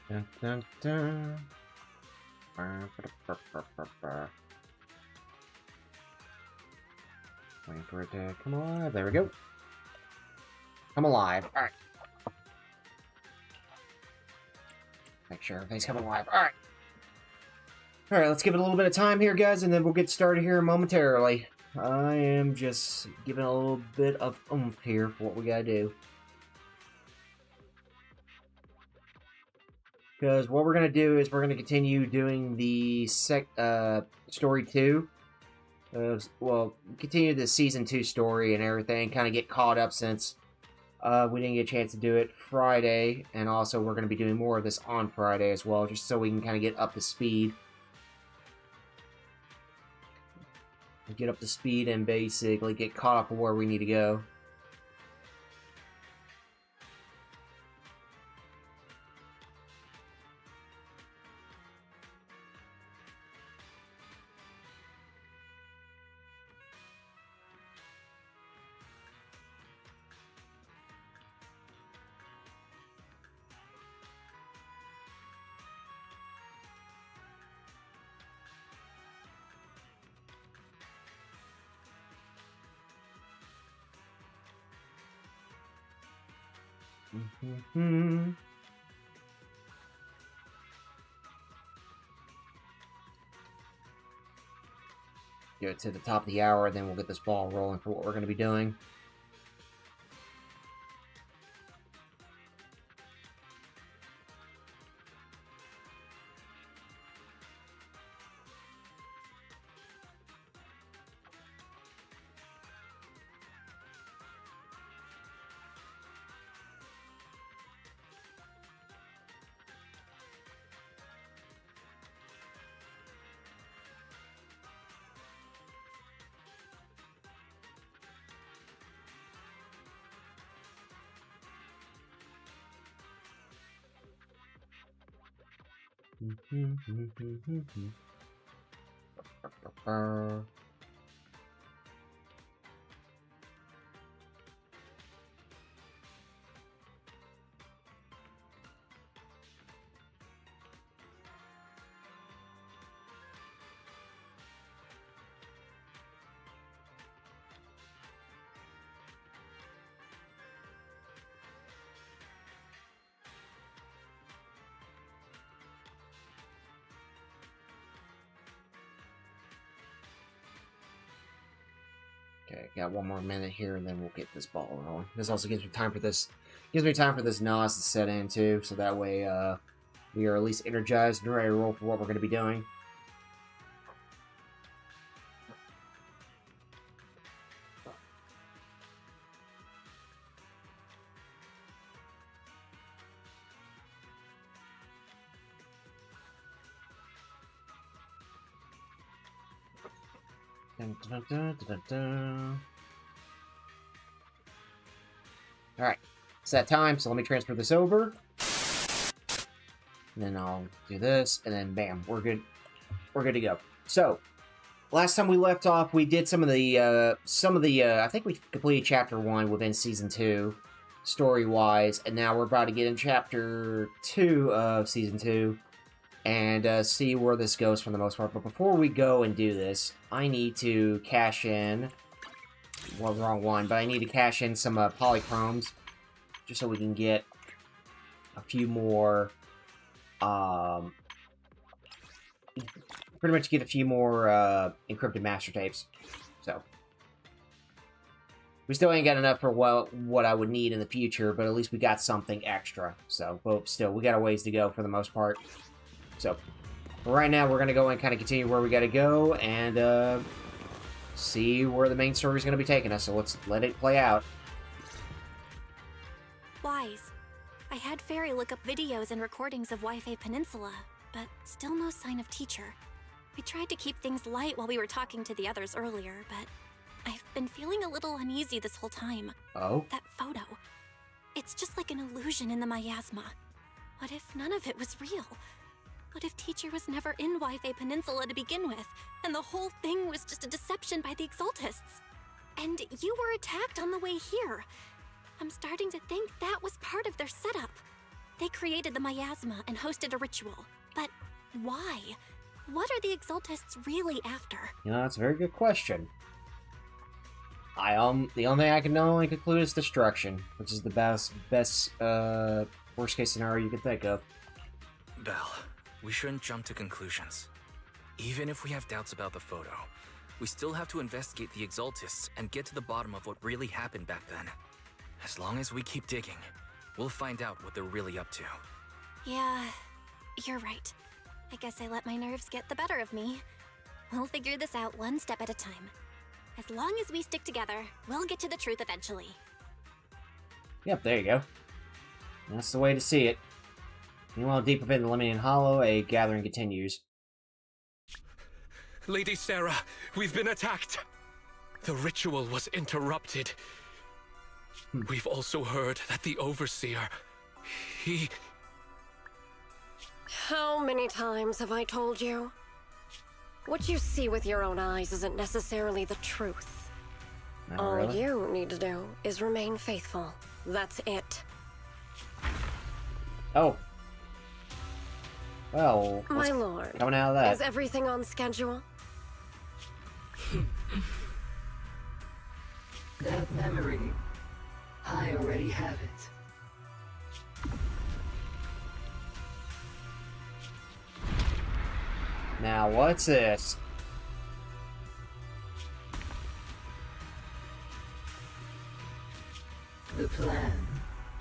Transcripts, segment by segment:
Dun, dun, dun. Waiting for it to come alive. There we go. Come alive. Alright. Make sure everything's coming alive. Alright. Alright, let's give it a little bit of time here, guys, and then we'll get started here momentarily. I am just giving a little bit of oomph here for what we gotta do. Because what we're gonna do is we're gonna continue doing the story 2. Well, continue the season 2 story and everything, kind of get caught up since we didn't get a chance to do it Friday, and also we're going to be doing more of this on Friday as well, just so we can kind of get up to speed. Get up to speed and basically get caught up with where we need to go. Get to the top of the hour, then we'll get this ball rolling for what we're going to be doing. Okay, got one more minute here, and then we'll get this ball rolling. This also gives me time for this. Gives me time for this NOS to set in too, so that way we are at least energized and ready to roll for what we're going to be doing. Alright, it's that time, so let me transfer this over. And then I'll do this, and then bam, we're good. We're good to go. So, last time we left off, we did some of the, I think we completed Chapter 1 within Season 2, story-wise, and now we're about to get in Chapter 2 of Season 2, and see where this goes for the most part. But before we go and do this, I need to cash in... Well, wrong one, but I need to cash in some polychromes, just so we can get a few more... pretty much get a few more encrypted master tapes. So we still ain't got enough for what I would need in the future, but at least we got something extra. So, but still, we got a ways to go for the most part. So, for right now, we're going to go and kind of continue where we got to go and see where the main story is going to be taking us. So let's let it play out. Wise. I had Fairy look up videos and recordings of Wi-Fi Peninsula, but still no sign of Teacher. We tried to keep things light while we were talking to the others earlier, but I've been feeling a little uneasy this whole time. Oh? That photo. It's just like an illusion in the miasma. What if none of it was real? What if Teacher was never in Wi-Fi Peninsula to begin with, and the whole thing was just a deception by the Exaltists? And you were attacked on the way here. I'm starting to think that was part of their setup. They created the miasma and hosted a ritual. But why? What are the Exaltists really after? You know, that's a very good question. The only thing I can only conclude is destruction, which is the best worst case scenario you can think of. Belle, we shouldn't jump to conclusions. Even if we have doubts about the photo, we still have to investigate the Exaltists and get to the bottom of what really happened back then. As long as we keep digging, we'll find out what they're really up to. Yeah, you're right. I guess I let my nerves get the better of me. We'll figure this out one step at a time. As long as we stick together, we'll get to the truth eventually. Yep, there you go. That's the way to see it. Meanwhile, deep within the Lemonian Hollow, a gathering continues. Lady Sarah, we've been attacked. The ritual was interrupted. We've also heard that the Overseer, he... How many times have I told you? What you see with your own eyes isn't necessarily the truth. Not All really. you need to do is remain faithful. That's it. Oh. Well, My what's lord, coming out of that? is everything on schedule? That memory, I already have it. Now, what's this? The plan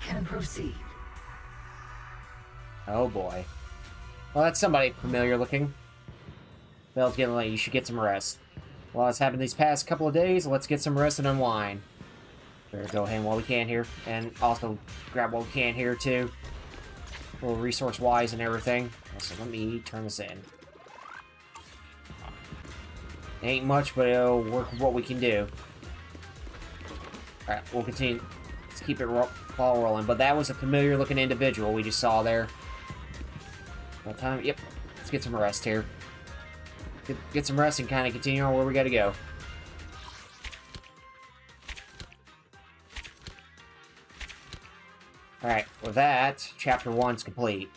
can proceed. Oh boy. Well, that's somebody familiar looking. Belle's getting late. You should get some rest. Well, it's happened these past couple of days. Let's get some rest and unwind. Better go ahead while we can here. And also grab what we can here, too. A little resource-wise and everything. So let me turn this in. Ain't much, but it'll work with what we can do. Alright, we'll continue. Let's keep it ball rolling. But that was a familiar-looking individual we just saw there. What time? Yep. Let's get some rest here. Get some rest and kind of continue on where we gotta go. Alright, with that, Chapter 1's complete.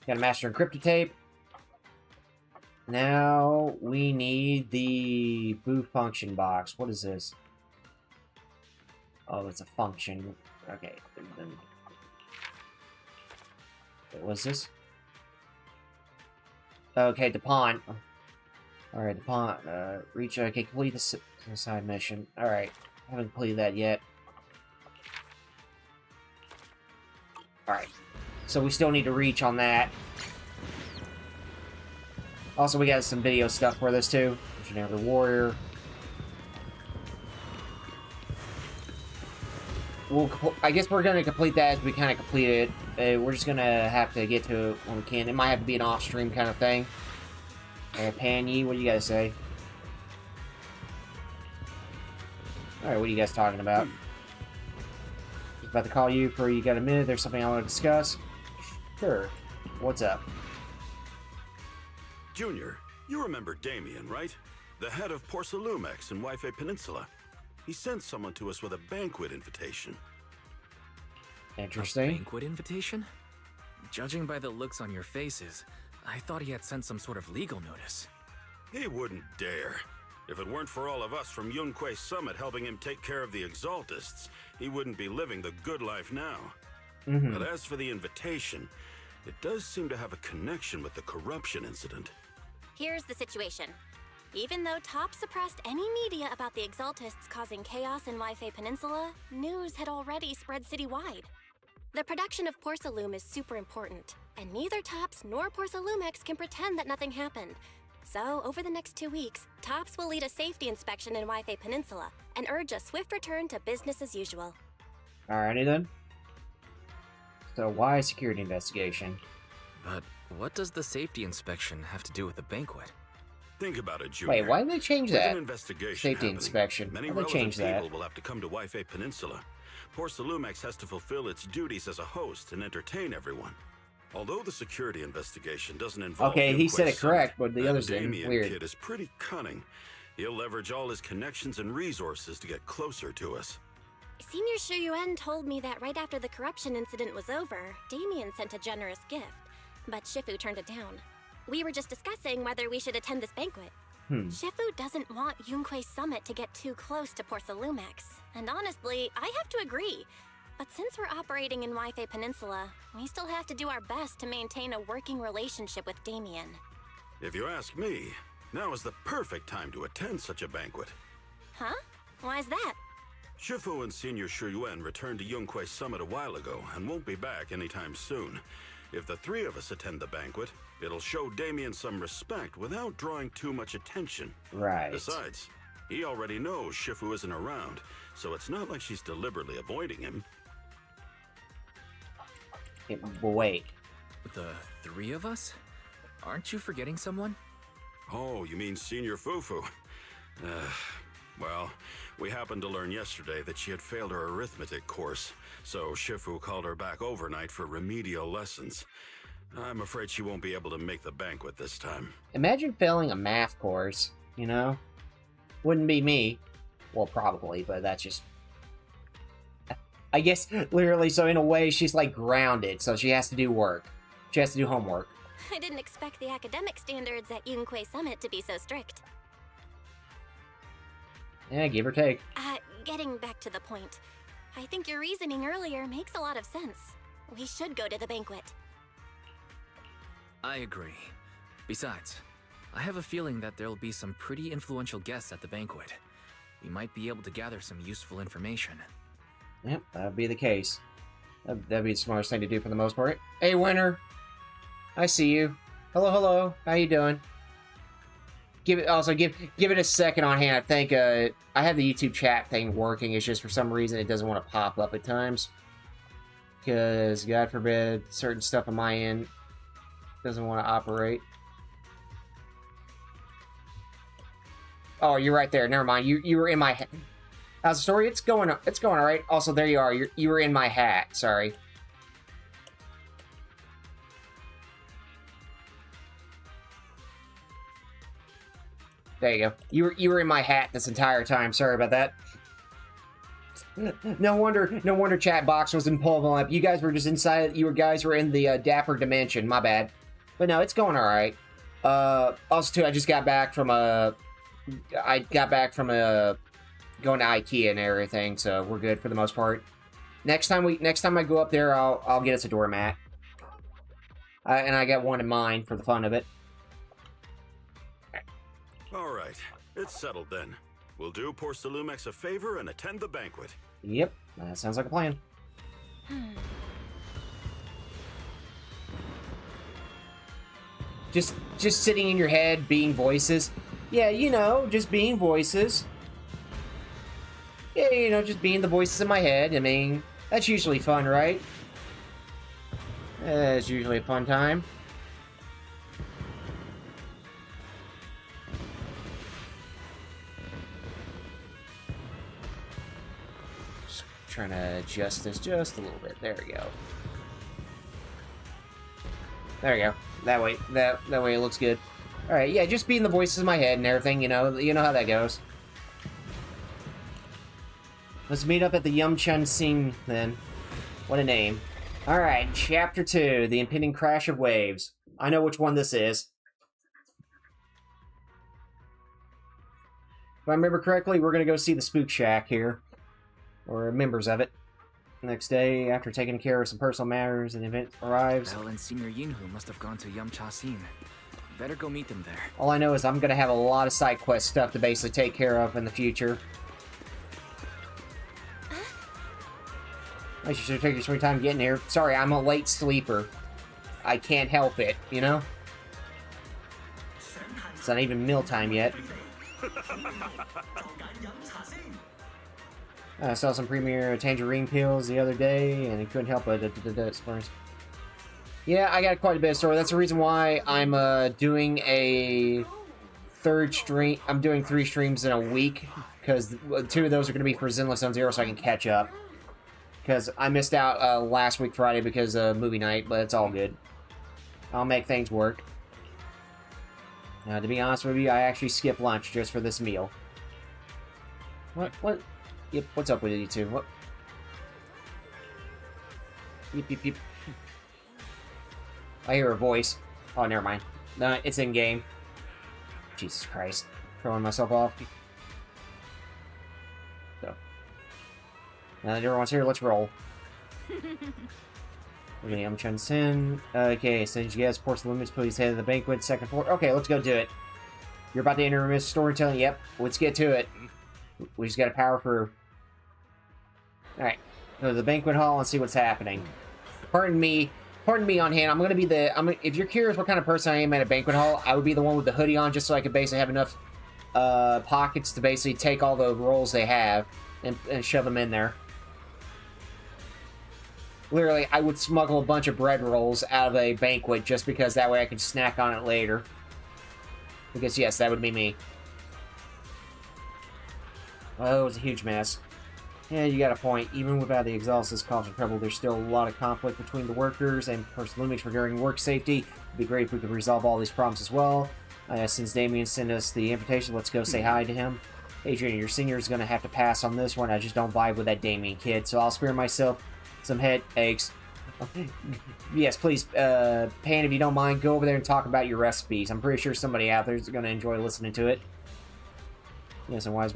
Got a master encrypted tape. Now we need the boo function box. What is this? Oh, it's a function. Okay. What was this? Okay, the pawn. Alright, the pawn. Reach. Okay, complete the side mission. Alright, haven't completed that yet. Alright. So we still need to reach on that. Also, we got some video stuff for this too. Missionary Warrior. I guess we're gonna complete that as we kind of complete it. We're just gonna have to get to it when we can. It might have to be an off-stream kind of thing. Pan Yi, what do you guys say? Alright, what are you guys talking about? Just about to call you for you got a minute. There's something I want to discuss. Sure. What's up? Junior, you remember Damien, right? The head of Porcelumex in Wi-Fi Peninsula. He sent someone to us with a banquet invitation. Interesting. A banquet invitation? Judging by the looks on your faces, I thought he had sent some sort of legal notice. He wouldn't dare. If it weren't for all of us from Yunque Summit helping him take care of the Exaltists, he wouldn't be living the good life now. But as for the invitation, it does seem to have a connection with the corruption incident. Here's the situation. Even though Top suppressed any media about the Exaltists causing chaos in Wi-Fi Peninsula, news had already spread citywide. The production of Porcelume is super important, and neither Tops nor Porcelumex can pretend that nothing happened. So, over the next 2 weeks, Tops will lead a safety inspection in Wi-Fi Peninsula and urge a swift return to business as usual. Alrighty then. So why a security investigation? But what does the safety inspection have to do with the banquet? Think about it, Junior. Wait, why did they change With that? an investigation Safety happening, inspection. Many Why did they relevant change that? people will have to come to Wi-Fi Peninsula. Porcelumex has to fulfill its duties as a host and entertain everyone. Although the security investigation doesn't involve Okay, he Yunque said it Summit, correct, but the that others didn't. Damien Weird. kid is pretty cunning. He'll leverage all his connections and resources to get closer to us. Senior Shuyuan told me that right after the corruption incident was over, Damien sent a generous gift, but Shifu turned it down. We were just discussing whether we should attend this banquet. Shifu doesn't want Yunque's summit to get too close to Porcelumex, and honestly, I have to agree. But since we're operating in Wi-Fi Peninsula, we still have to do our best to maintain a working relationship with Damien. If you ask me, now is the perfect time to attend such a banquet. Huh? Why's that? Shifu and Senior Shuyuan returned to Yunque's summit a while ago and won't be back anytime soon. If the three of us attend the banquet, it'll show Damien some respect without drawing too much attention. Right. Besides, he already knows Shifu isn't around, so it's not like she's deliberately avoiding him. Well, wait. The three of us? Aren't you forgetting someone? Oh, you mean Senior Fufu? Well, we happened to learn yesterday that she had failed her arithmetic course, so Shifu called her back overnight for remedial lessons. I'm afraid she won't be able to make the banquet this time. Imagine failing a math course, you know? Wouldn't be me. Well, probably, but that's just... I guess, literally, so in a way, she's like grounded, so she has to do work. She has to do homework. I didn't expect the academic standards at Yunque Summit to be so strict. Yeah, give or take. Getting back to the point. I think your reasoning earlier makes a lot of sense. We should go to the banquet. I agree. Besides, I have a feeling that there'll be some pretty influential guests at the banquet. We might be able to gather some useful information. Yep, that'd be the case. That'd be the smartest thing to do for the most part. Hey, Winter! I see you. Hello, hello. How you doing? Give it a second on hand. I think I have the YouTube chat thing working. It's just for some reason it doesn't want to pop up at times. Because, God forbid, certain stuff on my end doesn't want to operate. Oh, you're right there. Never mind. You were in my hat. How's the story? It's going all right. Also, there you are. You were in my hat. Sorry. There you go. You were in my hat this entire time. Sorry about that. No wonder chat box wasn't pulling up. You guys were just inside. You guys were in the Dapper dimension. My bad. But no, it's going all right. Also, too, I just got back from going to IKEA and everything, so we're good for the most part. Next time I go up there, I'll get us a doormat. And I got one in mind for the fun of it. All right, it's settled then. We'll do Porcelumex a favor and attend the banquet. Yep, that sounds like a plan. Just sitting in your head, being voices. Yeah, you know, just being voices. Yeah, you know, just being the voices in my head. I mean, that's usually fun, right? It's usually a fun time. Just trying to adjust this just a little bit. There we go. There we go. That way it looks good. All right, yeah, just being the voices in my head and everything. You know how that goes. Let's meet up at the Yumchun Sing, then. What a name. Alright, Chapter 2, The Impending Crash of Waves. I know which one this is. If I remember correctly, we're going to go see the Spook Shack here. Or members of it. Next day, after taking care of some personal matters, an event arrives. Belle and Senior Yinhu must have gone to Yumcha Sin. Better go meet them there. All I know is I'm going to have a lot of side quest stuff to basically take care of in the future. I should take your time getting here. Sorry, I'm a late sleeper. I can't help it, you know? It's not even mealtime yet. I saw some premier tangerine peels the other day, and I couldn't help but experience. Yeah, I got quite a bit of story. That's the reason why I'm doing a third stream. I'm doing 3 streams in a week, because 2 of those are going to be for Zenless Zone Zero, so I can catch up. Because I missed out last week Friday because of movie night, but it's all good. I'll make things work. To be honest with you, I actually skipped lunch just for this meal. What? Yep, what's up with you two? What? Yep. I hear a voice. Oh, never mind. No, it's in-game. Jesus Christ. Throwing myself off. So. Now that everyone's here, let's roll. Okay, I'm Chun Sin. Okay, since you guys force the limits, please head to the banquet, second floor. Okay, let's go do it. You're about to enter Miss Storytelling. Yep, let's get to it. We just gotta power through. Alright, go to the banquet hall and see what's happening. Pardon me on hand. I'm gonna be the. If you're curious what kind of person I am at a banquet hall, I would be the one with the hoodie on, just so I could basically have enough pockets to basically take all the rolls they have and shove them in there. Literally, I would smuggle a bunch of bread rolls out of a banquet just because that way I could snack on it later. Because, yes, that would be me. Oh, it was a huge mess. Yeah, you got a point. Even without the exhaustless causing trouble, there's still a lot of conflict between the workers and First Lumix regarding work safety. It'd be great if we could resolve all these problems as well. Since Damien sent us the invitation, let's go say hi to him. Adrian, your senior is going to have to pass on this one. I just don't vibe with that Damien kid, so I'll spare myself some headaches. Yes, please, Pan, if you don't mind, go over there and talk about your recipes. I'm pretty sure somebody out there is going to enjoy listening to it. Yes, and wise.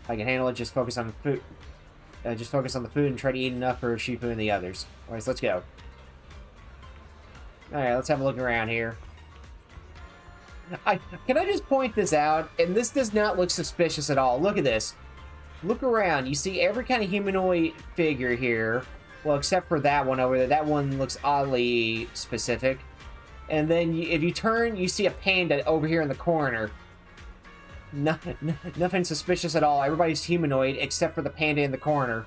I can handle it. Just focus on food. Just focus on the food and try to eat enough for Shifu and the others. Alright, let's go. Alright, let's have a look around here. Can I just point this out? And this does not look suspicious at all. Look at this. Look around. You see every kind of humanoid figure here. Well, except for that one over there. That one looks oddly specific. And then if you turn, you see a panda over here in the corner. Nothing suspicious at all. Everybody's humanoid except for the panda in the corner.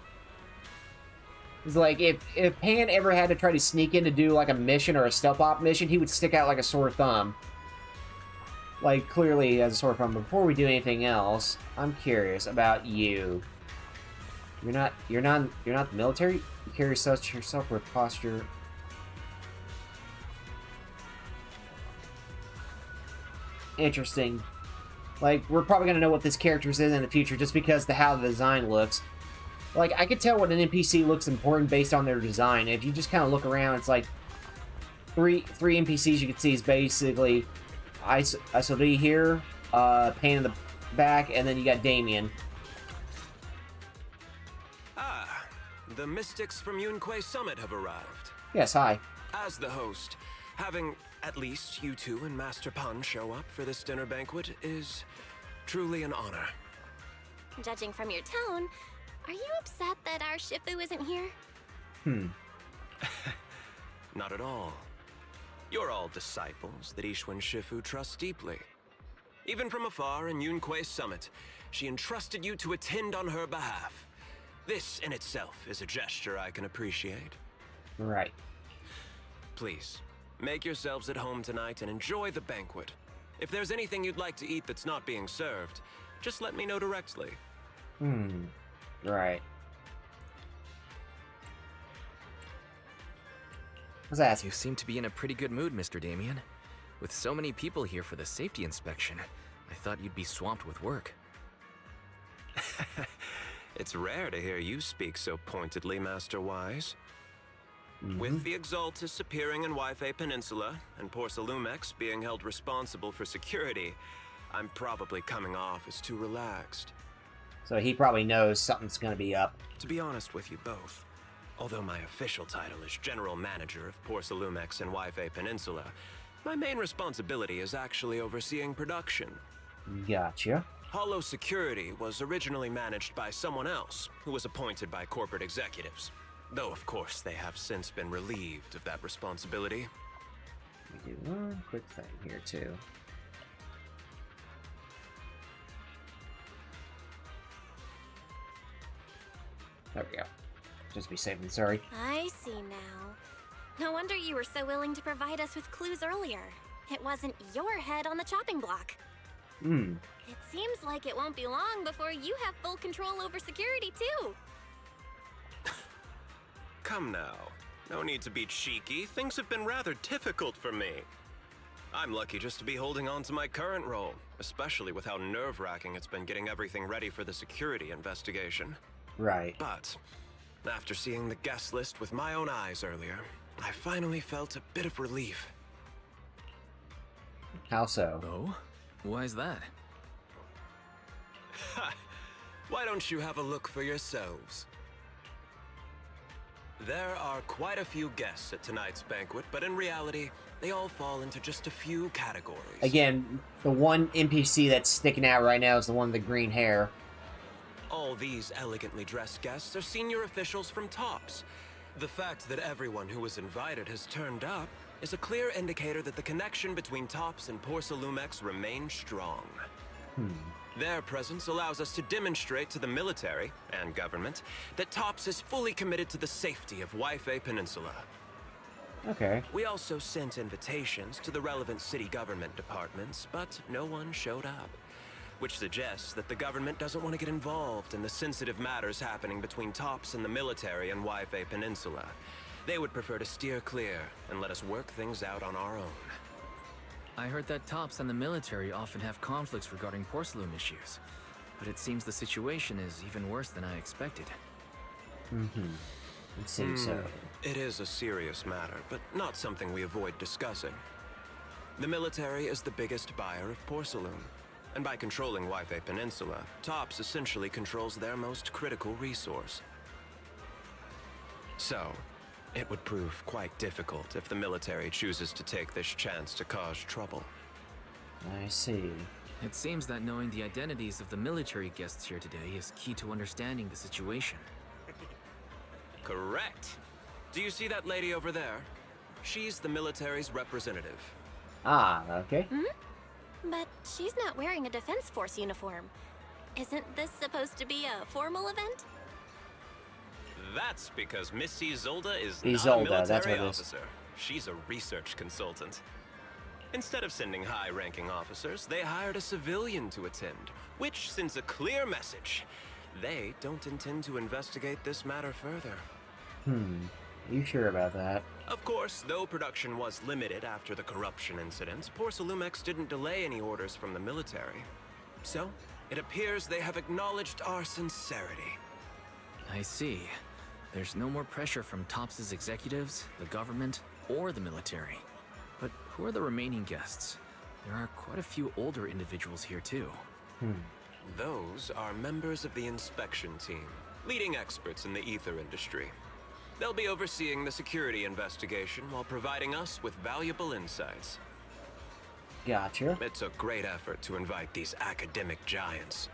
It's like, if Pan ever had to try to sneak in to do like a mission or a stealth op mission, he would stick out like a sore thumb. Like, clearly he has a sore thumb. Before we do anything else, I'm curious about you. You're not the military? You carry yourself with posture. Interesting. Like, we're probably gonna know what this character is in the future just because of how the design looks. Like, I could tell what an NPC looks important based on their design. If you just kind of look around, it's like three NPCs you can see is basically ISOD here, Pan in the back, and then you got Damien. Ah, the mystics from Yunquei Summit have arrived. Yes, hi. As the host, having at least you two and Master Pan show up for this dinner banquet is truly an honor. Judging from your tone, are you upset that our Shifu isn't here? Not at all. You're all disciples that Ishwan Shifu trusts deeply. Even from afar in Yunquei Summit, she entrusted you to attend on her behalf. This in itself is a gesture I can appreciate. Right. Please, make yourselves at home tonight and enjoy the banquet. If there's anything you'd like to eat that's not being served, just let me know directly. Right. What's that? You seem to be in a pretty good mood, Mr. Damien. With so many people here for the safety inspection, I thought you'd be swamped with work. It's rare to hear you speak so pointedly, Master Wise. With the Exaltus appearing in Waifei Peninsula and Porcelumex being held responsible for security, I'm probably coming off as too relaxed. So he probably knows something's gonna be up. To be honest with you both, although my official title is General Manager of Porcelumex and Waifei Peninsula, my main responsibility is actually overseeing production. Gotcha. Hollow Security was originally managed by someone else who was appointed by corporate executives. Though, of course, they have since been relieved of that responsibility. Let me do one quick thing here, too. There we go. Just be safe and sorry. I see now. No wonder you were so willing to provide us with clues earlier. It wasn't your head on the chopping block. It seems like it won't be long before you have full control over security, too. Come now. No need to be cheeky. Things have been rather difficult for me. I'm lucky just to be holding on to my current role, especially with how nerve-wracking it's been getting everything ready for the security investigation. Right. But after seeing the guest list with my own eyes earlier, I finally felt a bit of relief. How so? Oh? Why is that? Ha! Why don't you have a look for yourselves? There are quite a few guests at tonight's banquet, but in reality, they all fall into just a few categories. Again, the one NPC that's sticking out right now is the one with the green hair. All these elegantly dressed guests are senior officials from TOPS. The fact that everyone who was invited has turned up is a clear indicator that the connection between TOPS and Porcelumex remains strong. Their presence allows us to demonstrate to the military and government that TOPS is fully committed to the safety of Waifei Peninsula. Okay. We also sent invitations to the relevant city government departments, but no one showed up, which suggests that the government doesn't want to get involved in the sensitive matters happening between TOPS and the military and Waifei Peninsula. They would prefer to steer clear and let us work things out on our own. I heard that TOPS and the military often have conflicts regarding porcelain issues, but it seems the situation is even worse than I expected. It seems so. It is a serious matter, but not something we avoid discussing. The military is the biggest buyer of porcelain, and by controlling Waifei Peninsula, TOPS essentially controls their most critical resource. So, it would prove quite difficult if the military chooses to take this chance to cause trouble. I see. It seems that knowing the identities of the military guests here today is key to understanding the situation. Correct. Do you see that lady over there? She's the military's representative. Ah, okay. But she's not wearing a Defense Force uniform. Isn't this supposed to be a formal event? That's because Miss Isolda is Isolda, not a that's military what it is. officer. She's a research consultant. Instead of sending high-ranking officers, they hired a civilian to attend, which sends a clear message. They don't intend to investigate this matter further. You sure about that? Of course, though production was limited after the corruption incident, Porcelumex didn't delay any orders from the military. So, it appears they have acknowledged our sincerity. I see. There's no more pressure from TOPS' executives, the government, or the military. But who are the remaining guests? There are quite a few older individuals here too. Those are members of the inspection team, leading experts in the ether industry. They'll be overseeing the security investigation while providing us with valuable insights. Gotcha. It took great effort to invite these academic giants.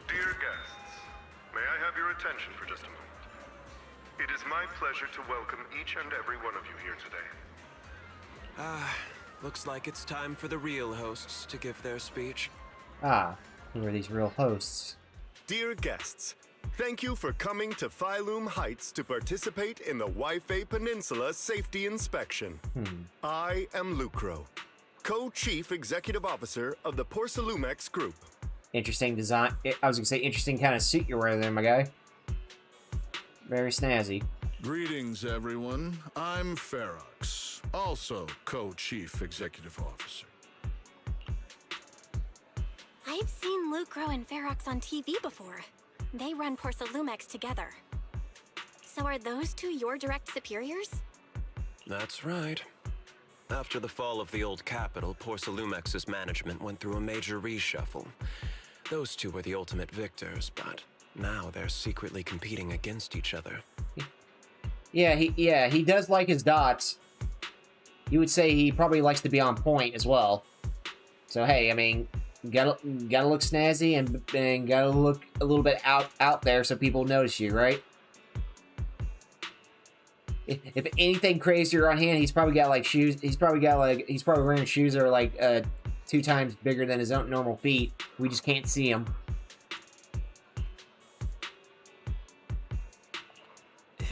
Dear guests, may I have your attention for just a moment? It is my pleasure to welcome each and every one of you here today. Looks like it's time for the real hosts to give their speech. Ah, who are these real hosts? Dear guests, thank you for coming to Phylum Heights to participate in the Waifei Peninsula Safety Inspection. I am Lucro, Co-Chief Executive Officer of the Porcelumex Group. Interesting design. I was gonna say interesting kind of suit you're wearing there, my guy. Very snazzy. Greetings, everyone. I'm Ferox, also Co-Chief Executive Officer. I've seen Lucro and Ferox on TV before. They run Porcelumex together. So are those two your direct superiors? That's right. After the fall of the old capital, Porcelumex's management went through a major reshuffle. Those two were the ultimate victors, but now they're secretly competing against each other. Yeah, he does like his dots. You would say he probably likes to be on point as well. So hey, I mean, gotta look snazzy and gotta look a little bit out there so people notice you, right? If anything crazier on hand, he's probably got like shoes. He's probably wearing shoes that are like 2 times bigger than his own normal feet. We just can't see them.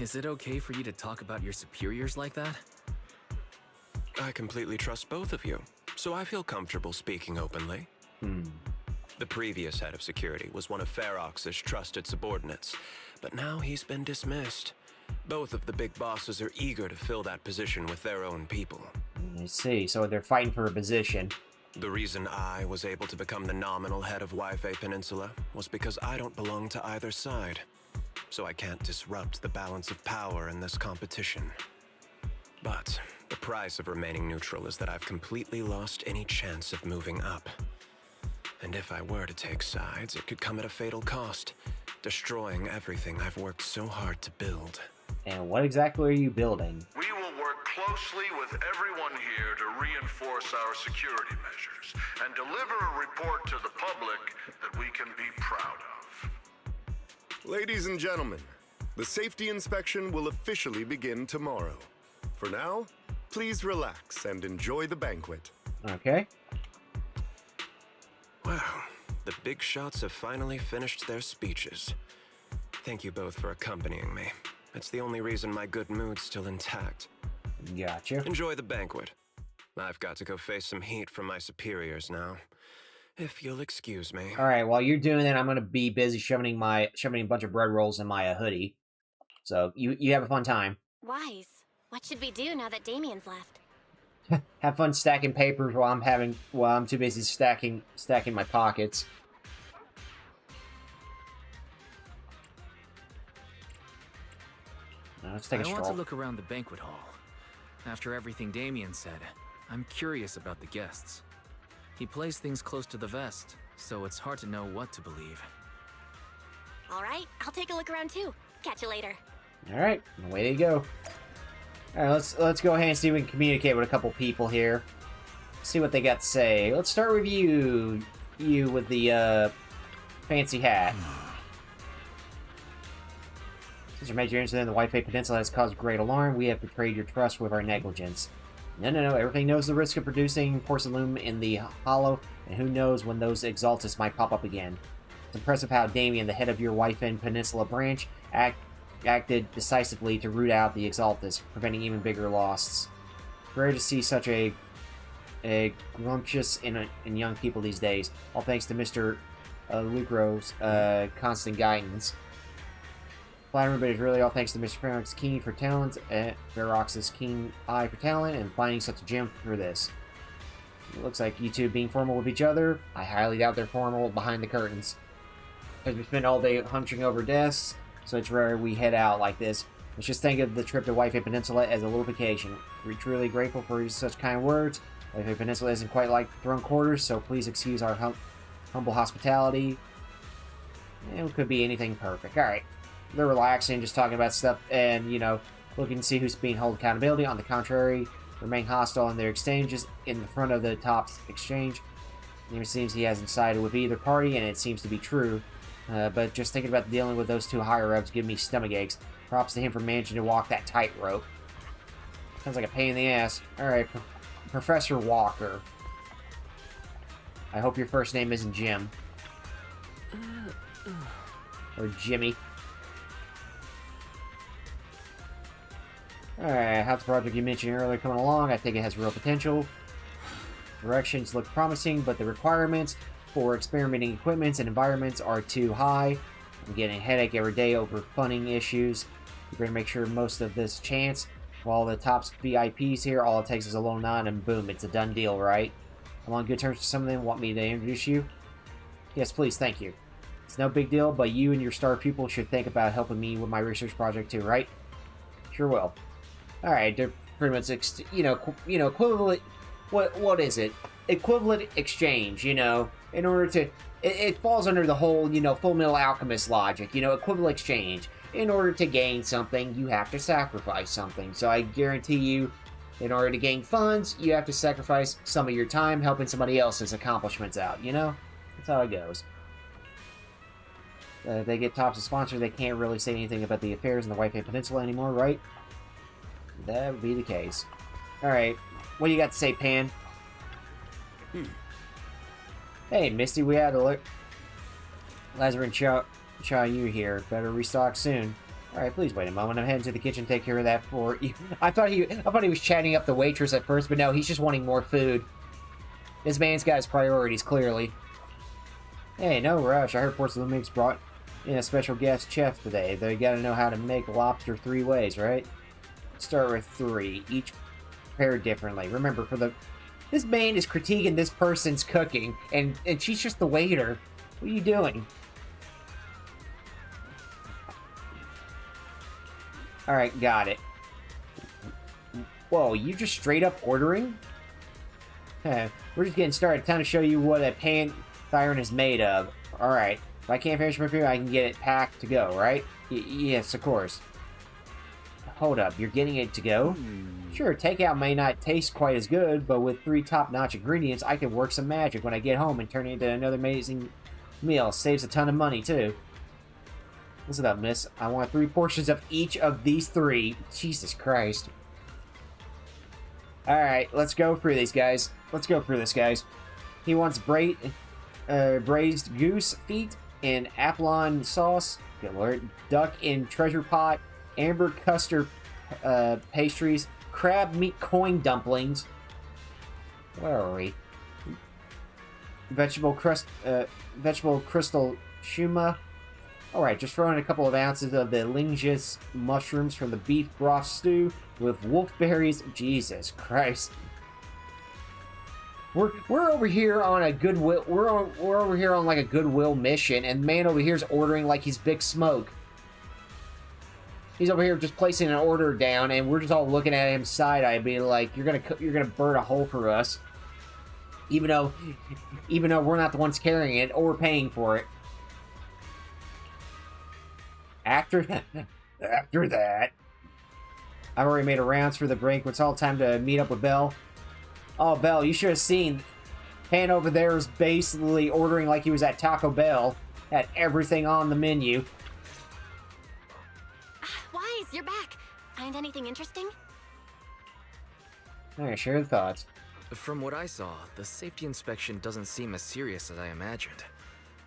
Is it okay for you to talk about your superiors like that? I completely trust both of you, so I feel comfortable speaking openly. The previous head of security was one of Ferox's trusted subordinates, but now he's been dismissed. Both of the big bosses are eager to fill that position with their own people. I see. So they're fighting for a position. The reason I was able to become the nominal head of Wi-Fi Peninsula was because I don't belong to either side. So I can't disrupt the balance of power in this competition. But the price of remaining neutral is that I've completely lost any chance of moving up. And if I were to take sides, it could come at a fatal cost, destroying everything I've worked so hard to build. And what exactly are you building? We will work closely with everyone here to reinforce our security measures and deliver a report to the public that we can be proud of. Ladies and gentlemen, the safety inspection will officially begin tomorrow. For now, please relax and enjoy the banquet. Okay. Wow, the big shots have finally finished their speeches. Thank you both for accompanying me. It's the only reason my good mood's still intact. Gotcha. Enjoy the banquet. I've got to go face some heat from my superiors now. If you'll excuse me. All right, while you're doing that, I'm going to be busy shoving a bunch of bread rolls in my hoodie. So you have a fun time. Wise. What should we do now that Damien's left? Have fun stacking papers while I'm too busy stacking my pockets. Now, let's take a I stroll. want to look around the banquet hall. After everything Damien said, I'm curious about the guests. He plays things close to the vest, so it's hard to know what to believe. All right, I'll take a look around too. Catch you later. All right, away you go. All right, let's go ahead and see if we can communicate with a couple people here. See what they got to say. Let's start with you with the fancy hat. Since your major incident in the Wi-Fi Peninsula has caused great alarm, we have betrayed your trust with our negligence. No. Everything knows the risk of producing porcelain in the hollow, and who knows when those exaltists might pop up again. It's impressive how Damien, the head of your Wi-Fi Peninsula branch, acted decisively to root out the exaltists, preventing even bigger losses. Rare to see such a grumptious in young people these days. All thanks to Mr. Lucro's constant guidance. Flattering, but it's really all thanks to Mr. Ferox's keen for talent, Ferox's keen eye for talent, and finding such a gem for this. It looks like you two being formal with each other. I highly doubt they're formal behind the curtains. Because we spend all day hunching over desks, so it's rare we head out like this. Let's just think of the trip to Wi-Fi Peninsula as a little vacation. We're truly grateful for such kind words. Wi-Fi Peninsula isn't quite like throne quarters, so please excuse our humble hospitality. It could be anything perfect. Alright. They're relaxing, just talking about stuff, and, looking to see who's being held accountability. On the contrary, remain hostile in their exchanges in the front of the top's exchange. It seems he hasn't sided with either party, and it seems to be true. But just thinking about dealing with those two higher-ups give me stomach aches. Props to him for managing to walk that tightrope. Sounds like a pain in the ass. Alright, Professor Walker. I hope your first name isn't Jim. Or Jimmy. Alright, how's the project you mentioned earlier coming along? I think it has real potential. Directions look promising, but the requirements for experimenting equipments and environments are too high. I'm getting a headache every day over funding issues. We're going to make sure most of this chance. While the top VIPs here, all it takes is a little nod and boom, it's a done deal, right? I'm on good terms with some of them. Want me to introduce you? Yes, please, thank you. It's no big deal, but you and your star pupil should think about helping me with my research project too, right? Sure will. Alright, they're pretty much, equivalent, what is it? Equivalent exchange, in order to, it falls under the whole, Full Metal Alchemist logic, equivalent exchange. In order to gain something, you have to sacrifice something. So I guarantee you, in order to gain funds, you have to sacrifice some of your time helping somebody else's accomplishments out, That's how it goes. They get Topps as sponsor, they can't really say anything about the affairs in the Wi-Fi Peninsula anymore, right? That would be the case. Alright, what do you got to say, Pan? Hey, Misty, we had a look. Lazar and Cha Yu here. Better restock soon. Alright, please wait a moment. I'm heading to the kitchen to take care of that for you. I thought he was chatting up the waitress at first, but no, he's just wanting more food. This man's got his priorities, clearly. Hey, no rush. I heard Porcelain Mix brought in a special guest chef today. They gotta know how to make lobster 3 ways, right? Start with 3. prepared differently. Remember, this man is critiquing this person's cooking, and she's just the waiter. What are you doing? Alright, got it. Whoa, you just straight up ordering? We're just getting started. Time to show you what a pan siren is made of. Alright, if I can't finish my food, I can get it packed to go, right? Yes, of course. Hold up, you're getting it to go? Sure, takeout may not taste quite as good, but with 3 top-notch ingredients, I can work some magic when I get home and turn it into another amazing meal. Saves a ton of money, too. Listen up, miss. I want 3 portions of each of these 3. Jesus Christ. Alright, let's go through these, guys. Let's go through this, guys. He wants braised goose feet in Apollon sauce. Good lord. Duck in treasure pot. Amber custard pastries. Crab meat coin dumplings. Where are we? Vegetable crystal shuma. Alright, just throw in a couple of ounces of the lingus mushrooms from the beef broth stew with wolfberries. Jesus Christ. We're over here on a goodwill. We're over here on like a goodwill mission, and man over here's ordering like he's Big Smoke. He's over here just placing an order down, and we're just all looking at him side-eye, being like, "You're gonna burn a hole for us," even though we're not the ones carrying it or paying for it. After that, I've already made a rounds for the break. It's all time to meet up with Belle. Oh, Belle, you should have seen. Pan over there is basically ordering like he was at Taco Bell. Had everything on the menu. Wise, you're back. Find anything interesting? Alright, share the thoughts. From what I saw, the safety inspection doesn't seem as serious as I imagined.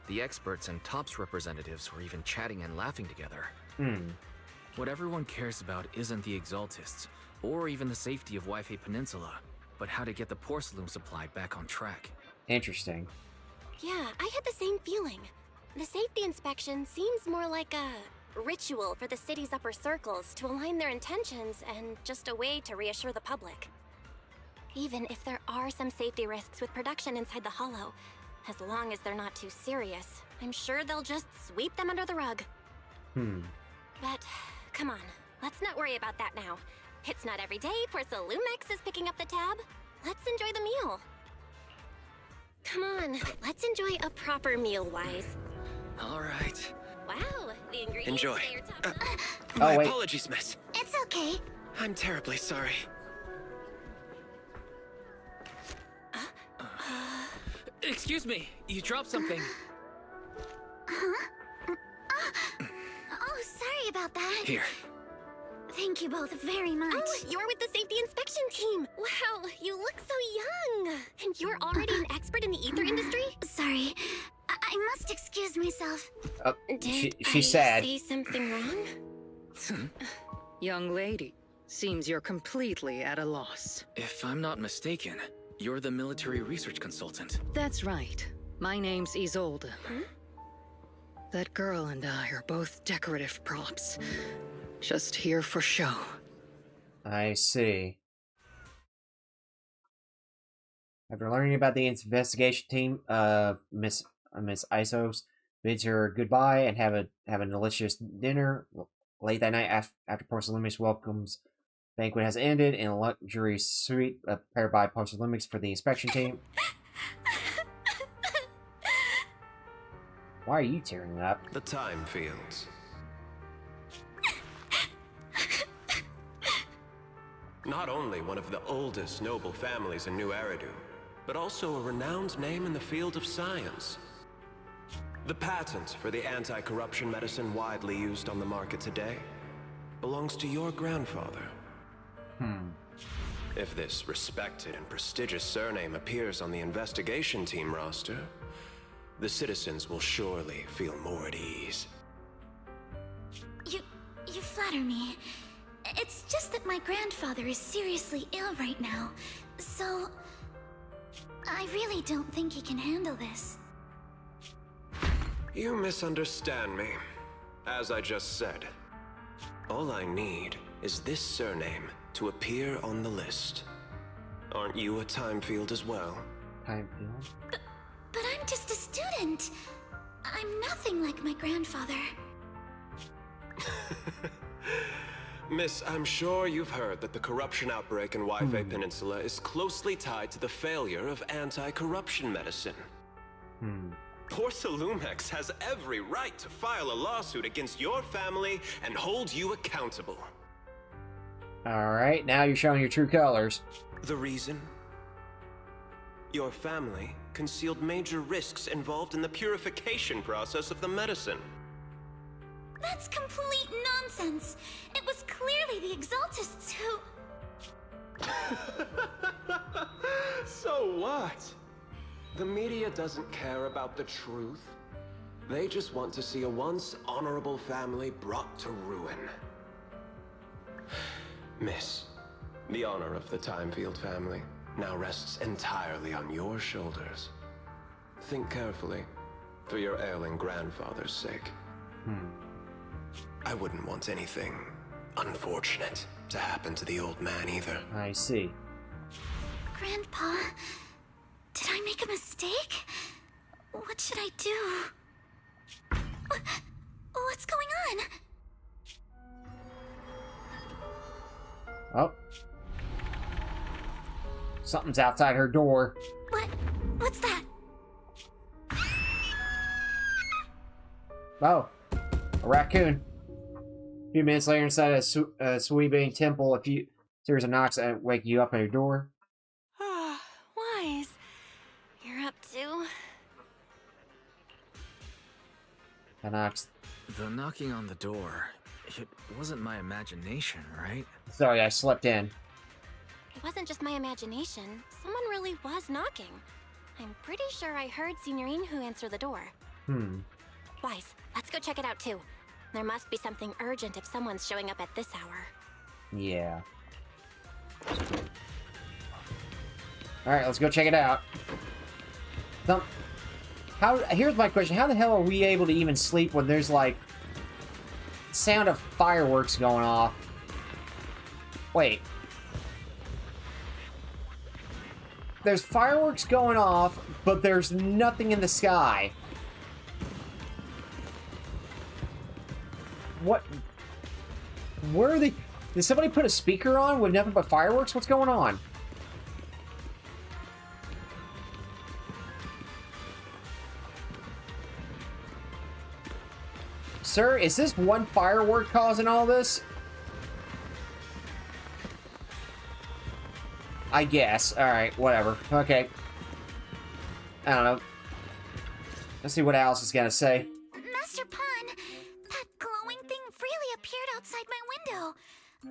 The experts and TOPS representatives were even chatting and laughing together. What everyone cares about isn't the Exaltists, or even the safety of Wi-Fi Peninsula, but how to get the porcelain supply back on track. Interesting. Yeah, I had the same feeling. The safety inspection seems more like a ritual for the city's upper circles to align their intentions and just a way to reassure the public. Even if there are some safety risks with production inside the Hollow, as long as they're not too serious, I'm sure they'll just sweep them under the rug. But, come on, let's not worry about that now. It's not every day Porcelumix is picking up the tab. Let's enjoy the meal. Come on, let's enjoy a proper meal, Wise. All right. Wow, the ingredients Enjoy. say your top- My wait. apologies, miss. It's okay. I'm terribly sorry. Excuse me, you dropped something. Oh, sorry about that. Here. Thank you both very much. Oh, you're with the safety inspection team. Wow, you look so young. And you're already an expert in the ether industry? Sorry, I must excuse myself. She's sad. Did I say something wrong? Young lady, seems you're completely at a loss. If I'm not mistaken, you're the military research consultant. That's right. My name's Isolde. That girl and I are both decorative props. Just here for show. I see. After learning about the investigation team, Miss Isos bids her goodbye and have a delicious dinner. Late that night, after Porcelumix welcomes banquet has ended in a luxury suite prepared by Porcelumix for the inspection team. Why are you tearing up? The time fields. Not only one of the oldest noble families in New Eridu, but also a renowned name in the field of science. The patent for the anti-corruption medicine widely used on the market today belongs to your grandfather. If this respected and prestigious surname appears on the investigation team roster, the citizens will surely feel more at ease. You flatter me. It's just that my grandfather is seriously ill right now, so I really don't think he can handle this. You misunderstand me. As I just said, all I need is this surname to appear on the list. Aren't you a Timefield as well? Timefield? But I'm just a student. I'm nothing like my grandfather. Miss, I'm sure you've heard that the corruption outbreak in Wi-Fi Peninsula is closely tied to the failure of anti-corruption medicine. Porcelumex has every right to file a lawsuit against your family and hold you accountable. Alright, now you're showing your true colors. The reason? Your family concealed major risks involved in the purification process of the medicine. That's complete nonsense. It was clearly the Exaltists who... So what? The media doesn't care about the truth. They just want to see a once honorable family brought to ruin. Miss, the honor of the Timefield family now rests entirely on your shoulders. Think carefully, for your ailing grandfather's sake. I wouldn't want anything unfortunate to happen to the old man either. I see. Grandpa, did I make a mistake? What should I do? What's going on? Oh. Something's outside her door. What's that? Oh. A raccoon. A few minutes later, inside a Suibe temple, a series of knocks wake you up at your door. Wise. You're up too? The knocks. The knocking on the door, it wasn't my imagination, right? Sorry, I slept in. It wasn't just my imagination. Someone really was knocking. I'm pretty sure I heard Signorine who answered the door. Wise, let's go check it out too. There must be something urgent if someone's showing up at this hour. Yeah. Alright, let's go check it out. Here's my question. How the hell are we able to even sleep when there's, like, sound of fireworks going off? Wait. There's fireworks going off, but there's nothing in the sky. What? Where are they? Did somebody put a speaker on with nothing but fireworks? What's going on? Sir, is this one firework causing all this? I guess. Alright, whatever. Okay. I don't know. Let's see what Alice is gonna say. Master Pun, that glowing thing really appeared outside my window.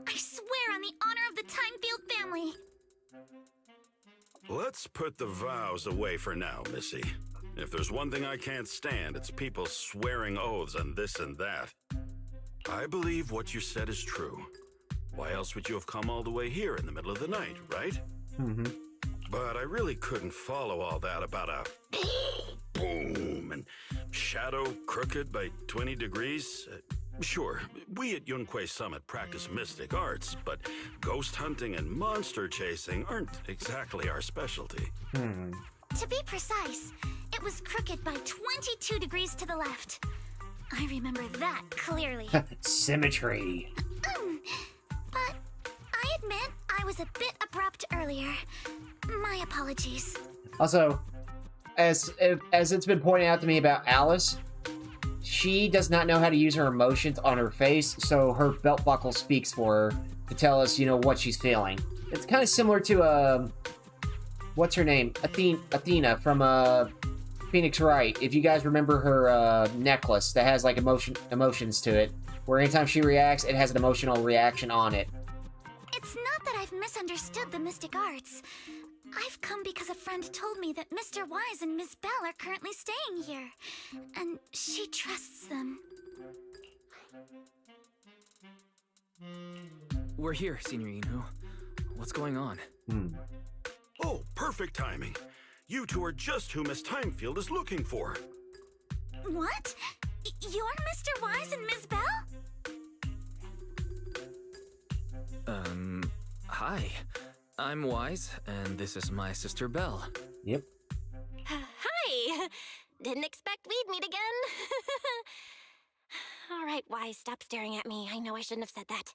I swear on the honor of the Timefield family. Let's put the vows away for now, Missy. If there's one thing I can't stand, it's people swearing oaths on this and that. I believe what you said is true. Why else would you have come all the way here in the middle of the night, right? But I really couldn't follow all that about a boom and shadow crooked by 20 degrees. Sure, we at Yunquay Summit practice mystic arts, but ghost hunting and monster chasing aren't exactly our specialty. To be precise, it was crooked by 22 degrees to the left. I remember that clearly. Symmetry. But I admit I was a bit abrupt earlier. My apologies. Also, as it's been pointed out to me about Alice, she does not know how to use her emotions on her face, so her belt buckle speaks for her to tell us, you know, what she's feeling. It's kind of similar to, what's her name? Athena from, Phoenix Wright. If you guys remember her, necklace that has, like, emotions to it, where anytime she reacts, it has an emotional reaction on it. It's not that I've misunderstood the mystic arts. I've come because a friend told me that Mr. Wise and Miss Bell are currently staying here, and she trusts them. We're here, Signorine Inu. What's going on? Oh, perfect timing. You two are just who Miss Timefield is looking for. What? You're Mr. Wise and Miss Bell? Hi. I'm Wise, and this is my sister Belle. Yep. Hi! Didn't expect we'd meet again. Alright, Wise, stop staring at me. I know I shouldn't have said that.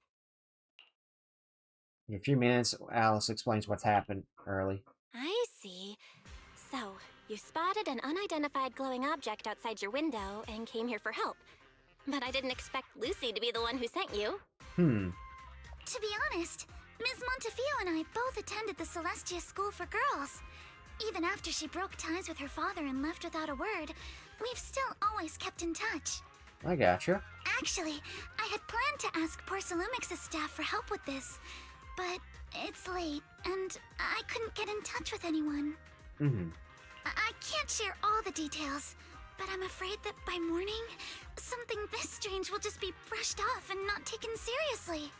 In a few minutes, Alice explains what's happened early. I see. So, you spotted an unidentified glowing object outside your window and came here for help. But I didn't expect Lucy to be the one who sent you. To be honest, Ms. Montefiore and I both attended the Celestia School for Girls. Even after she broke ties with her father and left without a word, we've still always kept in touch. I gotcha. Actually, I had planned to ask Porcelumix's staff for help with this, but it's late, and I couldn't get in touch with anyone. I can't share all the details, but I'm afraid that by morning, something this strange will just be brushed off and not taken seriously.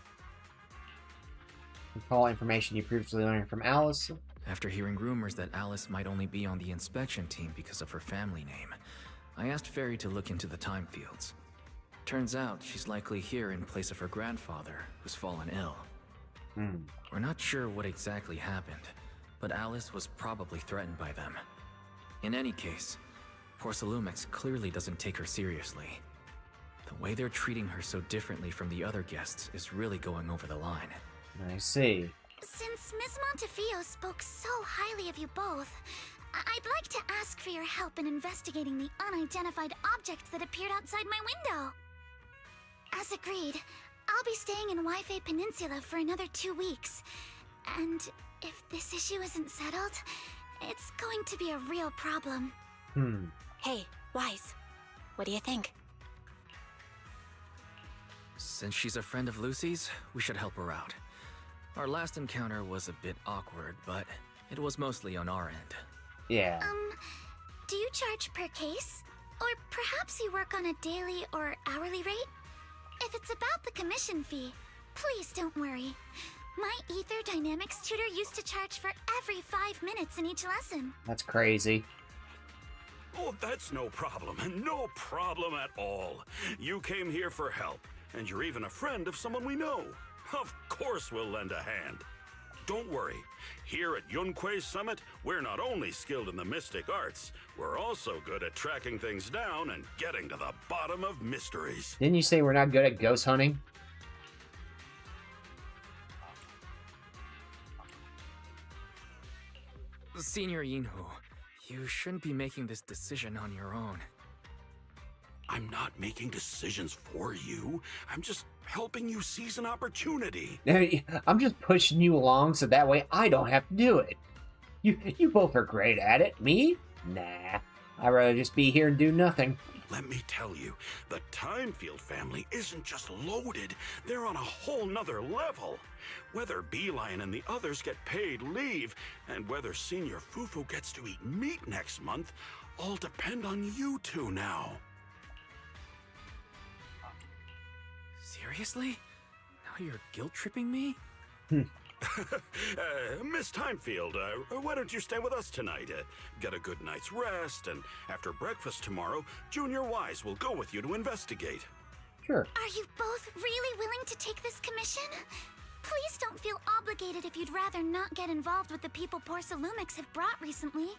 Recall information you previously learned from Alice. After hearing rumors that Alice might only be on the inspection team because of her family name, I asked Fairy to look into the time fields. Turns out she's likely here in place of her grandfather, who's fallen ill. We're not sure what exactly happened, but Alice was probably threatened by them. In any case, Porcelumix clearly doesn't take her seriously. The way they're treating her so differently from the other guests is really going over the line. I see. Since Ms. Montefiore spoke so highly of you both, I'd like to ask for your help in investigating the unidentified object that appeared outside my window. As agreed, I'll be staying in Wi-Fi Peninsula for another 2 weeks. And if this issue isn't settled, it's going to be a real problem. Hey, Wise, what do you think? Since she's a friend of Lucy's, we should help her out. Our last encounter was a bit awkward, but it was mostly on our end. Yeah. Do you charge per case? Or perhaps you work on a daily or hourly rate? If it's about the commission fee, please don't worry. My Ether Dynamics tutor used to charge for every 5 minutes in each lesson. That's crazy. Oh, that's no problem. No problem at all. You came here for help, and you're even a friend of someone we know. Of course we'll lend a hand. Don't worry. Here at Yunquei Summit, we're not only skilled in the mystic arts, we're also good at tracking things down and getting to the bottom of mysteries. Didn't you say we're not good at ghost hunting? Senior Yinhu, you shouldn't be making this decision on your own. I'm not making decisions for you. I'm just helping you seize an opportunity. I'm just pushing you along so that way I don't have to do it. You both are great at it. Me? Nah. I'd rather just be here and do nothing. Let me tell you, the Timefield family isn't just loaded, they're on a whole nother level. Whether Beeline and the others get paid leave, and whether Senior Fufu gets to eat meat next month, all depend on you two now. Seriously? Now you're guilt-tripping me? Miss Timefield, why don't you stay with us tonight? Get a good night's rest, and after breakfast tomorrow, Junior Wise will go with you to investigate. Sure. Are you both really willing to take this commission? Please don't feel obligated if you'd rather not get involved with the people Porcelumix have brought recently.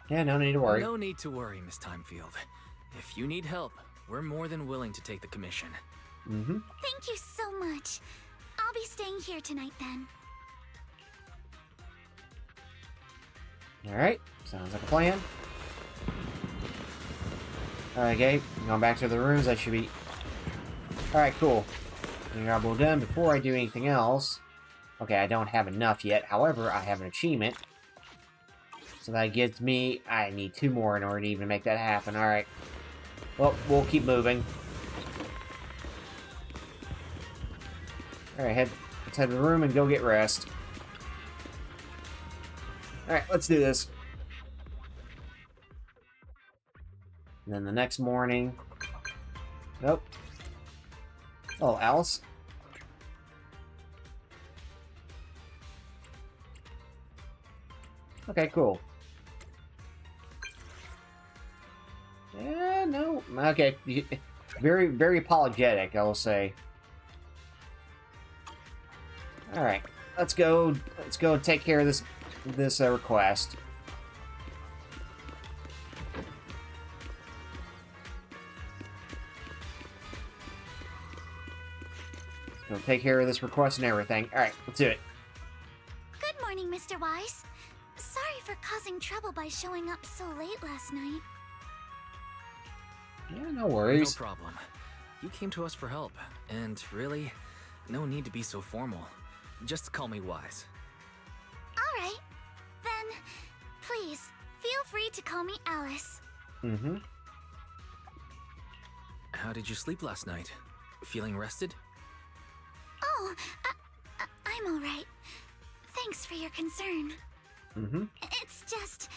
Yeah, no need to worry. No need to worry, Miss Timefield. If you need help, we're more than willing to take the commission. Thank you so much. I'll be staying here tonight then. Alright, sounds like a plan. Alright, Gabe, going back to the rooms, that should be... Alright, cool. Job well done. Before I do anything else... Okay, I don't have enough yet, however, I have an achievement. So that gives me... I need 2 more in order to even make that happen, alright. Well, we'll keep moving. Alright, let's head to the room and go get rest. Alright, let's do this. And then the next morning... Nope. Oh, Alice? Okay, cool. Yeah, no. Okay. Very, very apologetic, I will say. Alright. let's go take care of this request. Go take care of this request and everything. All right, let's do it. Good morning, Mr. Wise. Sorry for causing trouble by showing up so late last night. Yeah, no worries. No problem. You came to us for help, and really, no need to be so formal. Just call me Wise. All right. Then, please, feel free to call me Alice. Mm-hmm. How did you sleep last night? Feeling rested? Oh, I'm all right. Thanks for your concern. Mm-hmm. It's just,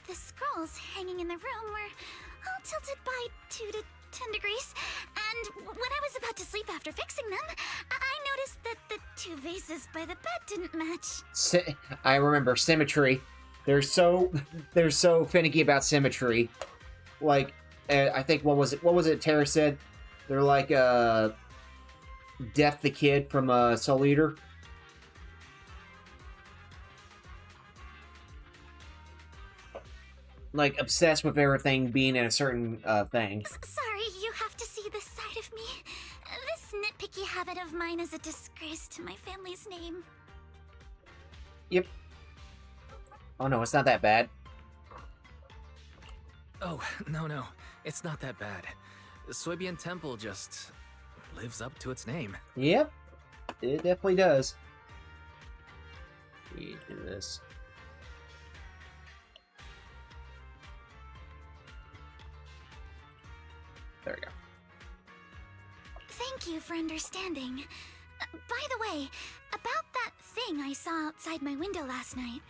the scrolls hanging in the room were all tilted by 2 to 10 degrees, and when I was about to sleep after fixing them, I noticed that the 2 vases by the bed didn't match. I remember symmetry. They're so finicky about symmetry. Like, I think what was it Tara said? They're like Death the Kid from Soul Eater. Like, obsessed with everything being in a certain thing. Sorry, you have to see this side of me. This nitpicky habit of mine is a disgrace to my family's name. Yep. Oh no, it's not that bad. Oh, no. It's not that bad. Soybean Temple just lives up to its name. Yep. It definitely does. We do this. There we go. Thank you for understanding. By the way, about that thing I saw outside my window last night,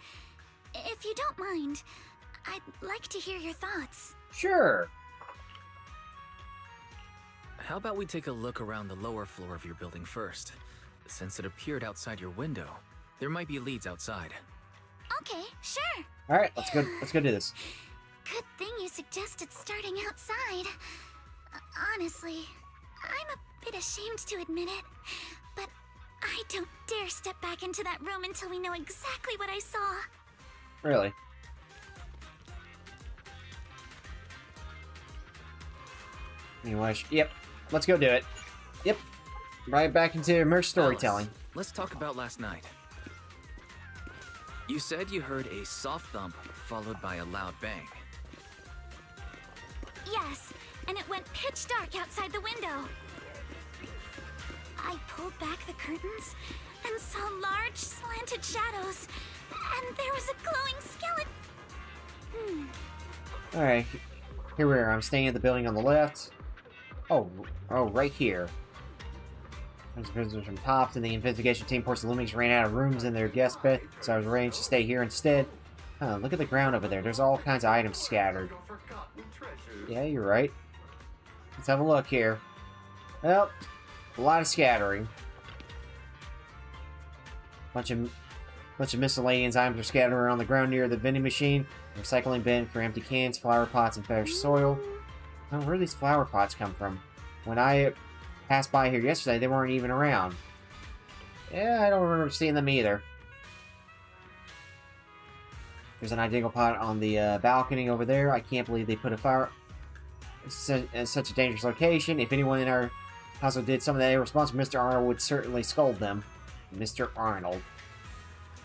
if you don't mind, I'd like to hear your thoughts. Sure. How about we take a look around the lower floor of your building first? Since it appeared outside your window, there might be leads outside. Okay, sure. All right, let's go do this. Good thing you suggested starting outside. Honestly, I'm a bit ashamed to admit it, but I don't dare step back into that room until we know exactly what I saw. Really? Anyway, yep. Let's go do it. Yep. Right back into immersive storytelling. Alice, let's talk about last night. You said you heard a soft thump followed by a loud bang. Yes, and it went pitch dark outside the window. I pulled back the curtains and saw large slanted shadows, and there was a glowing skeleton. Alright, here we are. I'm staying at the building on the left. Oh, right here. There's visitors from Tops, and the investigation team ports the Lumix ran out of rooms in their guest bed, so I was arranged to stay here instead. Huh, look at the ground over there. There's all kinds of items scattered. Yeah, you're right. Let's have a look here. Well, a lot of scattering. Bunch of miscellaneous items are scattered around the ground near the vending machine. Recycling bin for empty cans, flower pots, and fresh soil. Oh, where do these flower pots come from? When I passed by here yesterday, they weren't even around. Yeah, I don't remember seeing them either. There's an identical pot on the balcony over there. I can't believe they put a fire in such a dangerous location. If anyone in our household did some of that irresponsible, Mr. Arnold would certainly scold them. Mr. Arnold.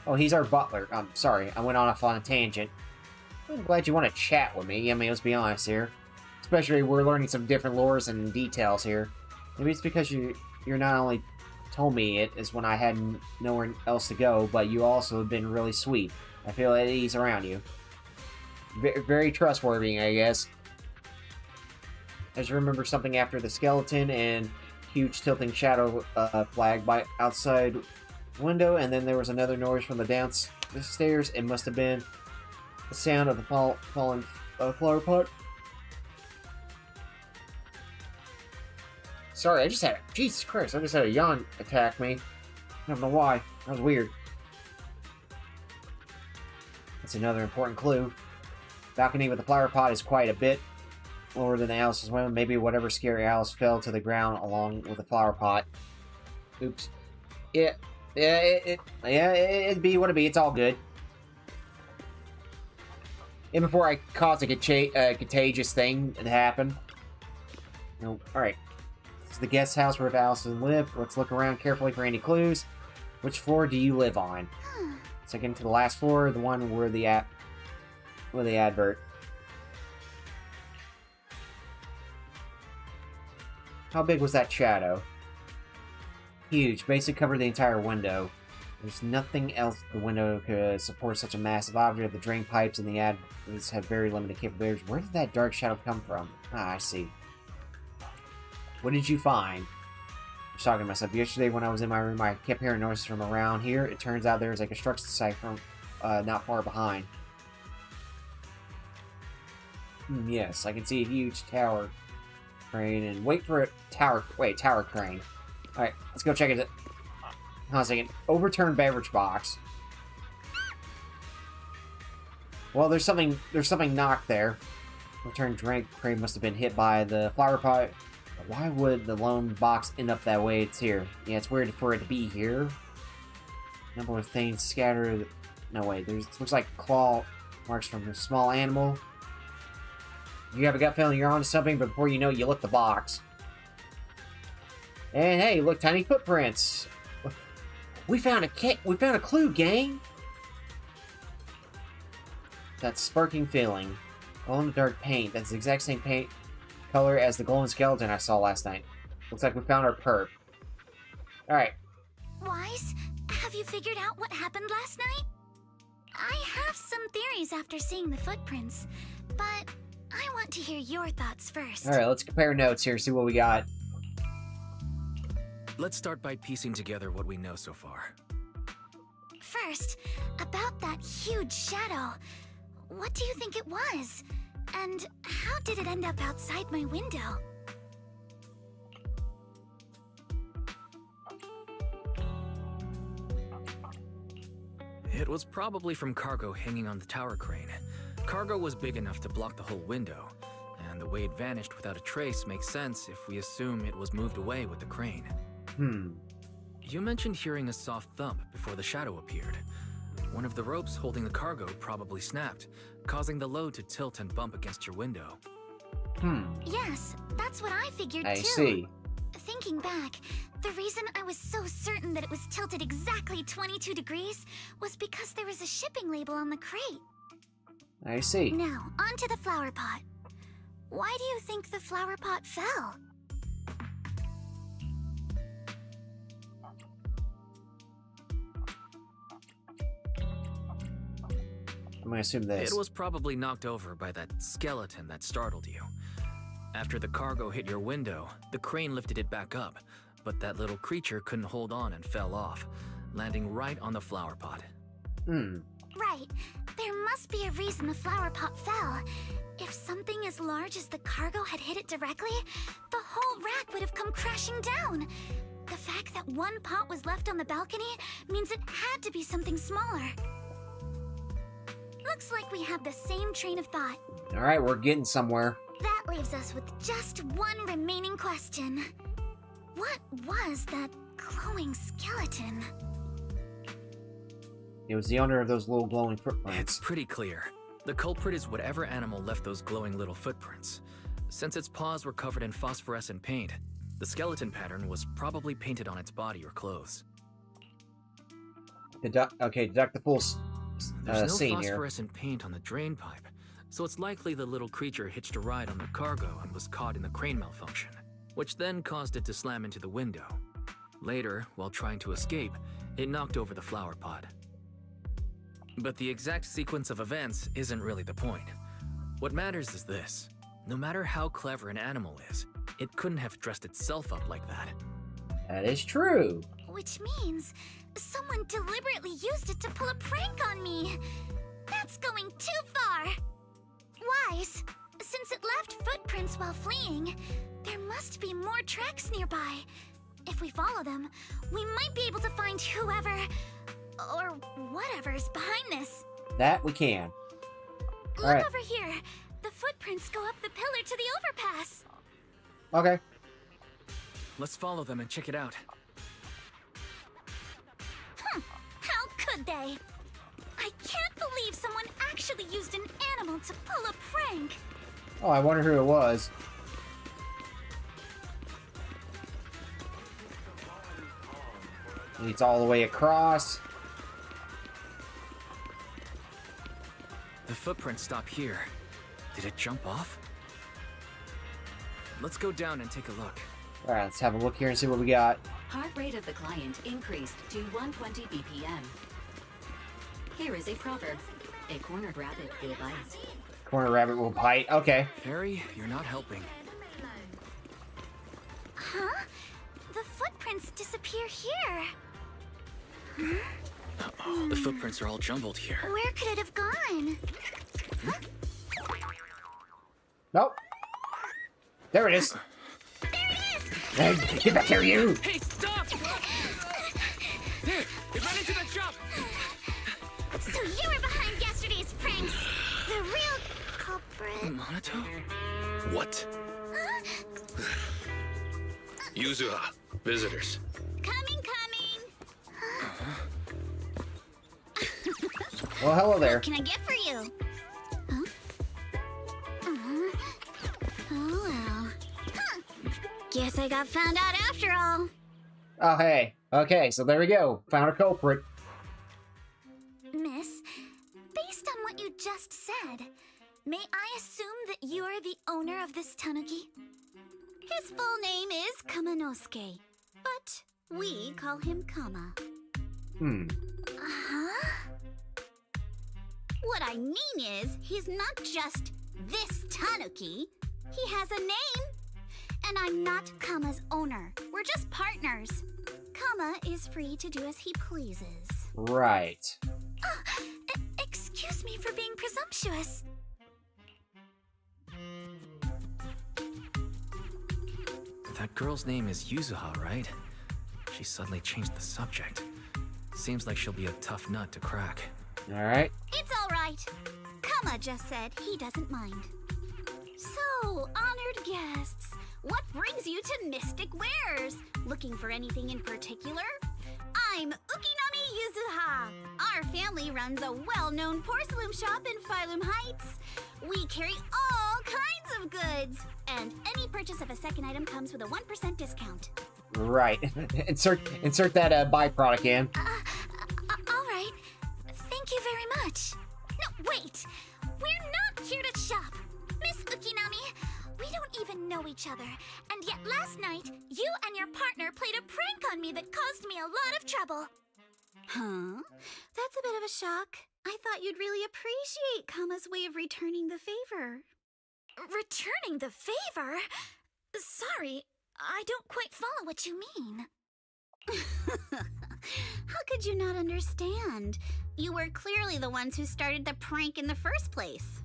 Oh, he's our butler. I'm sorry, I went off on a tangent. I'm glad you want to chat with me. I mean, let's be honest here. Especially, we're learning some different lores and details here. Maybe it's because you're not only told me it is when I had nowhere else to go, but you also have been really sweet. I feel at ease around you. Very trustworthy, I guess. I just remember something after the skeleton and huge tilting shadow flag by outside window, and then there was another noise from the downstairs. It must have been the sound of the falling flower pot. Sorry, Jesus Christ, I just had a yawn attack me. I don't know why. That was weird. That's another important clue. Balcony with the flower pot is quite a bit lower than Alice's window. Maybe whatever scary Alice fell to the ground along with the flower pot. Oops. Yeah, Yeah, it'd be what it be. It's all good. And before I cause a contagious thing to happen. No, alright. This is the guest house where Allison lived. Let's look around carefully for any clues. Which floor do you live on? Second to the last floor, the one where the advert. How big was that shadow? Huge. Basically covered the entire window. There's nothing else the window could support such a massive object. The drain pipes and the adverts have very limited capabilities. Where did that dark shadow come from? Ah, I see. What did you find? I was talking to myself. Yesterday when I was in my room, I kept hearing noises from around here. It turns out there's a construction site from not far behind. Yes, I can see a huge tower crane and wait for a tower crane. Alright, let's go check it. Hold on a second. Overturned beverage box. Well, there's something knocked there. Overturned drink crane must have been hit by the flower pot. Why would the lone box end up that way? It's here. Yeah, it's weird for it to be here. Number of things scattered. No, wait. Looks like claw marks from a small animal. You have a gut feeling you're onto something, but before you know it, you lift the box. And hey, look, tiny footprints. We found a clue, gang. That sparking feeling. Glow-in-the-dark paint. That's the exact same paint color as the glowing skeleton I saw last night. Looks like we found our perp. Alright. Wise, have you figured out what happened last night? I have some theories after seeing the footprints, but I want to hear your thoughts first. Alright, let's compare notes here, see what we got. Let's start by piecing together what we know so far. First, about that huge shadow. What do you think it was? And how did it end up outside my window? It was probably from cargo hanging on the tower crane. Cargo was big enough to block the whole window, and the way it vanished without a trace makes sense if we assume it was moved away with the crane. You mentioned hearing a soft thump before the shadow appeared. One of the ropes holding the cargo probably snapped, causing the load to tilt and bump against your window. Yes, that's what I figured too. I see. Thinking back, the reason I was so certain that it was tilted exactly 22 degrees was because there was a shipping label on the crate. I see. Now, onto the flower pot. Why do you think the flower pot fell? I'm gonna assume this. It was probably knocked over by that skeleton that startled you. After the cargo hit your window, the crane lifted it back up, but that little creature couldn't hold on and fell off, landing right on the flower pot. Right. There must be a reason the flower pot fell. If something as large as the cargo had hit it directly, the whole rack would have come crashing down. The fact that one pot was left on the balcony means it had to be something smaller. Looks like we have the same train of thought. Alright, we're getting somewhere. That leaves us with just one remaining question. What was that glowing skeleton? It was the owner of those little glowing footprints. It's pretty clear. The culprit is whatever animal left those glowing little footprints. Since its paws were covered in phosphorescent paint, the skeleton pattern was probably painted on its body or clothes. Deduct the full There's no scene here. phosphorescent paint on the drain pipe, so it's likely the little creature hitched a ride on the cargo and was caught in the crane malfunction, which then caused it to slam into the window. Later, while trying to escape, it knocked over the flower pot. But the exact sequence of events isn't really the point. What matters is this. No matter how clever an animal is, it couldn't have dressed itself up like that. That is true. Which means someone deliberately used it to pull a prank on me. That's going too far. Wise, since it left footprints while fleeing, there must be more tracks nearby. If we follow them, we might be able to find whoever or whatever's behind this. That we can. Look All right. over here. The footprints go up the pillar to the overpass. Okay. Let's follow them and check it out. could they? I can't believe someone actually used an animal to pull a prank. Oh, I wonder who it was. Leads all the way across. The footprints stop here. Did it jump off? Let's go down and take a look. Alright, let's have a look here and see what we got. Heart rate of the client increased to 120 BPM. Here is a proverb. A cornered rabbit will bite. Corner rabbit will bite. Okay. Harry, you're not helping. Huh? The footprints disappear here. Huh? Uh-oh, the footprints are all jumbled here. Where could it have gone? Huh? Nope. There it is. Hey, get back here, you! Hey, stop! There! It ran into the jump! So you were behind yesterday's pranks! The real culprit... Monato? What? Yuzuha, visitors. Coming! Well, hello there. What can I get for you? Huh? Oh, well. Huh. Guess I got found out after all. Oh, hey. Okay, so there we go. Found a culprit. Miss, based on what you just said, may I assume that you are the owner of this tanuki? His full name is Kamanosuke, but we call him Kama. Huh? What I mean is, he's not just this tanuki. He has a name. And I'm not Kama's owner. We're just partners. Kama is free to do as he pleases. Right. Excuse me for being presumptuous. That girl's name is Yuzuha, right? She suddenly changed the subject. Seems like she'll be a tough nut to crack. Alright. It's alright. Kama just said he doesn't mind. So, honored guests, what brings you to Mystic Wares? Looking for anything in particular? I'm Ukinami Yuzuha. Our family runs a well-known porcelain shop in Phylum Heights. We carry all kinds of goods, and any purchase of a second item comes with a 1% discount. Right. insert that byproduct in. All right. Thank you very much. No, wait. We're not here to shop. Miss Ukinami, we don't even know each other. And yet last night, you and your partner played a prank on me that caused me a lot of trouble. Huh? That's a bit of a shock. I thought you'd really appreciate Kama's way of returning the favor. Returning the favor? Sorry, I don't quite follow what you mean. How could you not understand? You were clearly the ones who started the prank in the first place.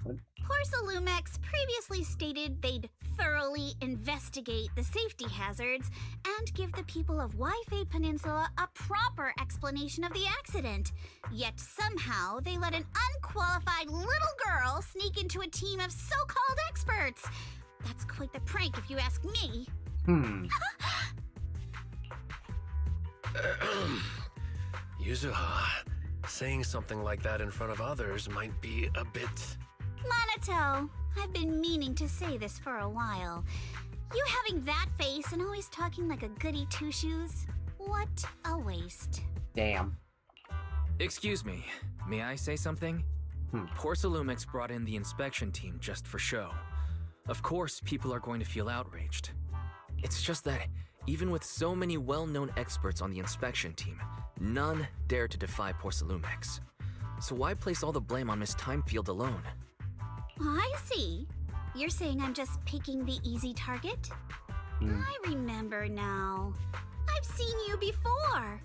Porcelumex previously stated they'd thoroughly investigate the safety hazards and give the people of Waifei Peninsula a proper explanation of the accident. Yet somehow they let an unqualified little girl sneak into a team of so-called experts. That's quite the prank if you ask me. Yuzuha, saying something like that in front of others might be a bit... Monato, I've been meaning to say this for a while. You having that face and always talking like a goody two-shoes? What a waste. Damn. Excuse me, may I say something? Porcelumix brought in the inspection team just for show. Of course, people are going to feel outraged. It's just that, even with so many well-known experts on the inspection team, none dare to defy Porcelumix. So why place all the blame on Miss Timefield alone? I see. You're saying I'm just picking the easy target? I remember now. I've seen you before.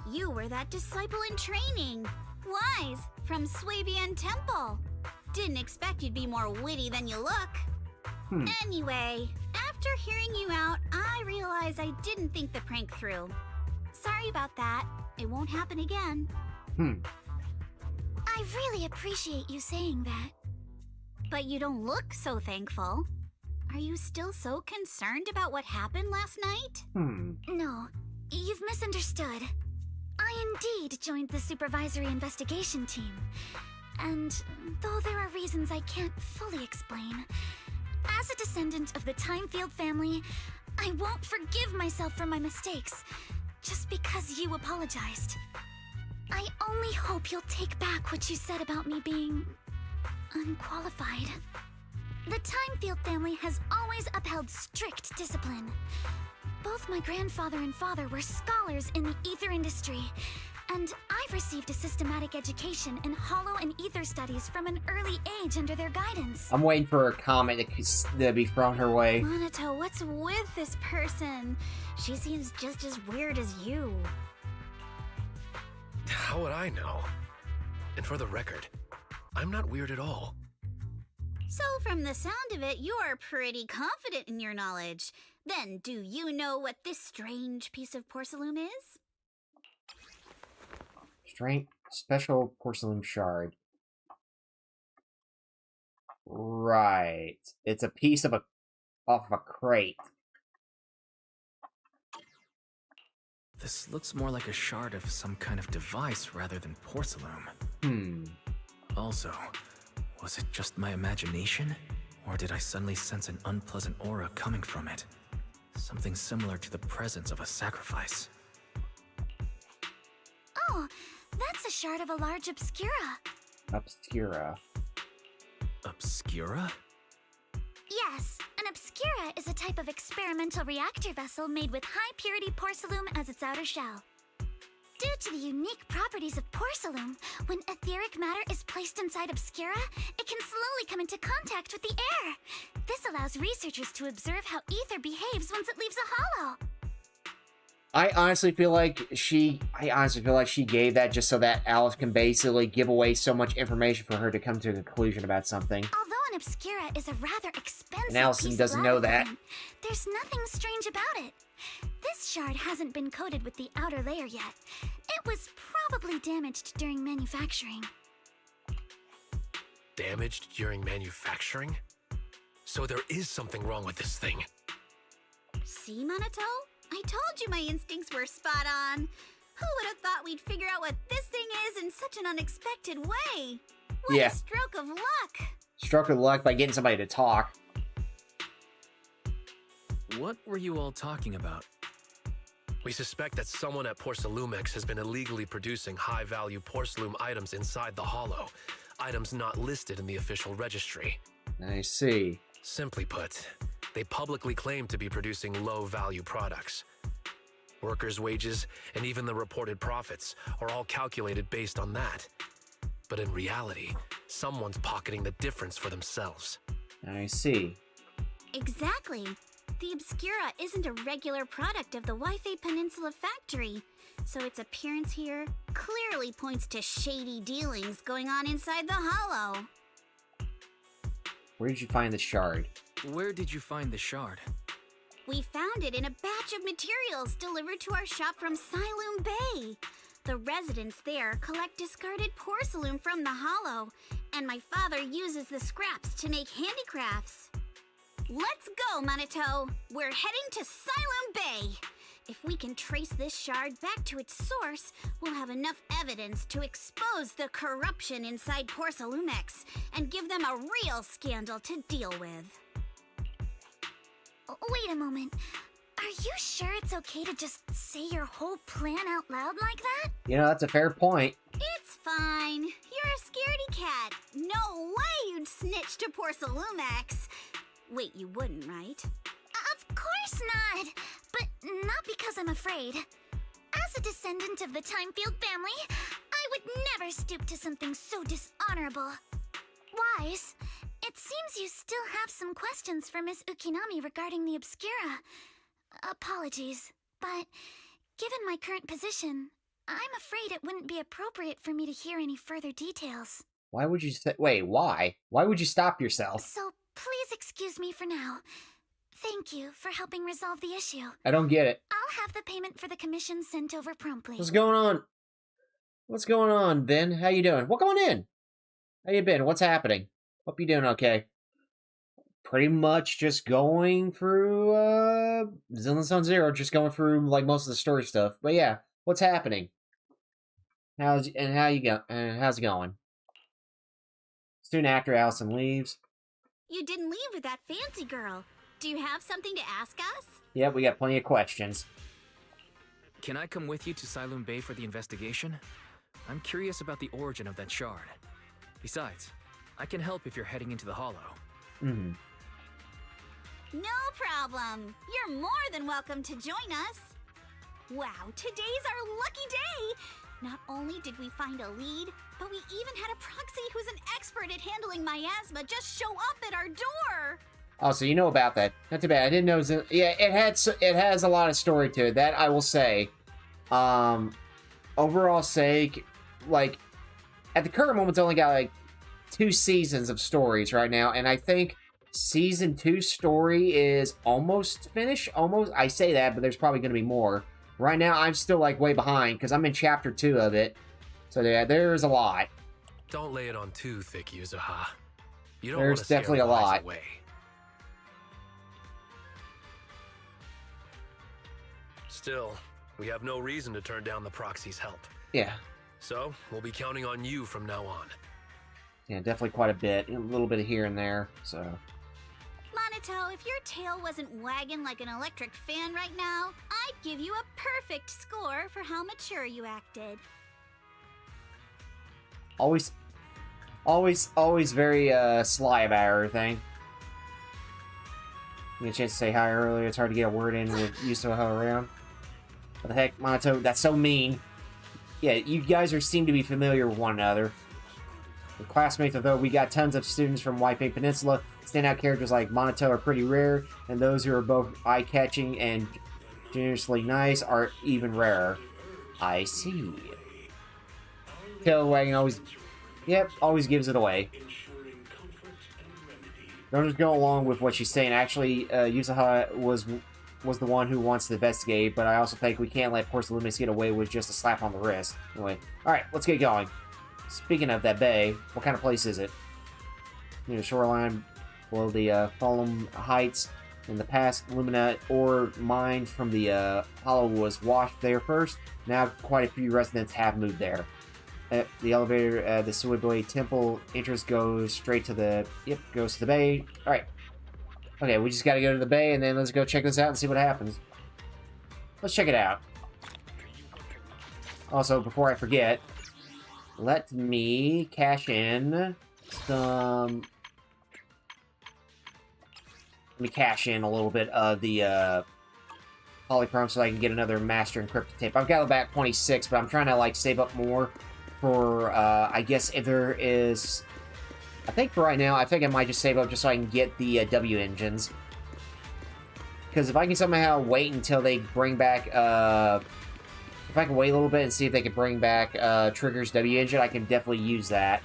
You were that disciple in training. Wise, from Swabian Temple. Didn't expect you'd be more witty than you look. Anyway, after hearing you out, I realized I didn't think the prank through. Sorry about that. It won't happen again. I really appreciate you saying that. But you don't look so thankful. Are you still so concerned about what happened last night? No, you've misunderstood. I indeed joined the supervisory investigation team. And though there are reasons I can't fully explain, as a descendant of the Timefield family, I won't forgive myself for my mistakes just because you apologized. I only hope you'll take back what you said about me being unqualified. The Timefield family has always upheld strict discipline. Both my grandfather and father were scholars in the ether industry, and I've received a systematic education in hollow and ether studies from an early age under their guidance. I'm waiting for a comment to be thrown her way. Monato, what's with this person? She seems just as weird as you. How would I know? And for the record, I'm not weird at all. So from the sound of it, you're pretty confident in your knowledge. Then, do you know what this strange piece of porcelain is? Special porcelain shard. Right. It's a piece of off of a crate. This looks more like a shard of some kind of device rather than porcelain. Also, was it just my imagination? Or did I suddenly sense an unpleasant aura coming from it? Something similar to the presence of a sacrifice. Oh, that's a shard of a large obscura. Obscura. Obscura? Yes, an obscura is a type of experimental reactor vessel made with high-purity porcelain as its outer shell. Due to the unique properties of porcelain, when etheric matter is placed inside obscura, it can slowly come into contact with the air. This allows researchers to observe how ether behaves once it leaves a hollow. I honestly feel like she gave that just so that Alice can basically give away so much information for her to come to a conclusion about something. Although an obscura is a rather expensive And Allison piece doesn't of know lab that. equipment, there's nothing strange about it. This shard hasn't been coated with the outer layer yet. It was probably damaged during manufacturing. Damaged during manufacturing? So there is something wrong with this thing. See, Monato? I told you my instincts were spot on. Who would have thought we'd figure out what this thing is in such an unexpected way? What a stroke of luck! Stroke of luck by getting somebody to talk. What were you all talking about? We suspect that someone at Porcelumex has been illegally producing high-value porcelain items inside the Hollow. Items not listed in the official registry. I see. Simply put, they publicly claim to be producing low-value products. Workers' wages and even the reported profits are all calculated based on that. But in reality, someone's pocketing the difference for themselves. I see. Exactly. The Obscura isn't a regular product of the Wi-Fi Peninsula factory, so its appearance here clearly points to shady dealings going on inside the Hollow. Where did you find the shard? Where did you find the shard? We found it in a batch of materials delivered to our shop from Siloom Bay. The residents there collect discarded porcelain from the Hollow, and my father uses the scraps to make handicrafts. Let's go, Monato! We're heading to Siloom Bay! If we can trace this shard back to its source, we'll have enough evidence to expose the corruption inside Porcelumex and give them a real scandal to deal with. Wait a moment. Are you sure it's okay to just say your whole plan out loud like that? You know, that's a fair point. It's fine. You're a scaredy cat. No way you'd snitch to Porcelumex. Wait, you wouldn't, right? Of course not! But not because I'm afraid. As a descendant of the Timefield family, I would never stoop to something so dishonorable. Wise, it seems you still have some questions for Miss Ukinami regarding the Obscura. Apologies, but given my current position, I'm afraid it wouldn't be appropriate for me to hear any further details. Why would you say... Wait, why? Why would you stop yourself? So please excuse me for now. Thank you for helping resolve the issue. I don't get it. I'll have the payment for the commission sent over promptly. What's going on? What's going on, Ben? How you doing? Welcome on in. How you been? What's happening? Hope you're doing okay. Pretty much just going through, Zenless Zone Zero, just going through, like, most of the story stuff. But yeah, what's happening? How's it going? Soon after Allison leaves. You didn't leave with that fancy girl. Do you have something to ask us? Yep, we got plenty of questions. Can I come with you to Siloam Bay for the investigation? I'm curious about the origin of that shard. Besides, I can help if you're heading into the Hollow. Mm-hmm. No problem. You're more than welcome to join us. Wow, today's our lucky day. Not only did we find a lead, but we even had a proxy who's an expert at handling miasma just show up at our door. Oh, so you know about that. Not too bad. I didn't know. Yeah, it has a lot of story to it. That I will say. Overall sake, like, at the current moment, it's only got, like, 2 seasons of stories right now, and I think Season 2 story is almost finished. Almost. I say that, but there's probably going to be more. Right now, I'm still, like, way behind, because I'm in Chapter 2 of it. So, yeah, there's a lot. Don't lay it on too thick, Yuzuha. You don't There's definitely a lot. Away. Still, we have no reason to turn down the proxy's help. Yeah. So, we'll be counting on you from now on. Yeah, definitely quite a bit. A little bit of here and there, so... Monito, if your tail wasn't wagging like an electric fan right now, I'd give you a perfect score for how mature you acted. Always very, sly about everything. You had a chance to say hi earlier. It's hard to get a word in with Yuzuha around. What the heck, Monito? That's so mean. Yeah, you guys seem to be familiar with one another. The classmates, although we got tons of students from White Bay Peninsula, standout characters like Monito are pretty rare, and those who are both eye-catching and generously nice are even rarer. I see. Tail wagging always... Yep, always gives it away. Don't just go along with what she's saying. Actually, Yuzuha was the one who wants to investigate, but I also think we can't let Porcelumix get away with just a slap on the wrist. Anyway, alright, let's get going. Speaking of that bay, what kind of place is it? Near the shoreline, below the Fallen Heights. In the past, Lumina ore mined from the Hollow was washed there first. Now, quite a few residents have moved there. The elevator at the Suiboy Temple entrance goes straight to the... Yep, goes to the bay. Alright. Okay, we just gotta go to the bay, and then let's go check this out and see what happens. Let's check it out. Also, before I forget, let me cash in some... Let me cash in a little bit of the polychrome so I can get another Master Encrypted tape. I've got about 26, but I'm trying to, like, save up more for, I guess if there is... I think for right now, I think I might just save up just so I can get the W engines. Because if I can somehow wait until they bring back, if I can wait a little bit and see if they can bring back Trigger's W engine, I can definitely use that.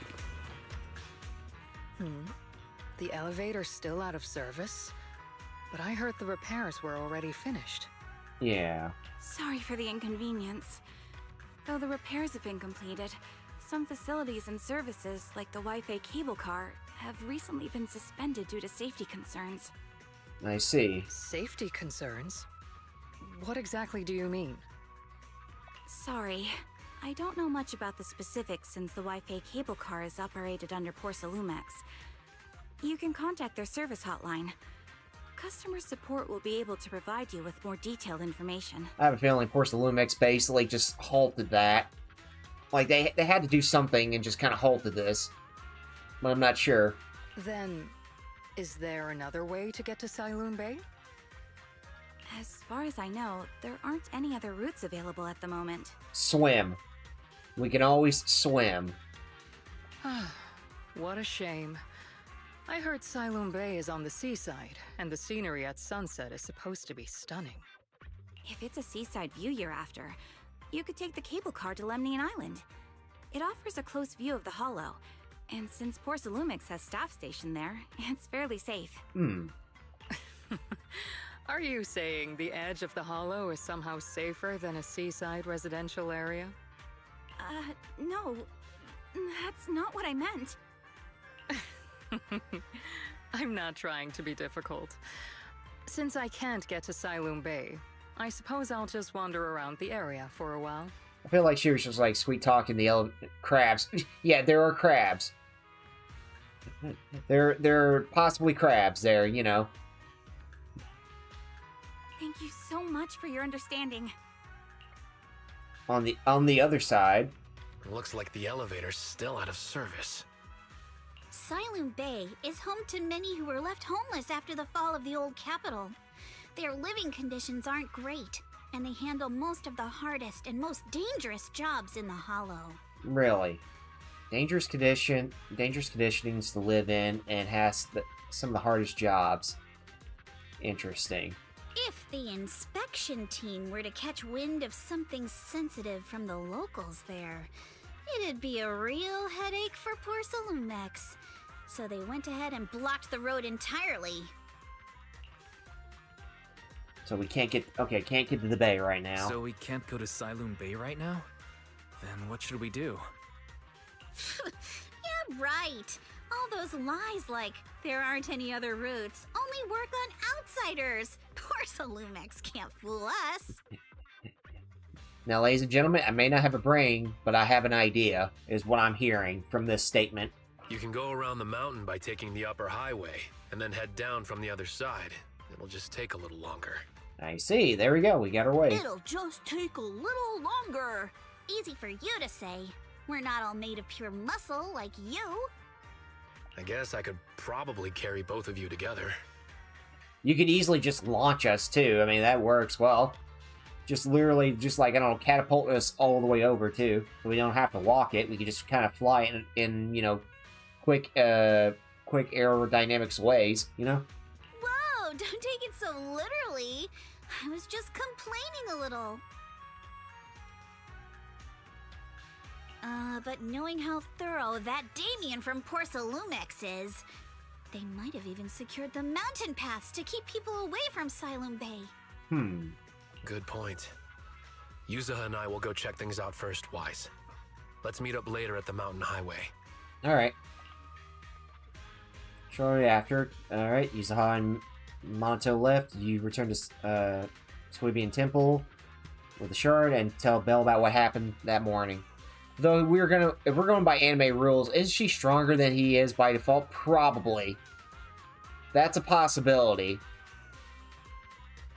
The elevator's still out of service? But I heard the repairs were already finished. Yeah. Sorry for the inconvenience. Though the repairs have been completed, some facilities and services, like the Wi-Fi cable car, have recently been suspended due to safety concerns. I see. Safety concerns? What exactly do you mean? Sorry. I don't know much about the specifics since the Wi-Fi cable car is operated under Porcelumix. You can contact their service hotline. Customer support will be able to provide you with more detailed information. I have a feeling Porcelumix basically just halted that. Like, they had to do something and just kind of halted this. But I'm not sure. Then, is there another way to get to Siloam Bay? As far as I know, there aren't any other routes available at the moment. Swim. We can always swim. What a shame. I heard Siloam Bay is on the seaside, and the scenery at sunset is supposed to be stunning. If it's a seaside view you're after, you could take the cable car to Lemnian Island. It offers a close view of the Hollow, and since Porcelumix has staff stationed there, it's fairly safe. Are you saying the edge of the Hollow is somehow safer than a seaside residential area? No. That's not what I meant. I'm not trying to be difficult. Since I can't get to Siloam Bay, I suppose I'll just wander around the area for a while. I feel like she was just like sweet talking the crabs. Yeah, there are crabs. There are possibly crabs there, you know. Thank you so much for your understanding. On the other side, looks like the elevator's still out of service. Silum Bay is home to many who were left homeless after the fall of the old capital. Their living conditions aren't great, and they handle most of the hardest and most dangerous jobs in the Hollow. really. Dangerous conditions to live in, and has some of the hardest jobs. Interesting. If the inspection team were to catch wind of something sensitive from the locals there, it'd be a real headache for poor Salumex. So they went ahead and blocked the road entirely. So we can't get... Okay, can't get to the bay right now. So we can't go to Silum Bay right now? Then what should we do? Yeah, right. All those lies like, there aren't any other routes, only work on outsiders. Poor Salumex can't fool us. Now, ladies and gentlemen, I may not have a brain, but I have an idea, is what I'm hearing from this statement. You can go around the mountain by taking the upper highway, and then head down from the other side. It'll just take a little longer. I see. There we go. We got our way. It'll just take a little longer. Easy for you to say. We're not all made of pure muscle like you. I guess I could probably carry both of you together. You could easily just launch us, too. I mean, that works well. Just literally, just like, I don't know, catapult us all the way over, too. So we don't have to walk it. We can just kind of fly it in, you know, quick aerodynamics ways, you know? Whoa, don't take it so literally. I was just complaining a little. But knowing how thorough that Damien from Porcelumex is, they might have even secured the mountain paths to keep people away from Silum Bay. Good point. Yuzuha and I will go check things out first, Wise. Let's meet up later at the mountain highway. Alright. Shortly after, alright, Yuzuha and Monato left. You return to Swabian Temple with the shard and tell Belle about what happened that morning. Though if we're going by anime rules, is she stronger than he is by default? Probably. That's a possibility.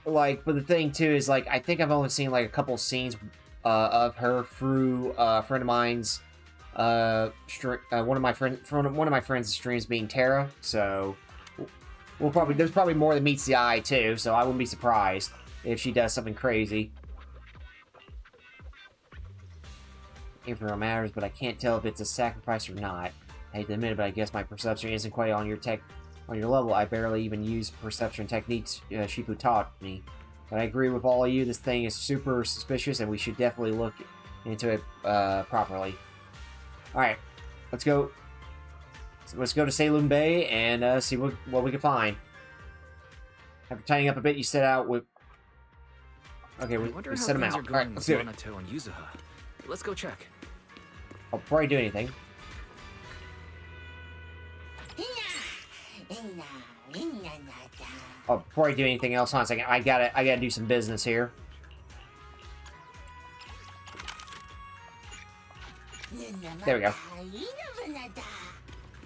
Like, but the thing too is, like, I think I've only seen like a couple scenes of her through a friend of mine's one of my friends' streams being Terra. So there's probably more than meets the eye too. So I wouldn't be surprised if she does something crazy. Infernal matters, but I can't tell if it's a sacrifice or not. I hate to admit it, but I guess my perception isn't quite on your level. I barely even use perception techniques Shifu taught me. But I agree with all of you, this thing is super suspicious, and we should definitely look into it properly. Alright, let's go. Let's go to Silum Bay and see what we can find. After tidying up a bit, you set out with... Okay, we set them out. Alright, let's do it. Let's go check. Oh, before I do anything... Oh, before I do anything else, hold on a second. I gotta do some business here. There we go.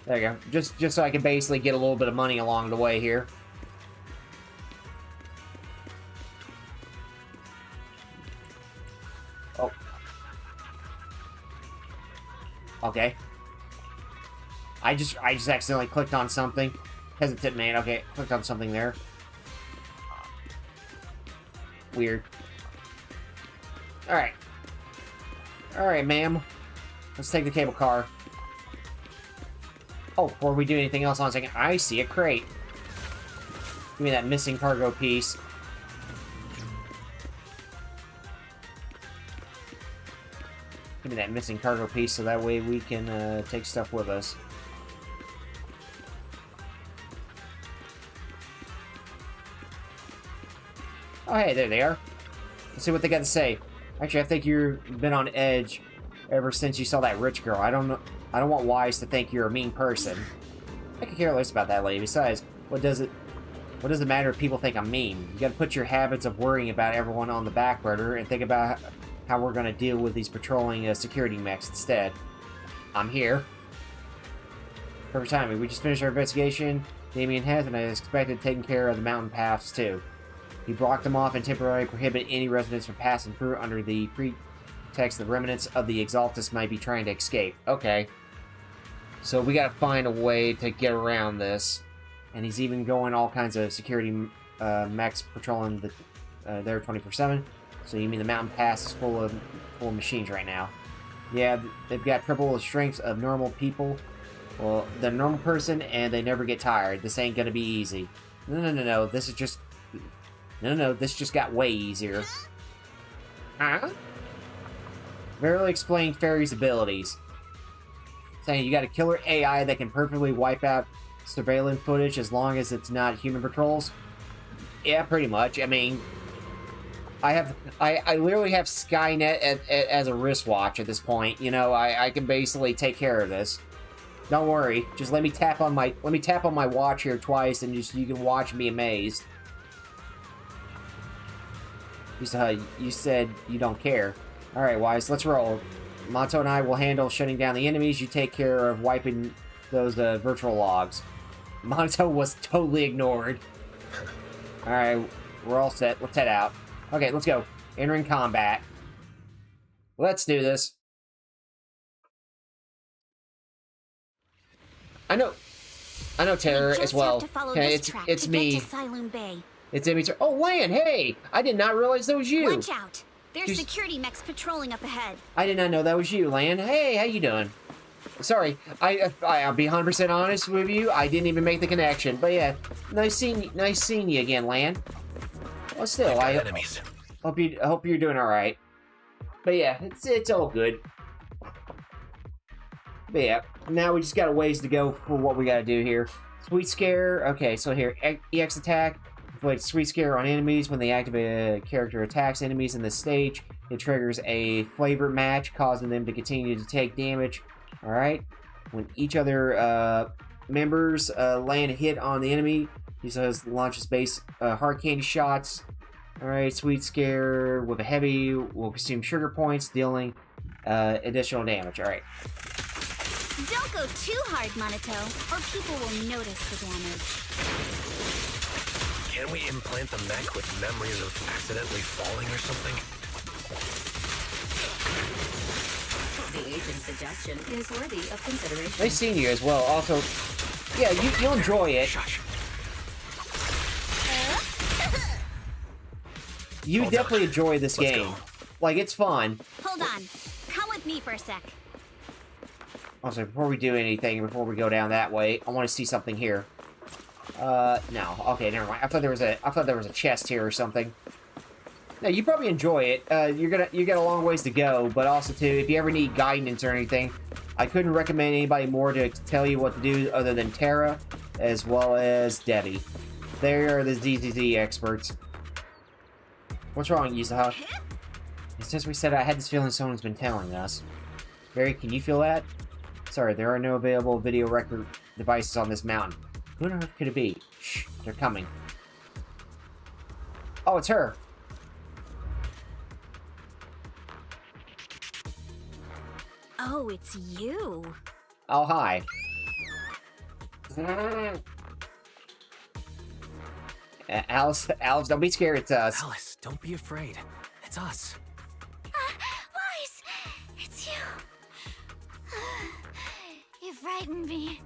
There we go. Just so I can basically get a little bit of money along the way here. Oh. Okay. I just accidentally clicked on something. Hesitant man. Okay, clicked on something there. Weird. Alright. Alright, ma'am. Let's take the cable car. Oh, before we do anything else, on a second. I see a crate. Give me that missing cargo piece. Give me that missing cargo piece so that way we can take stuff with us. Oh, hey, there they are. Let's see what they got to say. Actually, I think you've been on edge ever since you saw that rich girl. I don't want Wise to think you're a mean person. I could care less about that lady. Besides, what does it matter if people think I'm mean? You gotta put your habits of worrying about everyone on the back burner and think about how we're gonna deal with these patrolling security mechs instead. I'm here. Perfect timing. We just finished our investigation. Damien has, and I expected taking care of the mountain paths too. He blocked them off and temporarily prohibited any residents from passing through under the pretext the remnants of the Exaltus might be trying to escape. Okay. So we gotta find a way to get around this. And he's even going all kinds of security mechs patrolling there 24/7. So you mean the mountain pass is full of machines right now? Yeah, they've got triple the strength of normal people. Well, they're a normal person and they never get tired. This ain't gonna be easy. No. This is just... No, this just got way easier. Huh? Barely explained Fairy's abilities. Saying you got a killer AI that can perfectly wipe out surveillance footage as long as it's not human patrols? Yeah, pretty much. I mean, I literally have Skynet as a wristwatch at this point. You know, I can basically take care of this. Don't worry. Just let me tap on my watch here twice, and you can watch and be amazed. You said you don't care. All right, Wise, let's roll. Monto and I will handle shutting down the enemies. You take care of wiping those virtual logs. Monto was totally ignored. All right, we're all set. Let's head out. Okay, let's go. Entering combat. Let's do this. I know Terror as well. Okay, it's me. It's me. Oh, Lan, hey! I did not realize that was you. Watch out! There's security mechs patrolling up ahead. I did not know that was you, Lan. Hey, how you doing? Sorry, I'll be 100% honest with you. I didn't even make the connection. But yeah, nice seeing you again, Lan. Well, still, I hope you're doing all right. But yeah, it's all good. But yeah, now we just got a ways to go for what we gotta do here. Sweet Scare. Okay, so here, EX attack. Inflict Sweet Scare on enemies. When they activate a character attacks enemies in this stage, it triggers a flavor match, causing them to continue to take damage. Alright. When each other members land a hit on the enemy, he launches base hard candy shots. Alright, Sweet Scare with a heavy will consume sugar points, dealing additional damage. Alright. Don't go too hard, Monito, or people will notice the damage. Can we implant the mech with memories of accidentally falling or something? The agent's suggestion is worthy of consideration. Nice seeing you as well. Also, yeah, you'll enjoy it. Shush. You definitely enjoy this game. Go. Like, it's fun. Hold on. Come with me for a sec. Also, before we do anything, before we go down that way, I want to see something here. No. Okay, never mind. I thought there was a chest here or something. No, you probably enjoy it. You got a long ways to go, but also too, if you ever need guidance or anything, I couldn't recommend anybody more to tell you what to do other than Tara, as well as Debbie. They are the ZZZ experts. What's wrong, Yusaha? Since we said I had this feeling someone's been telling us. Barry, can you feel that? Sorry, there are no available video record devices on this mountain. Who on earth could it be? Shh, they're coming. Oh, it's her. Oh, it's you. Oh, hi. Alice, don't be scared. It's us. Alice, don't be afraid. It's us. Wise, it's you. You frightened me.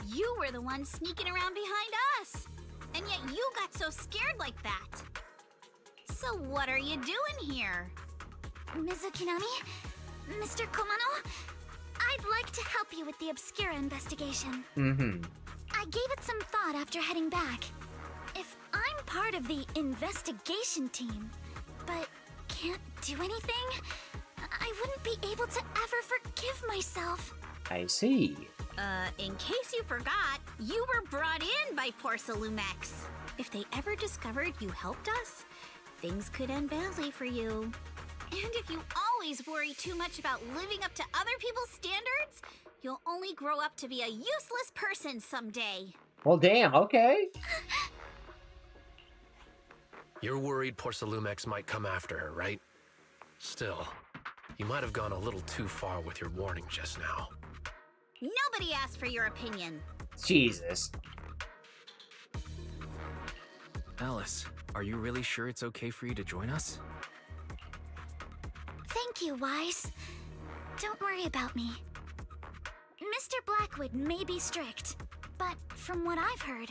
You were the one sneaking around behind us. And yet you got so scared like that. So what are you doing here? Mizukinami? Mr. Komano? I'd like to help you with the Obscura investigation. I gave it some thought after heading back. If I'm part of the investigation team, but can't do anything, I wouldn't be able to ever forgive myself. I see. In case you forgot, you were brought in by Porcelumex. If they ever discovered you helped us, things could end badly for you. And if you always worry too much about living up to other people's standards, you'll only grow up to be a useless person someday. Well, damn, okay. You're worried Porcelumex might come after her, right? Still, you might have gone a little too far with your warning just now. Nobody asked for your opinion. Jesus. Alice, are you really sure it's okay for you to join us? Thank you, Wise. Don't worry about me. Mr. Blackwood may be strict, but from what I've heard,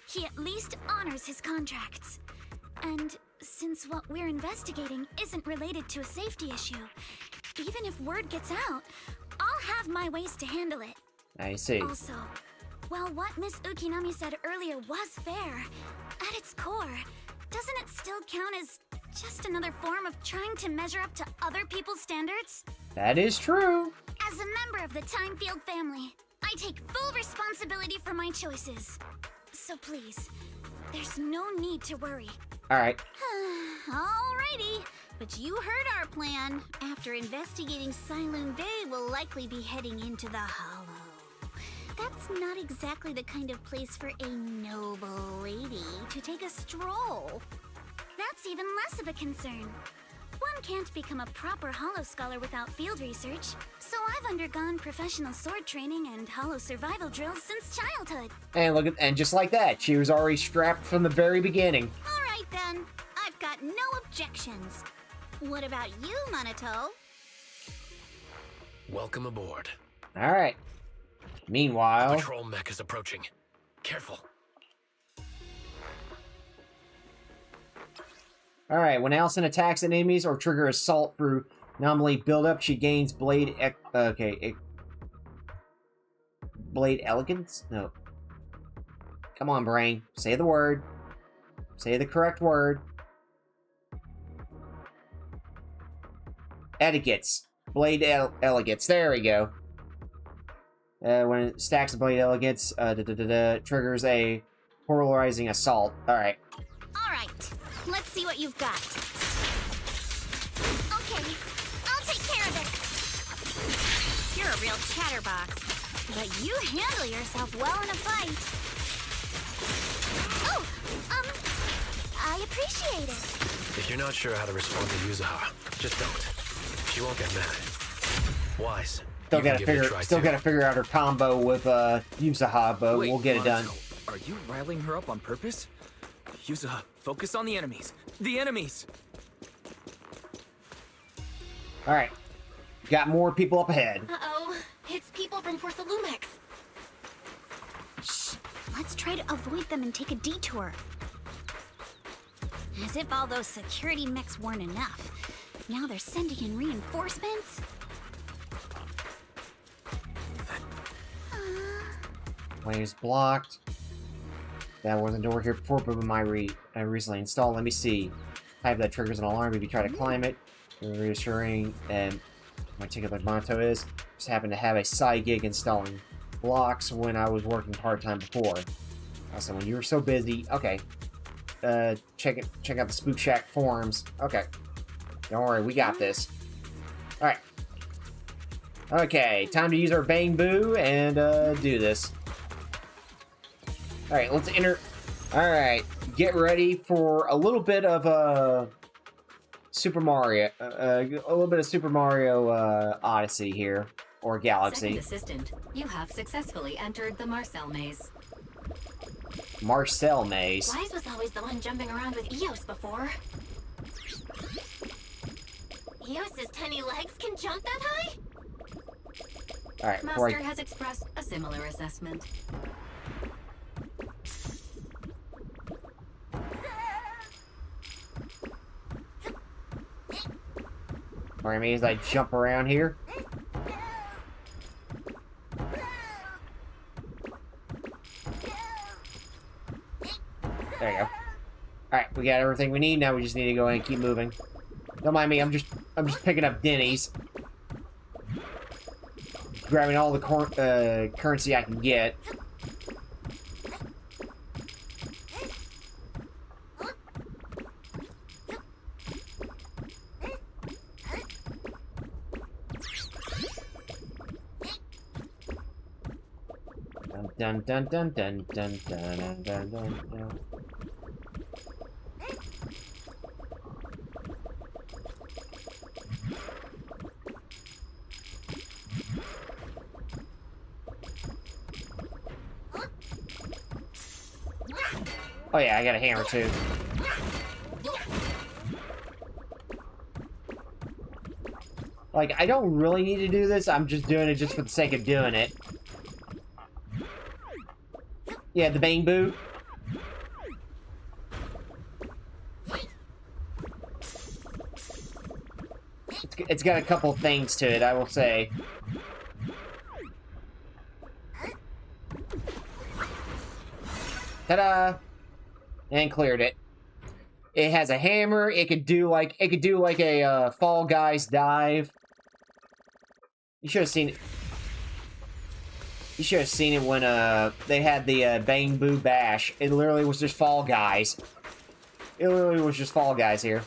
he at least honors his contracts. And since what we're investigating isn't related to a safety issue, even if word gets out, I'll have my ways to handle it. I see. Also, while what Miss Ukinami said earlier was fair, at its core, doesn't it still count as just another form of trying to measure up to other people's standards? That is true. As a member of the Timefield family, I take full responsibility for my choices. So please, there's no need to worry. Alright. Alrighty, but you heard our plan. After investigating Siloon Bay, we'll likely be heading into the Hollow. That's not exactly the kind of place for a noble lady to take a stroll. That's even less of a concern. One can't become a proper Hollow scholar without field research, so I've undergone professional sword training and Hollow survival drills since childhood. And look at, and just like that, she was already strapped from the very beginning. Alright then, I've got no objections. What about you, Minato? Welcome aboard. Alright. Meanwhile... The patrol mech is approaching. Careful. Alright, when Allison attacks enemies or trigger assault through anomaly buildup, she gains blade... Blade elegance? No. Come on, brain. Say the word. Say the correct word. Etiquettes. Blade elegance. There we go. When it stacks the blade elegance, triggers a polarizing assault. Alright. Alright, let's see what you've got. Okay, I'll take care of it. You're a real chatterbox, but you handle yourself well in a fight. Oh, I appreciate it. If you're not sure how to respond to Yuzuha, just don't. She won't get mad. Wise. Still gotta figure out her combo with Yuzuha, but we'll get it done. Are you riling her up on purpose? Yuzuha, focus on the enemies. The enemies! Alright. Got more people up ahead. Uh-oh. It's people from Porcelumex. Shh. Let's try to avoid them and take a detour. As if all those security mechs weren't enough. Now they're sending in reinforcements? Lane is blocked. That wasn't a door here before, but with my recently installed. Let me see. Type that triggers an alarm if you try to climb it. Reassuring, and my ticket like motto is just happened to have a side gig installing blocks when I was working part-time before. Also, when you were so busy, okay. Check out the Spook Shack forums. Okay. Don't worry, we got this. Alright. Okay, time to use our Bang Boo and do this. Alright, let's enter. Alright, get ready for a little bit of Super Mario. A little bit of Super Mario Odyssey here. Or Galaxy. Second assistant, you have successfully entered the Marcel maze. Marcel maze. Wise was always the one jumping around with Eos before. Eos's tiny legs can jump that high? Alright, Master has expressed a similar assessment. Alright, means I jump around here. There you go. Alright, we got everything we need. Now we just need to go in and keep moving. Don't mind me, I'm just picking up Denny's. Grabbing all the currency I can get. Dun dun dun dun dun dun dun dun dun. Oh yeah, I got a hammer too. Like, I don't really need to do this, I'm just doing it just for the sake of doing it. Yeah, the bang boo. It's got a couple things to it, I will say. Ta-da! And cleared it. It has a hammer. It could do like a Fall Guys dive. You should have seen it. You should have seen it when they had the Bang Boo Bash. It literally was just Fall Guys. It literally was just Fall Guys here.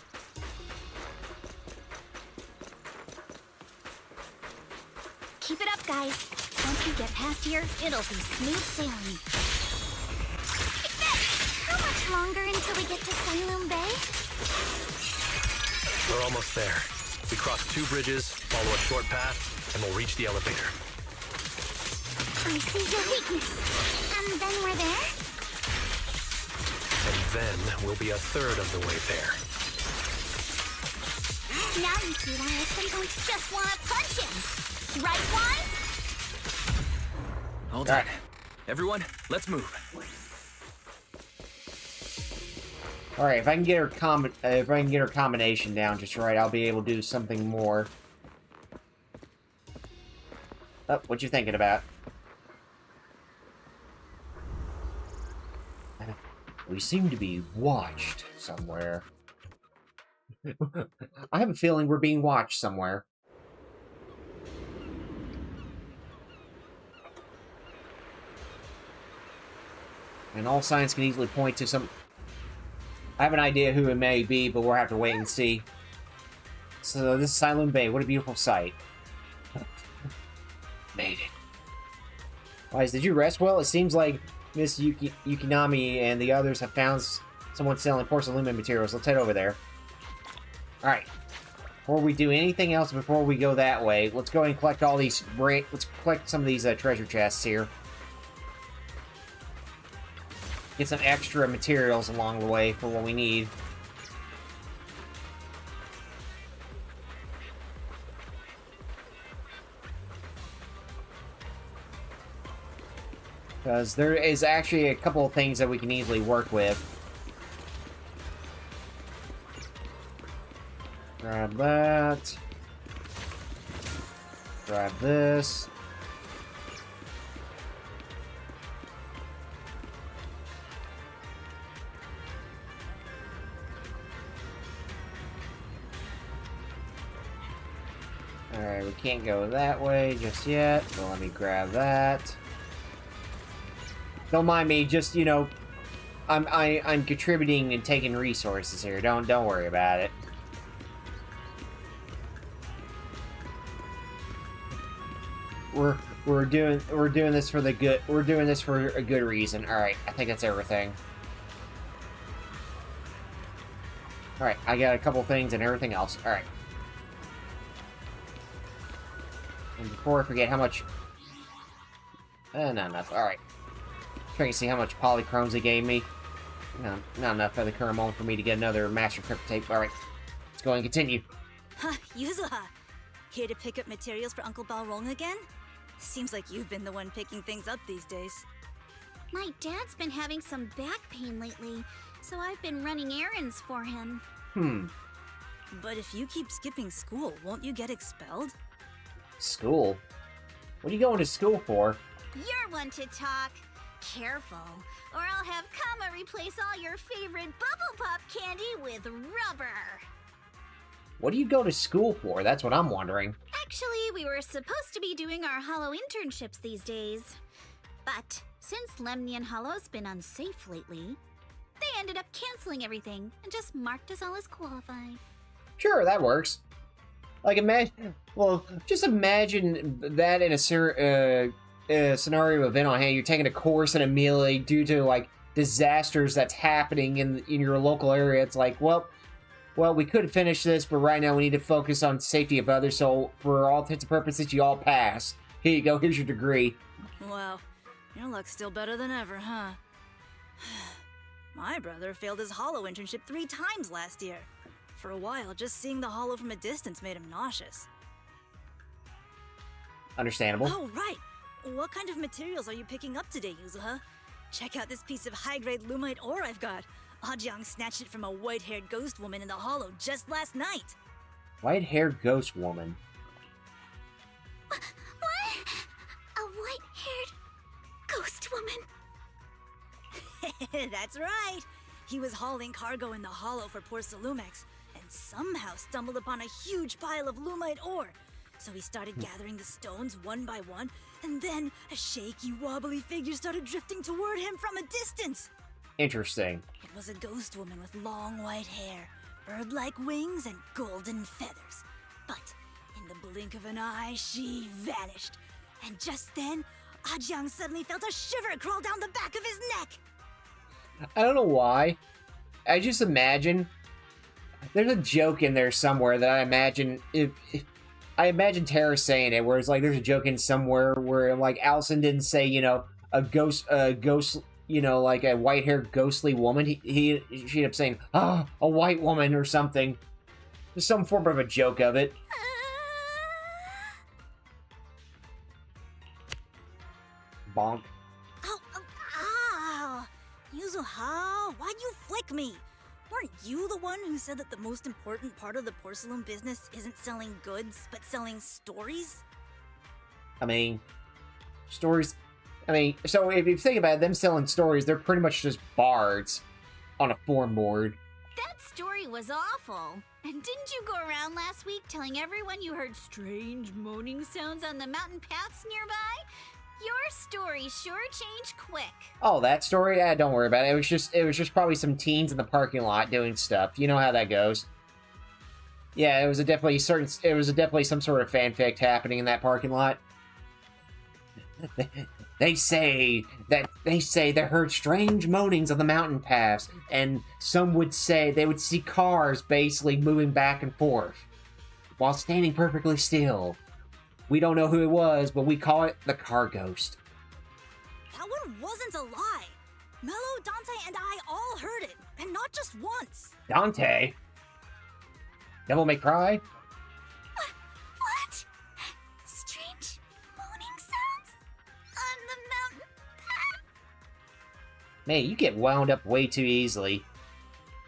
Keep it up, guys. Once we get past here, it'll be smooth sailing. How much longer until we get to Salem Bay? We're almost there. We cross 2 bridges, follow a short path, and we'll reach the elevator. I see your weakness. And then we're there? And then we'll be a third of the way there. Now you see why I sometimes just want to punch him. Right, Wise? Hold on. Everyone, let's move. Alright, if I can get her combination down just right, I'll be able to do something more. Oh, what you thinking about? We seem to be watched somewhere. I have a feeling we're being watched somewhere. And all signs can easily point to some... I have an idea who it may be, but we'll have to wait and see. So this is Silent Bay. What a beautiful sight. Made it. Wise, did you rest well? It seems like Miss Yukinami and the others have found someone selling porcelain materials. Let's head over there. Alright. Before we do anything else, before we go that way, let's go and collect all these... Let's collect some of these treasure chests here. Get some extra materials along the way for what we need. Because there is actually a couple of things that we can easily work with. Grab that. Grab this. Alright, we can't go that way just yet, so let me grab that. Don't mind me, just, you know, I'm contributing and taking resources here. Don't worry about it. We're doing this for the good. We're doing this for a good reason. Alright, I think that's everything. Alright, I got a couple things and everything else. Alright. And before I forget how much... no, nothing. Alright. Trying to see how much polychromes they gave me. No, not enough for the current moment for me to get another master cryptotape. Alright. Let's go and continue. Huh, Yuzuha. Here to pick up materials for Uncle Balrog again? Seems like you've been the one picking things up these days. My dad's been having some back pain lately, so I've been running errands for him. But if you keep skipping school, won't you get expelled? School? What are you going to school for? You're one to talk. Careful, or I'll have Kama replace all your favorite Bubble Pop candy with rubber. What do you go to school for? That's what I'm wondering. Actually, we were supposed to be doing our Hollow internships these days. But since Lemnian Hollow's been unsafe lately, they ended up canceling everything and just marked us all as qualified. Sure, that works. Like, just imagine that in a scenario event on hand. You're taking a course in a melee due to, like, disasters that's happening in your local area. It's like, well, we could finish this, but right now we need to focus on safety of others, so for all intents and purposes, you all pass. Here you go, here's your degree. Wow, your luck's still better than ever, huh? My brother failed his holo internship 3 times last year. For a while, just seeing the holo from a distance made him nauseous. Understandable. Oh, right! What kind of materials are you picking up today, Yuzuha? Check out this piece of high-grade lumite ore I've got. Ajiang snatched it from a white-haired ghost woman in the holo just last night. White-haired ghost woman. What? A white-haired ghost woman? That's right! He was hauling cargo in the holo for Porcelumex, and somehow stumbled upon a huge pile of lumite ore. So he started gathering the stones one by one, and then a shaky, wobbly figure started drifting toward him from a distance. Interesting. It was a ghost woman with long white hair, bird-like wings, and golden feathers. But in the blink of an eye, she vanished. And just then, Ajiang suddenly felt a shiver crawl down the back of his neck. I don't know why. I just imagine there's a joke in there somewhere that I imagine I imagine Tara saying it, where it's like there's a joke in somewhere where like Allison didn't say, you know, a ghost, you know, like a white-haired ghostly woman. She ended up saying, a white woman or something. There's some form of a joke of it. Bonk. Ow! Yuzuha, why'd you flick me? Weren't you the one who said that the most important part of the porcelain business isn't selling goods, but selling stories? I mean, stories... I mean, so if you think about it, them selling stories, they're pretty much just bards on a form board. That story was awful. And didn't you go around last week telling everyone you heard strange moaning sounds on the mountain paths nearby? Your story sure changed quick. Oh, that story? Yeah, don't worry about it. It was just probably some teens in the parking lot doing stuff. You know how that goes. Yeah, it was definitely some sort of fanfic happening in that parking lot. They say they heard strange moanings on the mountain paths, and some would say they would see cars basically moving back and forth while standing perfectly still. We don't know who it was, but we call it the car ghost. That one wasn't a lie. Mello, Dante, and I all heard it, and not just once. Dante? Devil May Cry? What? Strange moaning sounds on the mountain path? Man, you get wound up way too easily.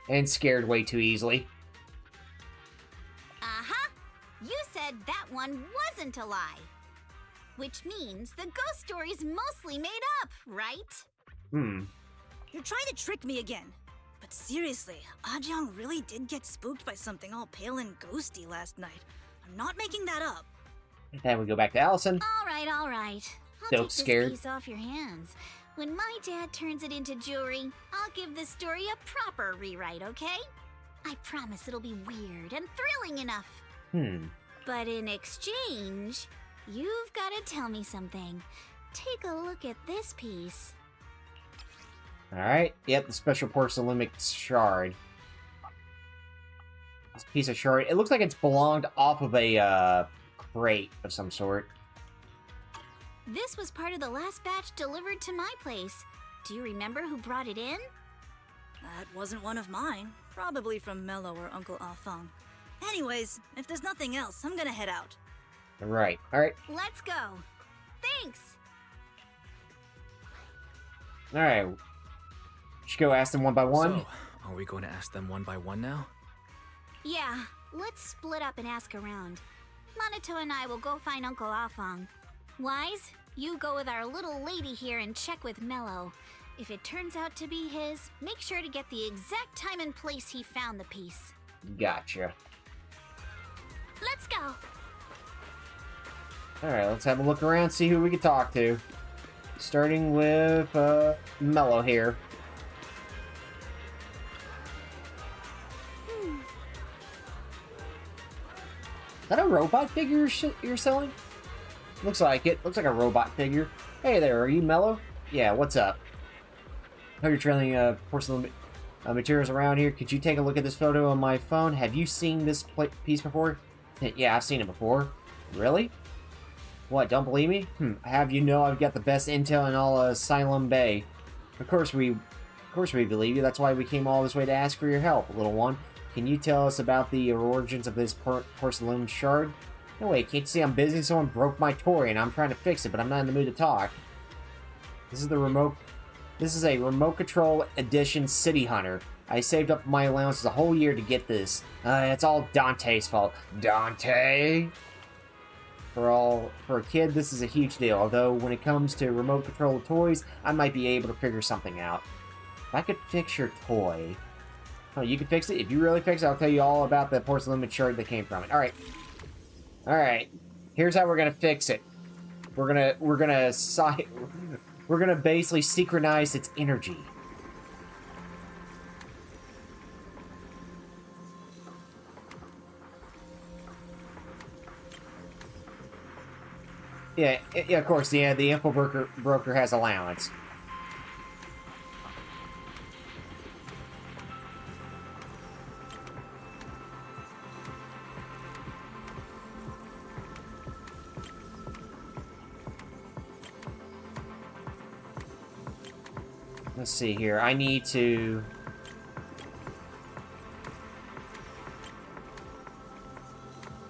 And scared way too easily. Uh-huh. You said that one wasn't a lie. Which means the ghost story's mostly made up, right? You're trying to trick me again. But seriously, Ajiang really did get spooked by something all pale and ghosty last night. I'm not making that up. And we go back to Allison. All right. I'll Still take scared. this piece off your hands. When my dad turns it into jewelry, I'll give this story a proper rewrite, okay? I promise it'll be weird and thrilling enough. But in exchange, you've got to tell me something. Take a look at this piece. Alright, yep, the special porcelainic shard. This piece of shard, it looks like it's belonged off of a crate of some sort. This was part of the last batch delivered to my place. Do you remember who brought it in? That wasn't one of mine. Probably from Mello or Uncle Afang. Anyways, if there's nothing else, I'm gonna head out. Right, alright. Let's go. Thanks. Alright. Should go ask them one by one? So, are we going to ask them one by one now? Yeah, let's split up and ask around. Minato and I will go find Uncle Afang. Wise, you go with our little lady here and check with Mello. If it turns out to be his, make sure to get the exact time and place he found the piece. Gotcha. Let's go. Alright, let's have a look around, see who we can talk to. Starting with, Mello here. Is that a robot figure you're selling? Looks like it. Looks like a robot figure. Hey there, are you Mello? Yeah, what's up? I heard you're trailing porcelain materials around here. Could you take a look at this photo on my phone? Have you seen this piece before? Yeah, I've seen it before. Really? What, don't believe me? I have you know I've got the best intel in all Asylum Bay. Of course we Of course we believe you. That's why we came all this way to ask for your help, little one. Can you tell us about the origins of this porcelain shard? No way, can't you see I'm busy? Someone broke my toy and I'm trying to fix it, but I'm not in the mood to talk. This is a remote control edition City Hunter. I saved up my allowances a whole year to get this. It's all Dante's fault. Dante? For a kid, this is a huge deal, although when it comes to remote control toys, I might be able to figure something out. If I could fix your toy... Oh, you can fix it? If you really fix it, I'll tell you all about the porcelain shard that came from it. Alright. Alright. Here's how we're gonna fix it. We're gonna basically synchronize its energy. Yeah, of course, the info broker has allowance. Let's see here. I need to...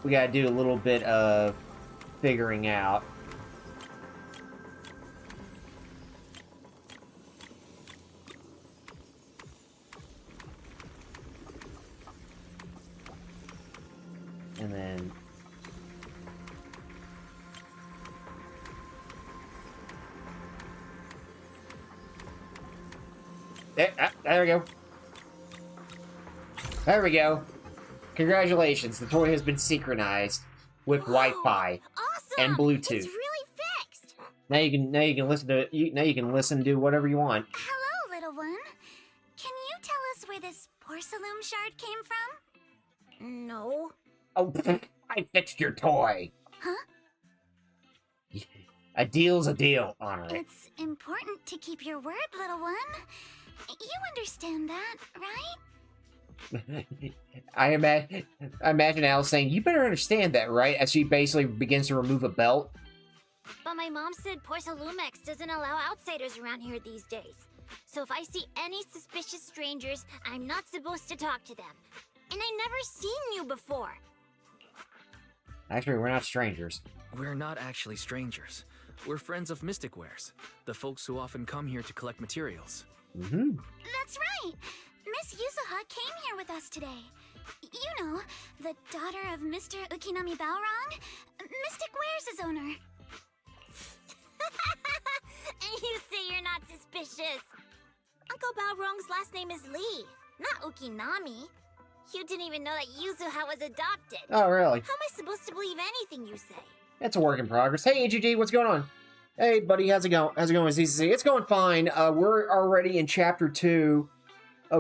We gotta do a little bit of figuring out. And then... There we go. There we go. Congratulations, the toy has been synchronized with Wi-Fi and Bluetooth. It's really fixed. Now you can listen to do whatever you want. Hello, little one. Can you tell us where this porcelain shard came from? No. Oh, I fixed your toy. Huh? A deal's a deal, honor it. It's important to keep your word, little one. You understand that, right? I imagine Alice saying, "You better understand that, right?" As she basically begins to remove a belt. But my mom said Porcelumex doesn't allow outsiders around here these days. So if I see any suspicious strangers, I'm not supposed to talk to them. And I never seen you before. Actually, we're not strangers. We're not actually strangers. We're friends of Mystic Wares, the folks who often come here to collect materials. Mm-hmm. That's right! Miss Yuzuha came here with us today. You know, the daughter of Mr. Ukinami Balrong, Mystic Wares' owner. And you say you're not suspicious. Uncle Balrong's last name is Lee, not Ukinami. You didn't even know that Yuzuha was adopted. Oh, really? How am I supposed to believe anything you say? It's a work in progress. Hey, AGG, what's going on? Hey, buddy, how's it going? How's it going with ZZZ? It's going fine. We're already in Chapter 2.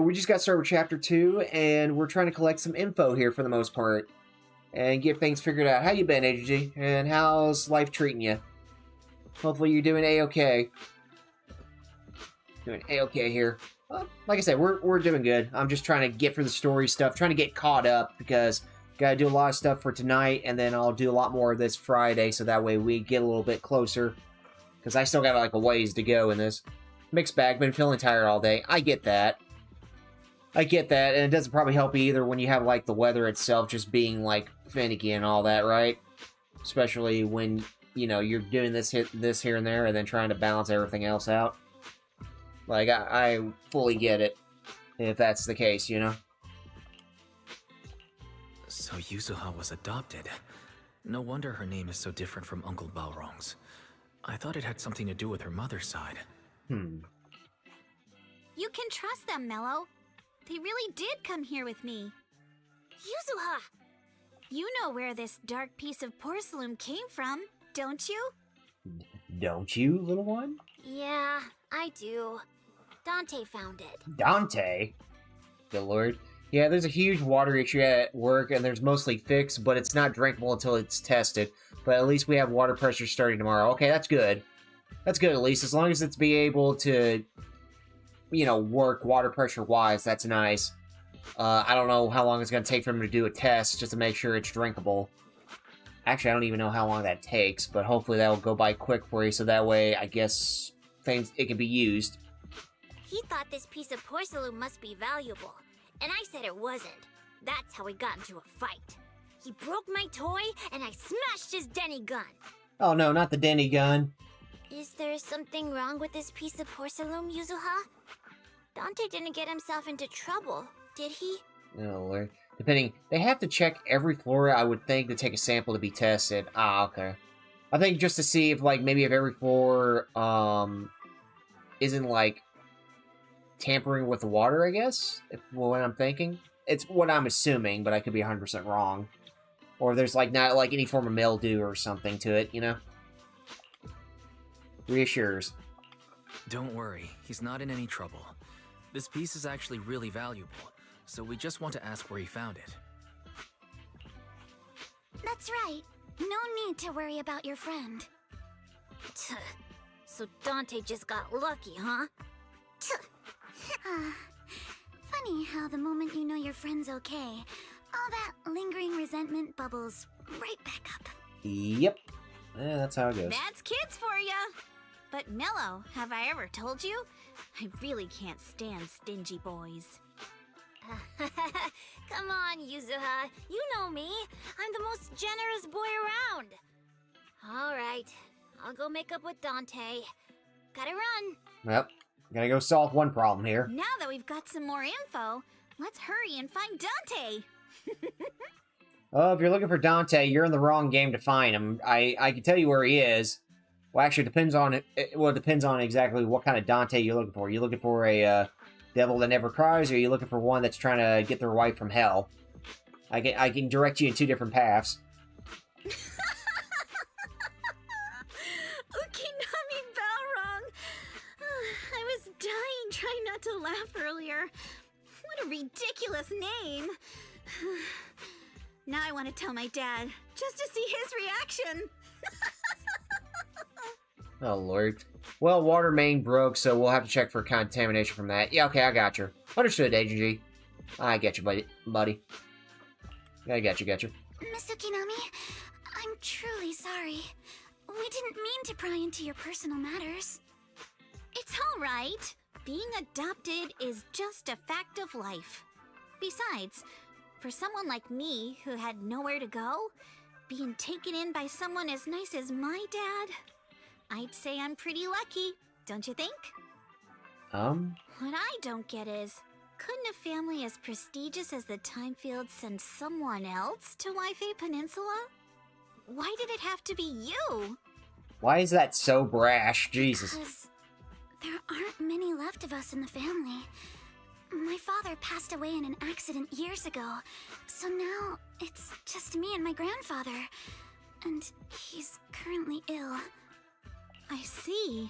We just got started with Chapter 2, and we're trying to collect some info here for the most part. And get things figured out. How you been, AGG? And how's life treating you? Hopefully you're doing A-okay. Doing A-okay here. Like I said, we're doing good. I'm just trying to get through the story stuff, trying to get caught up, because gotta do a lot of stuff for tonight, and then I'll do a lot more of this Friday, so that way we get a little bit closer. Because I still got like a ways to go in this. Mixed bag, been feeling tired all day. I get that. I get that, and it doesn't probably help either when you have like the weather itself just being like finicky and all that, right? Especially when, you know, you're doing this here and there, and then trying to balance everything else out. Like, I fully get it, if that's the case, you know? So Yuzuha was adopted. No wonder her name is so different from Uncle Balrong's. I thought it had something to do with her mother's side. You can trust them, Mello. They really did come here with me. Yuzuha! You know where this dark piece of porcelain came from, don't you? Don't you, little one? Yeah, I do. Dante found it. Dante? Good lord. Yeah, there's a huge water issue at work, and there's mostly fixed, but it's not drinkable until it's tested. But at least we have water pressure starting tomorrow. Okay, that's good. That's good, at least. As long as it's be able to, you know, work water pressure-wise, that's nice. I don't know how long it's going to take for them to do a test just to make sure it's drinkable. Actually, I don't even know how long that takes, but hopefully that will go by quick for you, so that way, I guess, it can be used. He thought this piece of porcelain must be valuable, and I said it wasn't. That's how we got into a fight. He broke my toy, and I smashed his Denny gun. Oh no, not the Denny gun. Is there something wrong with this piece of porcelain, Yuzuha? Dante didn't get himself into trouble, did he? Oh, Lord. Depending, they have to check every floor, I would think, to take a sample to be tested. Ah, okay. I think just to see if, like, maybe if every floor, isn't, like, tampering with the water, I guess? If, what I'm thinking. It's what I'm assuming, but I could be 100% wrong. Or there's, like, not, like, any form of mildew or something to it, you know? Reassures. Don't worry, he's not in any trouble. This piece is actually really valuable, so we just want to ask where he found it. That's right. No need to worry about your friend. So Dante just got lucky, huh? Funny how the moment you know your friend's okay, all that lingering resentment bubbles right back up. Yep. Yeah, that's how it goes. That's kids for ya! But Mello, have I ever told you? I really can't stand stingy boys. Come on, Yuzuha. You know me. I'm the most generous boy around. All right. I'll go make up with Dante. Gotta run. Yep. Gotta go solve one problem here. Now that we've got some more info, let's hurry and find Dante. Oh, if you're looking for Dante, you're in the wrong game to find him. I can tell you where he is. Well, actually, it depends on it depends on exactly what kind of Dante you're looking for. Are you looking for a devil that never cries, or are you looking for one that's trying to get their wife from hell? I can direct you in two different paths. Ukinami Balrog. I was dying trying not to laugh earlier. What a ridiculous name. Now I want to tell my dad, just to see his reaction. Oh, Lord. Well, water main broke, so we'll have to check for contamination from that. Yeah, okay, I got you. Understood, Agent G. I get you, buddy. I got you. Miss Ukinami, I'm truly sorry. We didn't mean to pry into your personal matters. It's all right. Being adopted is just a fact of life. Besides, for someone like me who had nowhere to go, being taken in by someone as nice as my dad, I'd say I'm pretty lucky, don't you think? What I don't get is, couldn't a family as prestigious as the Timefields send someone else to Wi-Fi Peninsula? Why did it have to be you? Why is that so brash? Jesus. Because there aren't many left of us in the family. My father passed away in an accident years ago, so now it's just me and my grandfather. And he's currently ill. I see.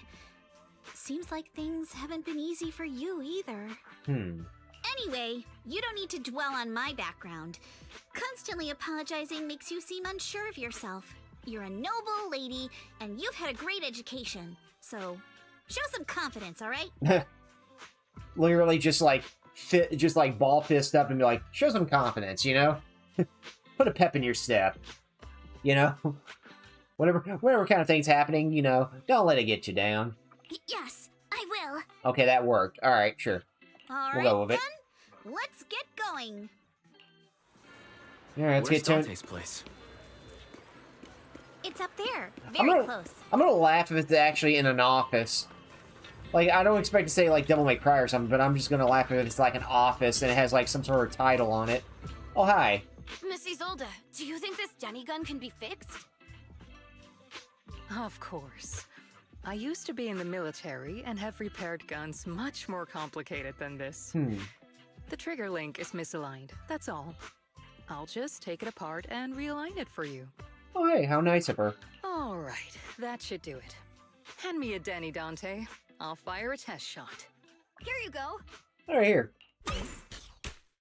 Seems like things haven't been easy for you either. Anyway, you don't need to dwell on my background. Constantly apologizing makes you seem unsure of yourself. You're a noble lady, and you've had a great education. So, show some confidence, all right? Literally just like ball fist up and be like, show some confidence, you know? Put a pep in your step. You know? Whatever kind of thing's happening, you know, don't let it get you down. Yes, I will. Okay, that worked. Alright, sure. All we'll right, go with it. Then, let's get going. Alright, let's get to Dante's place? It's up there. Very close. I'm gonna laugh if it's actually in an office. Like, I don't expect to say, like, Devil May Cry or something, but I'm just gonna laugh if it's, like, an office and it has, like, some sort of title on it. Oh, hi. Miss Isolde, do you think this Denny gun can be fixed? Of course. I used to be in the military and have repaired guns much more complicated than this. The trigger link is misaligned, that's all. I'll just take it apart and realign it for you. Oh, hey, how nice of her. All right, that should do it. Hand me a Denny, Dante. I'll fire a test shot. Here you go. Right here.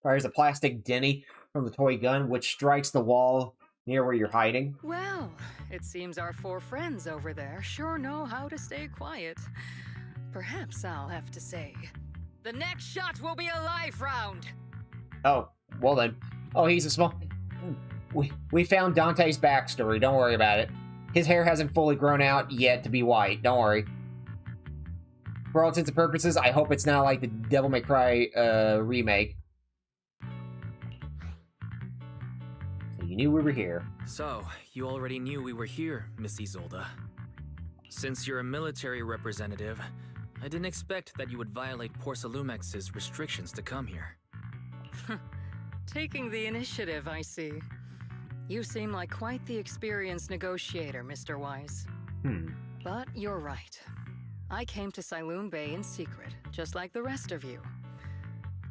Fires a plastic Denny from the toy gun, which strikes the wall near where you're hiding. Well, it seems our four friends over there sure know how to stay quiet. Perhaps I'll have to say, the next shot will be a life round. Oh, well then. Oh, he's a small... We found Dante's backstory, don't worry about it. His hair hasn't fully grown out yet to be white, don't worry. for all intents and purposes, I hope it's not like the Devil May Cry remake. So you knew we were here. So, you already knew we were here, Miss Isolde. Since you're a military representative, I didn't expect that you would violate Porcelumex's restrictions to come here. Taking the initiative, I see. You seem like quite the experienced negotiator, Mr. Wise. But you're right. I came to Siloon Bay in secret, just like the rest of you.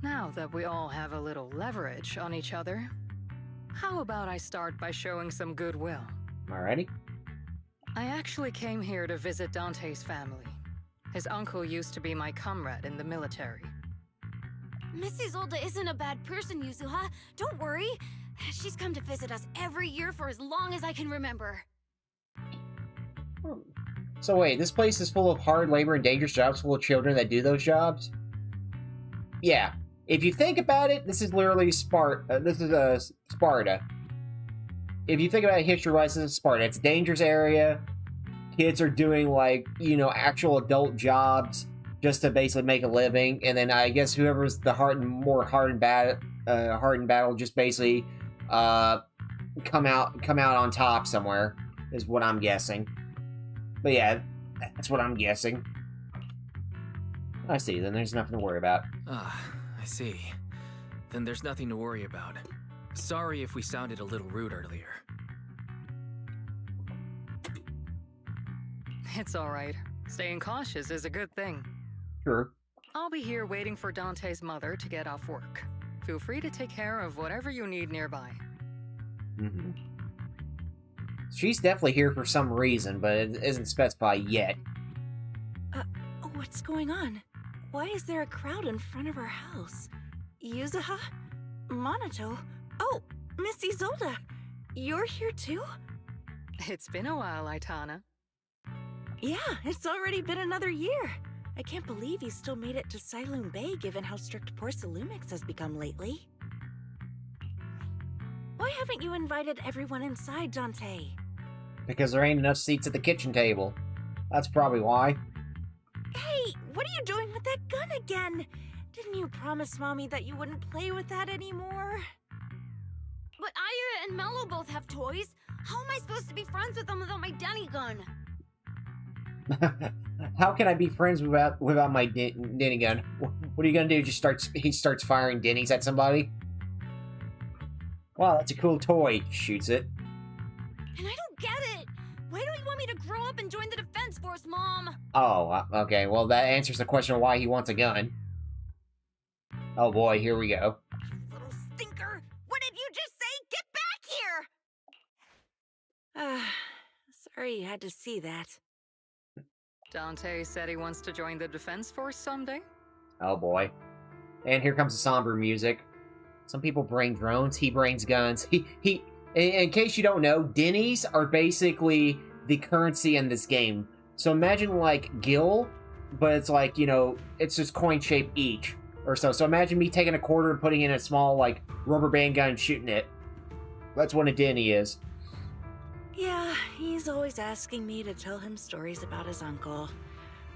Now that we all have a little leverage on each other, how about I start by showing some goodwill? Alrighty. I actually came here to visit Dante's family. His uncle used to be my comrade in the military. Miss Isolde isn't a bad person, Yuzuha. Don't worry. She's come to visit us every year for as long as I can remember. So wait, this place is full of hard labor and dangerous jobs full of children that do those jobs? Yeah. If you think about it, this is literally Sparta. Sparta. If you think about it history-wise, this is Sparta. It's a dangerous area. Kids are doing, like, you know, actual adult jobs just to basically make a living. And then I guess whoever's the more hardened battle just basically come out on top somewhere, is what I'm guessing. But yeah, that's what I'm guessing. I see, then there's nothing to worry about. Ah, I see. Then there's nothing to worry about. Sorry if we sounded a little rude earlier. It's alright. Staying cautious is a good thing. Sure. I'll be here waiting for Dante's mother to get off work. Feel free to take care of whatever you need nearby. She's definitely here for some reason, but it isn't specified yet. What's going on? Why is there a crowd in front of our house? Yuzuha? Monato? Oh, Miss Isolde! You're here too? It's been a while, Aitana. Yeah, it's already been another year. I can't believe you still made it to Siloon Bay given how strict Porcelumix has become lately. Why haven't you invited everyone inside, Dante? Because there ain't enough seats at the kitchen table. That's probably why. Hey, what are you doing with that gun again? Didn't you promise Mommy that you wouldn't play with that anymore? But Aya and Mello both have toys. How am I supposed to be friends with them without my Denny gun? How can I be friends without my Denny gun? What are you gonna do? He starts firing Denny's at somebody? Wow, that's a cool toy. Shoots it. And I don't get it. Why don't you want me to grow up and join the Defense Force, Mom? Oh, okay. Well, that answers the question of why he wants a gun. Oh boy, here we go. Little stinker! What did you just say? Get back here! Sorry you had to see that. Dante said he wants to join the Defense Force someday? Oh boy. And here comes the somber music. Some people bring drones, he brings guns. In case you don't know, Denny's are basically the currency in this game. So imagine like Gil, but it's like, you know, it's just coin shape each or so. So imagine me taking a quarter and putting in a small like rubber band gun and shooting it. That's what a Denny is. Yeah, he's always asking me to tell him stories about his uncle.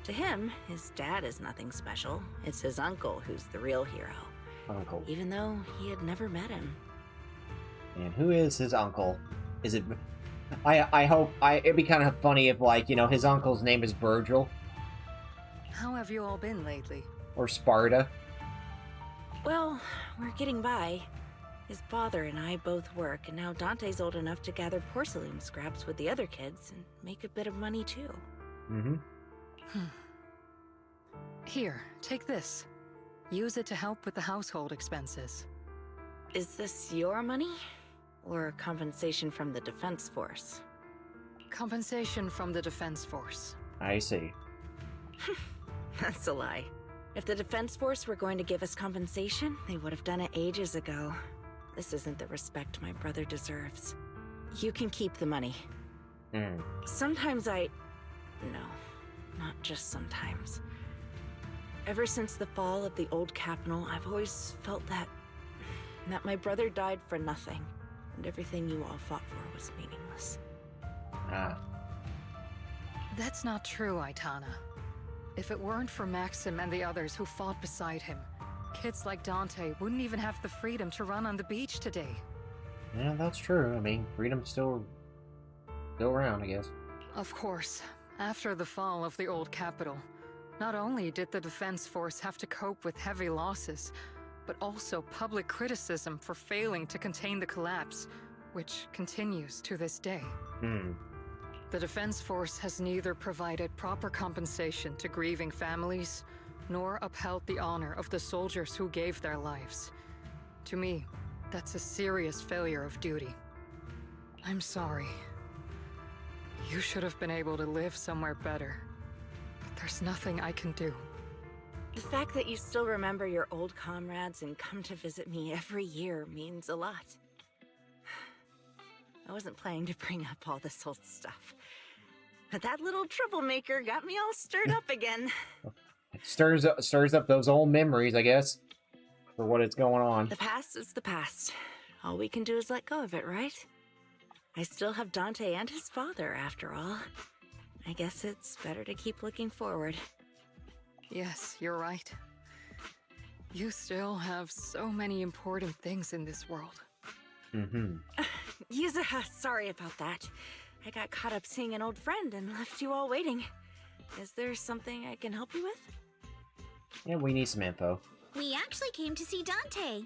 To him, his dad is nothing special. It's his uncle who's the real hero. Uncle. Even though he had never met him. And who is his uncle? Is it... I hope... It'd be kind of funny if, like, you know, his uncle's name is Virgil. How have you all been lately? Or Sparta. Well, we're getting by. His father and I both work, and now Dante's old enough to gather porcelain scraps with the other kids and make a bit of money too. Here, take this. Use it to help with the household expenses. Is this your money? Or compensation from the Defense Force? Compensation from the Defense Force. I see. That's a lie. If the Defense Force were going to give us compensation, they would have done it ages ago. This isn't the respect my brother deserves. You can keep the money. Sometimes No, not just sometimes. Ever since the fall of the old capital, I've always felt that my brother died for nothing, and everything you all fought for was meaningless. Ah. That's not true, Aitana. If it weren't for Maxim and the others who fought beside him, kids like Dante wouldn't even have the freedom to run on the beach today. Yeah, that's true. I mean, freedom's still around, I guess. Of course, after the fall of the old capital, not only did the Defense Force have to cope with heavy losses, but also public criticism for failing to contain the collapse, which continues to this day. The Defense Force has neither provided proper compensation to grieving families, nor upheld the honor of the soldiers who gave their lives. To me, that's a serious failure of duty. I'm sorry. You should have been able to live somewhere better, but there's nothing I can do. The fact that you still remember your old comrades and come to visit me every year means a lot. I wasn't planning to bring up all this old stuff, but that little troublemaker got me all stirred up again. Stirs up those old memories, I guess, for what is going on. The past is the past. All we can do is let go of it, right? I still have Dante and his father, after all. I guess it's better to keep looking forward. Yes, you're right. You still have so many important things in this world. Yuzuha, sorry about that. I got caught up seeing an old friend and left you all waiting. Is there something I can help you with? Yeah, we need some info. We actually came to see Dante.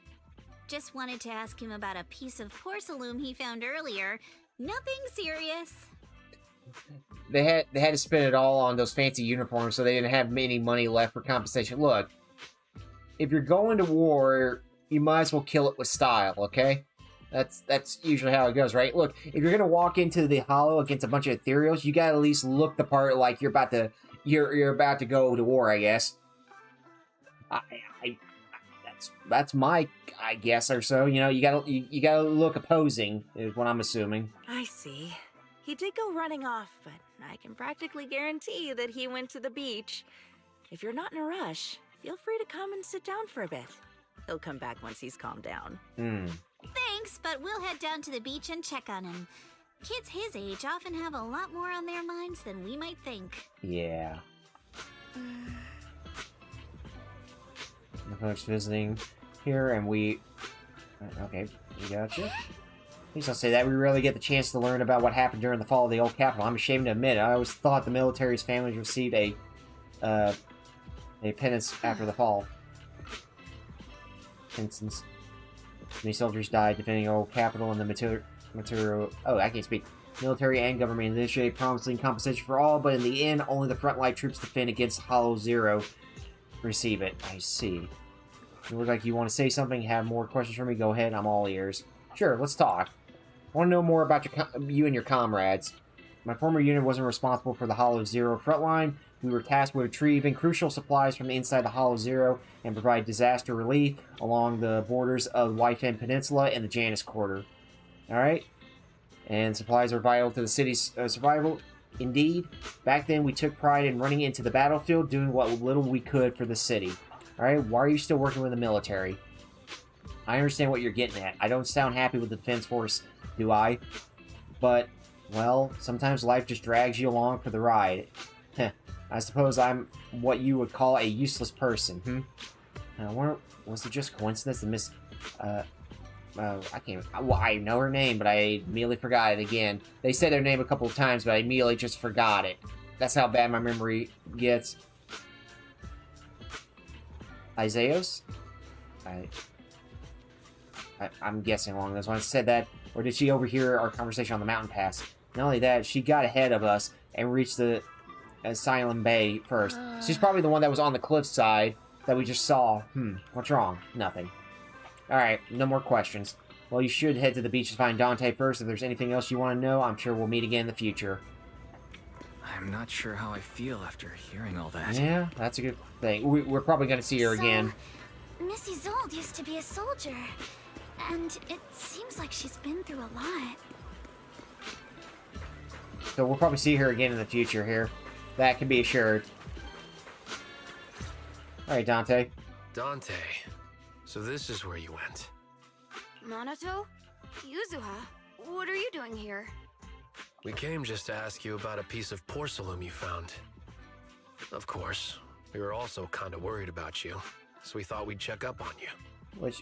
Just wanted to ask him about a piece of porcelain he found earlier. Nothing serious. They had to spend it all on those fancy uniforms, so they didn't have any money left for compensation. Look, if you're going to war, you might as well kill it with style, okay? That's usually how it goes, right? Look, if you're gonna walk into the Hollow against a bunch of ethereals, you gotta at least look the part like you're about to go to war, I guess. That's my guess or so. You know, you gotta look opposing is what I'm assuming. I see. He did go running off, but I can practically guarantee that he went to the beach. If you're not in a rush, feel free to come and sit down for a bit. He'll come back once he's calmed down. Thanks, but we'll head down to the beach and check on him. Kids his age often have a lot more on their minds than we might think. Yeah. The folks visiting here, and we... Okay, we gotcha. Please don't say that. We rarely get the chance to learn about what happened during the fall of the old capital. I'm ashamed to admit it. I always thought the military's families received a penance after the fall. For instance, many soldiers died defending old capital, and the material... Oh, I can't speak. Military and government initiated promising compensation for all, but in the end, only the frontline troops defend against Hollow Zero receive it. I see. You look like you want to say something, have more questions for me? Go ahead, I'm all ears. Sure, let's talk. I want to know more about you and your comrades. My former unit wasn't responsible for the Hollow Zero frontline. We were tasked with retrieving crucial supplies from inside the Hollow Zero and provide disaster relief along the borders of the Whitefin Peninsula and the Janus Quarter. Alright? And supplies are vital to the city's survival. Indeed. Back then, we took pride in running into the battlefield, doing what little we could for the city. Alright? Why are you still working with the military? I understand what you're getting at. I don't sound happy with the Defense Force, do I? But, well, sometimes life just drags you along for the ride. I suppose I'm what you would call a useless person, was it just coincidence that Miss... I can't... Well, I know her name, but I immediately forgot it again. They said their name a couple of times, but I immediately just forgot it. That's how bad my memory gets. Isaios? I'm guessing along those lines. Said that, or did she overhear our conversation on the mountain pass? Not only that, she got ahead of us and reached the Asylum Bay first. She's probably the one that was on the cliff side that we just saw. What's wrong? Nothing. Alright, no more questions. Well, you should head to the beach to find Dante first. If there's anything else you want to know, I'm sure we'll meet again in the future. I'm not sure how I feel after hearing all that. Yeah, that's a good thing. We're probably going to see her again. Missy Zold used to be a soldier, and it seems like she's been through a lot. So we'll probably see her again in the future here. That can be assured. Alright, Dante. Dante. So this is where you went. Nanato? Yuzuha? What are you doing here? We came just to ask you about a piece of porcelain you found. Of course, We were also kinda worried about you, so we thought we'd check up on you.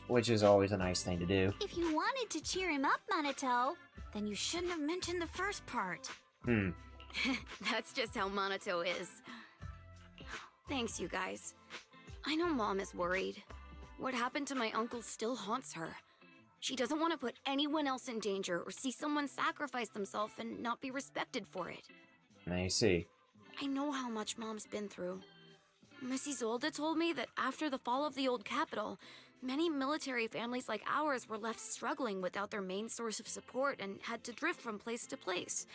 Which is always a nice thing to do. If you wanted to cheer him up, Monato, then you shouldn't have mentioned the first part. That's just how Monato is. Thanks, you guys. I know Mom is worried. What happened to my uncle still haunts her. She doesn't want to put anyone else in danger or see someone sacrifice themselves and not be respected for it. I see. I know how much Mom's been through. Miss Isolde told me that after the fall of the old capital, many military families like ours were left struggling without their main source of support and had to drift from place to place.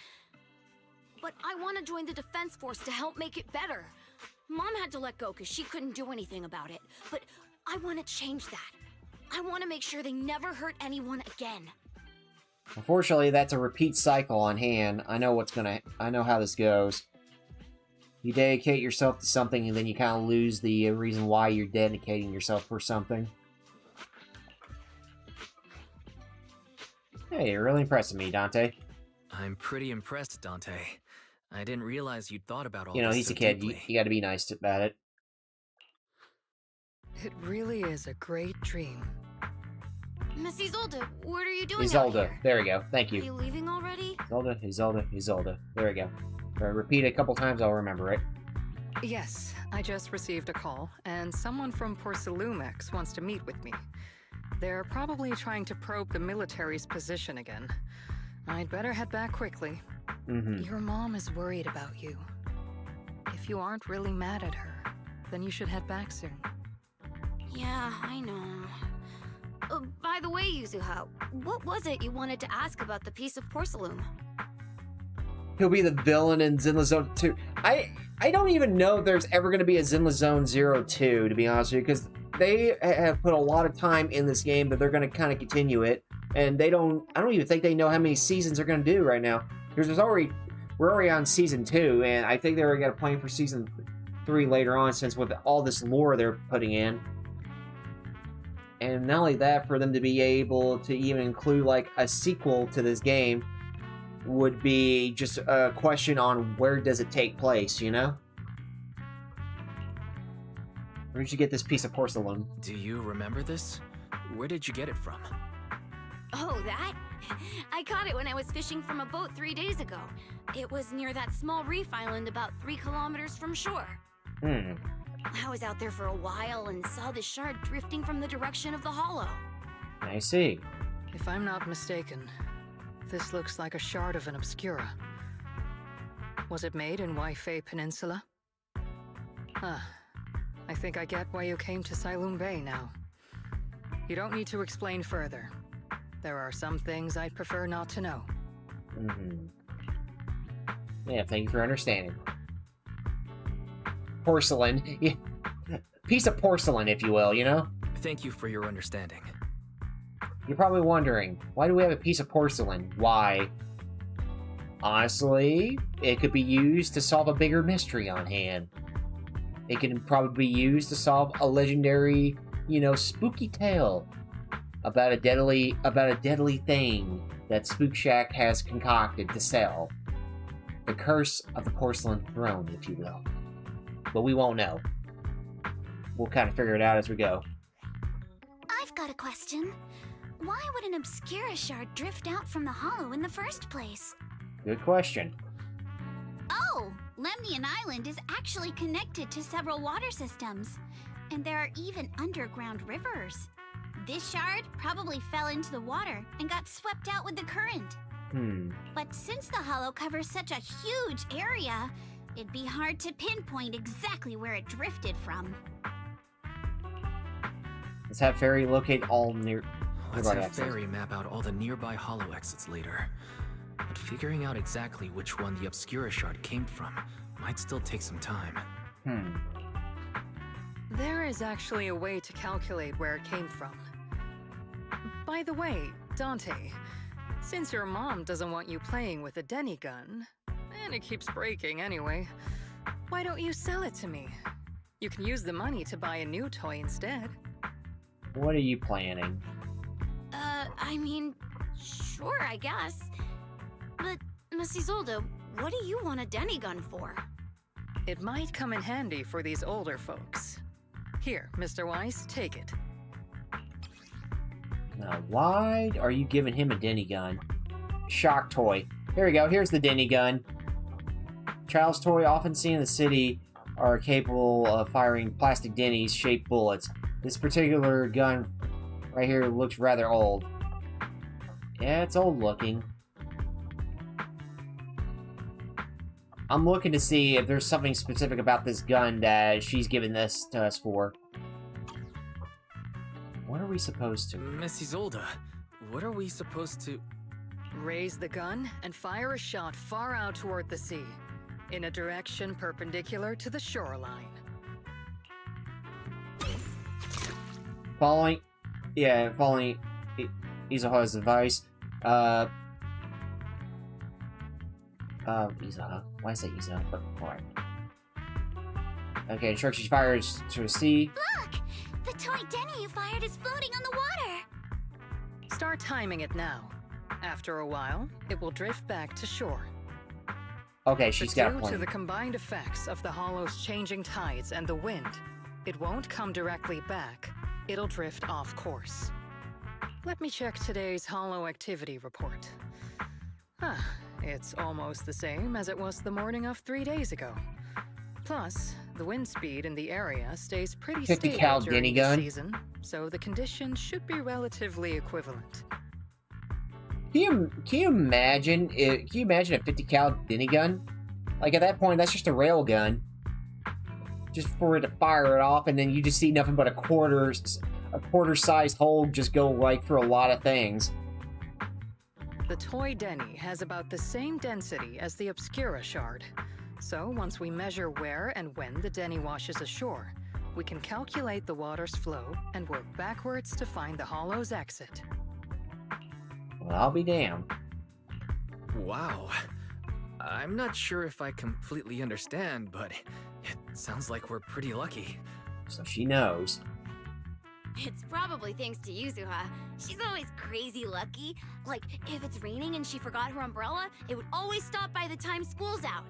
But I want to join the defense force to help make it better. Mom had to let go because she couldn't do anything about it. But I want to change that. I want to make sure they never hurt anyone again. Unfortunately, that's a repeat cycle on hand. I know how this goes. You dedicate yourself to something and then you kind of lose the reason why you're dedicating yourself for something. Hey, you're really impressing me, Dante. I'm pretty impressed, Dante. I didn't realize you'd thought about all You know, this he's so a kid. deeply. You gotta be nice about it. It really is a great dream. Miss Isolde, what are you doing out Isolde. here? There we go. Thank Are you. you leaving already? Isolde. There we go. If I repeat it a couple times, I'll remember it. Yes, I just received a call, and someone from Porcelumex wants to meet with me. They're probably trying to probe the military's position again. I'd better head back quickly. Your mom is worried about you. If you aren't really mad at her, then you should head back soon. Yeah, I know. By the way, Yuzuha, what was it you wanted to ask about the piece of porcelain? He'll be the villain in Zinla Zone 2. I don't even know if there's ever going to be a Zinla Zone 2, to be honest with you, because they have put a lot of time in this game, but they're going to kind of continue it. And I don't even think they know how many seasons they're going to do right now. We're already on season 2, and I think they're going to plan for season 3 later on, since with all this lore they're putting in. And not only that, for them to be able to even include like a sequel to this game would be just a question on where does it take place, you know? Where did you get this piece of porcelain? Do you remember this? Where did you get it from? Oh, that? I caught it when I was fishing from a boat 3 days ago. It was near that small reef island about 3 kilometers from shore. I was out there for a while and saw the shard drifting from the direction of the hollow. I see. If I'm not mistaken, this looks like a shard of an Obscura. Was it made in Waifei Peninsula? I think I get why you came to Sailoon Bay now. You don't need to explain further. There are some things I'd prefer not to know. Yeah, thank you for understanding. Porcelain. Yeah. Piece of porcelain, if you will, you know? Thank you for your understanding. You're probably wondering, why do we have a piece of porcelain? Why? Honestly, it could be used to solve a bigger mystery on hand. It can probably be used to solve a legendary, you know, spooky tale about a deadly thing that Spook Shack has concocted to sell. The curse of the porcelain throne, if you will. But we won't know. We'll kind of figure it out as we go. I've got a question. Why would an Obscura shard drift out from the hollow in the first place? Good question. Oh, Lemnian Island is actually connected to several water systems. And there are even underground rivers. This shard probably fell into the water and got swept out with the current. But since the hollow covers such a huge area, it'd be hard to pinpoint exactly where it drifted from. Let's have Fairy locate all Let's have Fairy map out all the nearby hollow exits later. But figuring out exactly which one the Obscura shard came from might still take some time. There is actually a way to calculate where it came from. By the way, Dante, since your mom doesn't want you playing with a Denny gun, and it keeps breaking anyway, why don't you sell it to me? You can use the money to buy a new toy instead. What are you planning? I mean, sure, I guess. But, Miss Isolde, what do you want a Denny gun for? It might come in handy for these older folks. Here, Mr. Weiss, take it. Now, why are you giving him a Denny gun? Shock toy. Here we go. Here's the Denny gun. Child's toy often seen in the city are capable of firing plastic Denny's-shaped bullets. This particular gun right here looks rather old. Yeah, it's old looking. I'm looking to see if there's something specific about this gun that she's given this to us for. What are we supposed to? Miss Isolde, what are we supposed to... Raise the gun and fire a shot far out toward the sea, in a direction perpendicular to the shoreline. Following Izuha's advice, Izuha. Why say Izuha? But alright. Okay, instructions fires to the sea. Look! The toy Denny you fired is floating on the water! Start timing it now. After a while, it will drift back to shore. Okay, she's got a Due plan. to the combined effects of the hollow's changing tides and the wind, it won't come directly back. It'll drift off course. Let me check today's hollow activity report. It's almost the same as it was the morning of 3 days ago. Plus, the wind speed in the area stays pretty 50 stable cal during Denny the gun. season, so the conditions should be relatively equivalent. Can you imagine a 50 cal Denny gun? Like at that point, that's just a rail gun, just for it to fire it off, and then you just see nothing but a quarter-sized hole just go right through a lot of things. The toy Denny has about the same density as the Obscura shard. So once we measure where and when the Denny washes ashore, we can calculate the water's flow and work backwards to find the hollow's exit. Well, I'll be damned. Wow. I'm not sure if I completely understand, but it sounds like we're pretty lucky. So she knows. It's probably thanks to Yuzuha. She's always crazy lucky. Like, if it's raining and she forgot her umbrella, it would always stop by the time school's out.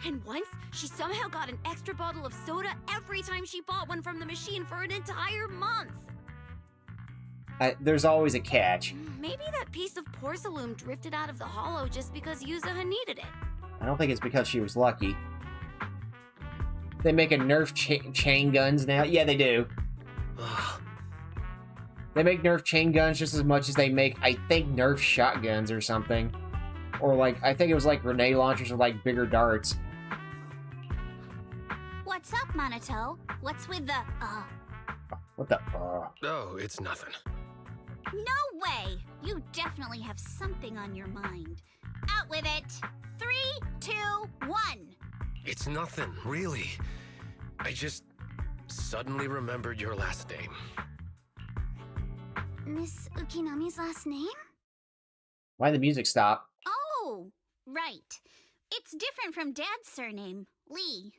And once, she somehow got an extra bottle of soda every time she bought one from the machine for an entire month. There's always a catch. Maybe that piece of porcelain drifted out of the hollow just because Yuzuha needed it. I don't think it's because she was lucky. They make a Nerf chain guns now? Yeah, they do. They make Nerf chain guns just as much as they make, I think, Nerf shotguns or something. Or like, I think it was like grenade launchers with like bigger darts. What's up, Monato? What's with the, What the, Oh, it's nothing. No way! You definitely have something on your mind. Out with it! 3, 2, 1! It's nothing, really. I just suddenly remembered your last name. Miss Ukinami's last name? Why'd the music stop? Oh, right. It's different from Dad's surname, Lee.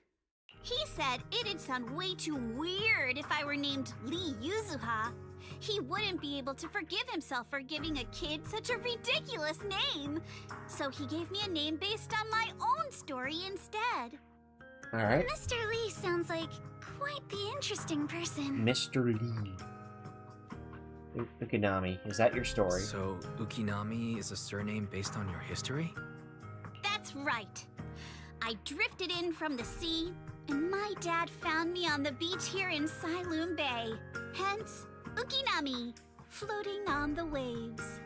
He said it'd sound way too weird if I were named Lee Yuzuha. He wouldn't be able to forgive himself for giving a kid such a ridiculous name. So he gave me a name based on my own story instead. Alright. Mr. Lee sounds like quite the interesting person. Mr. Lee. Ukinami, is that your story? So, Ukinami is a surname based on your history? That's right. I drifted in from the sea, and my dad found me on the beach here in Sailoon Bay. Hence, Ukinami, floating on the waves.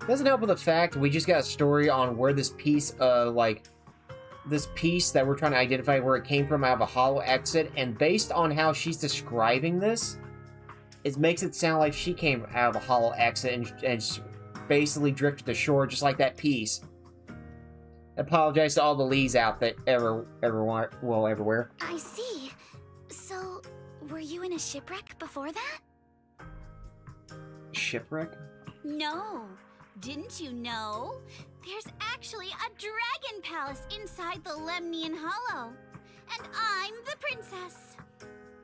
Doesn't help with the fact we just got a story on where this piece this piece that we're trying to identify where it came from out of a hollow exit, and based on how she's describing this, it makes it sound like she came out of a hollow exit and basically drifted to shore just like that piece. I apologize to all the Lees out that everywhere. I see. So, were you in a shipwreck before that? Shipwreck? No. Didn't you know? There's actually a dragon palace inside the Lemnian Hollow. And I'm the princess.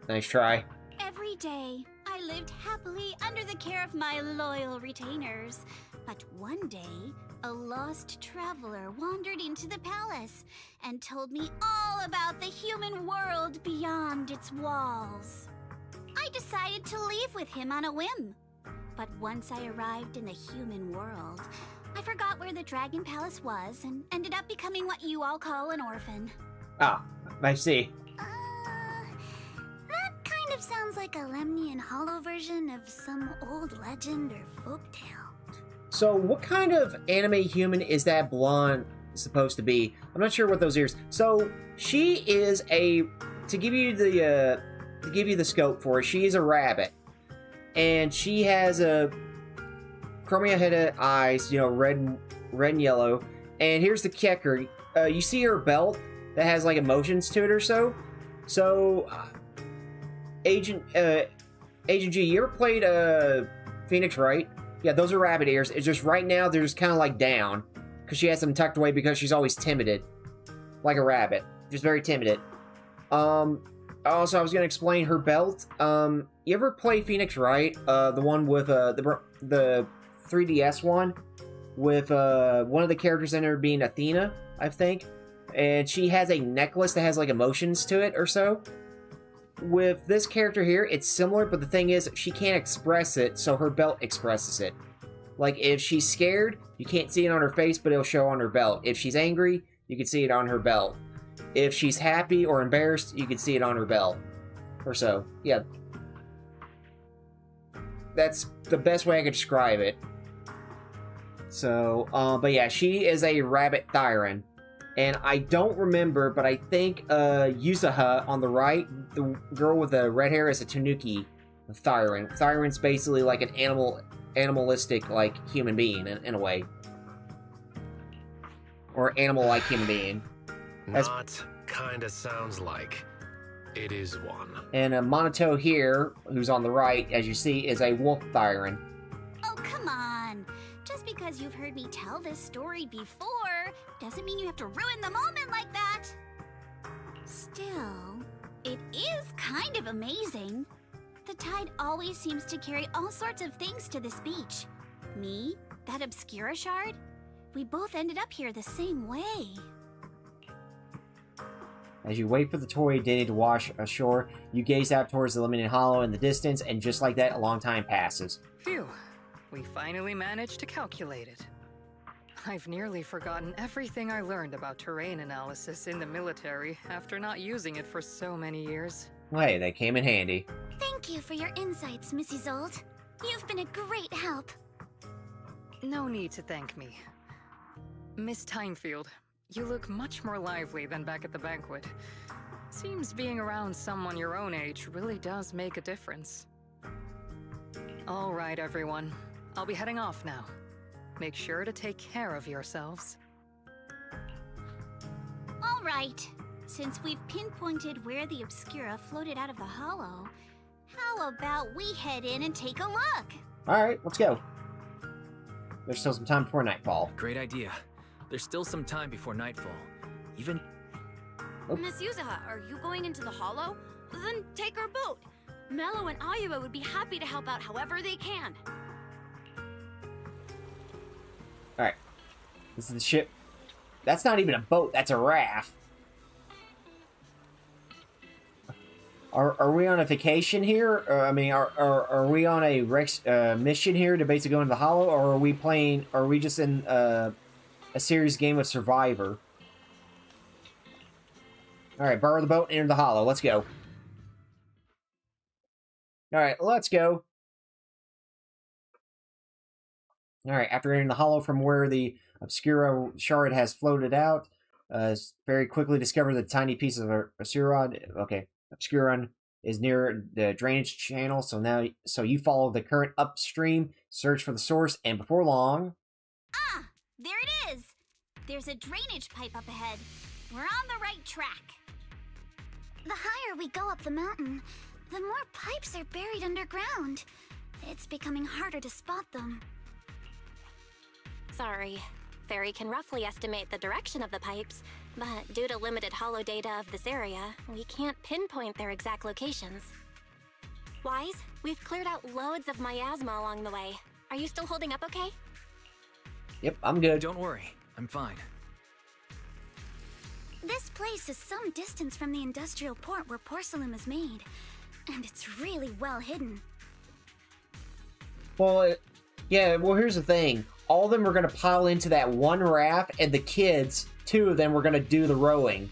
Nice try. Every day, I lived happily under the care of my loyal retainers. But one day, a lost traveler wandered into the palace and told me all about the human world beyond its walls. I decided to leave with him on a whim. But once I arrived in the human world, I forgot where the Dragon Palace was and ended up becoming what you all call an orphan. Ah, I see. That kind of sounds like a Lemnian Hollow version of some old legend or folktale. So what kind of anime human is that blonde supposed to be? I'm not sure what those ears. So she is to give you the scope for it, she is a rabbit. And she has a chromia-headed eyes, red and yellow. And here's the kicker. You see her belt that has like emotions to it or so? So, Agent G, you ever played Phoenix Wright? Yeah, those are rabbit ears. It's just right now they're just kind of like down. Because she has them tucked away because she's always timid. Like a rabbit. Just very timid. Also, I was going to explain her belt. You ever play Phoenix Wright? The one with the 3DS one? With one of the characters in her being Athena, I think. And she has a necklace that has like emotions to it or so. With this character here, it's similar, but the thing is, she can't express it, so her belt expresses it. Like, if she's scared, you can't see it on her face, but it'll show on her belt. If she's angry, you can see it on her belt. If she's happy or embarrassed, you can see it on her belt. Or so. Yeah. That's the best way I could describe it. So, but yeah, she is a rabbit Thyran. And I don't remember, but I think Yuzuha on the right, the girl with the red hair, is a Tanuki Thyran. Thyran's basically like an animalistic, like, human being, in a way. Or animal-like human being. Not kinda sounds like. It is one. And Monato here, who's on the right, as you see, is a wolf Thyran. Oh, come on. Just because you've heard me tell this story before, doesn't mean you have to ruin the moment like that. Still, it is kind of amazing. The tide always seems to carry all sorts of things to this beach. Me, that Obscura shard, we both ended up here the same way. As you wait for the toy Denny to wash ashore, you gaze out towards the Lemnian Hollow in the distance, and just like that, a long time passes. Phew. We finally managed to calculate it. I've nearly forgotten everything I learned about terrain analysis in the military after not using it for so many years. Hey, they came in handy. Thank you for your insights, Mrs. Zold. You've been a great help. No need to thank me. Miss Timefield, you look much more lively than back at the banquet. Seems being around someone your own age really does make a difference. All right, everyone. I'll be heading off now. Make sure to take care of yourselves. All right. Since we've pinpointed where the Obscura floated out of the hollow, how about we head in and take a look? Alright, let's go. There's still some time before nightfall. Great idea. There's still some time before nightfall. Even... Oh. Miss Yuzuha, are you going into the hollow? Then take our boat. Mello and Ayuba would be happy to help out however they can. Alright. This is the ship. That's not even a boat, that's a raft. Are we on a vacation here? I mean, are we on a mission here to basically go into the hollow, or are we just in a serious game of Survivor? Alright, borrow the boat, enter the hollow. Let's go. Alright, let's go. Alright, after entering the hollow from where the Obscura shard has floated out, very quickly discover the tiny piece of Obscura. Okay, Obscuron is near the drainage channel, so you follow the current upstream, search for the source, and before long... Ah! There it is! There's a drainage pipe up ahead. We're on the right track. The higher we go up the mountain, the more pipes are buried underground. It's becoming harder to spot them. Sorry. Fairy can roughly estimate the direction of the pipes, but due to limited holo data of this area, we can't pinpoint their exact locations. Wise, We've cleared out loads of miasma along the way. Are you still holding up okay? Yep, I'm good. Don't worry, I'm fine. This place is some distance from the industrial port where porcelain is made, and it's really well hidden. Well, yeah, well, here's the thing. All of them are going to pile into that one raft, and the kids, 2 of them, were going to do the rowing.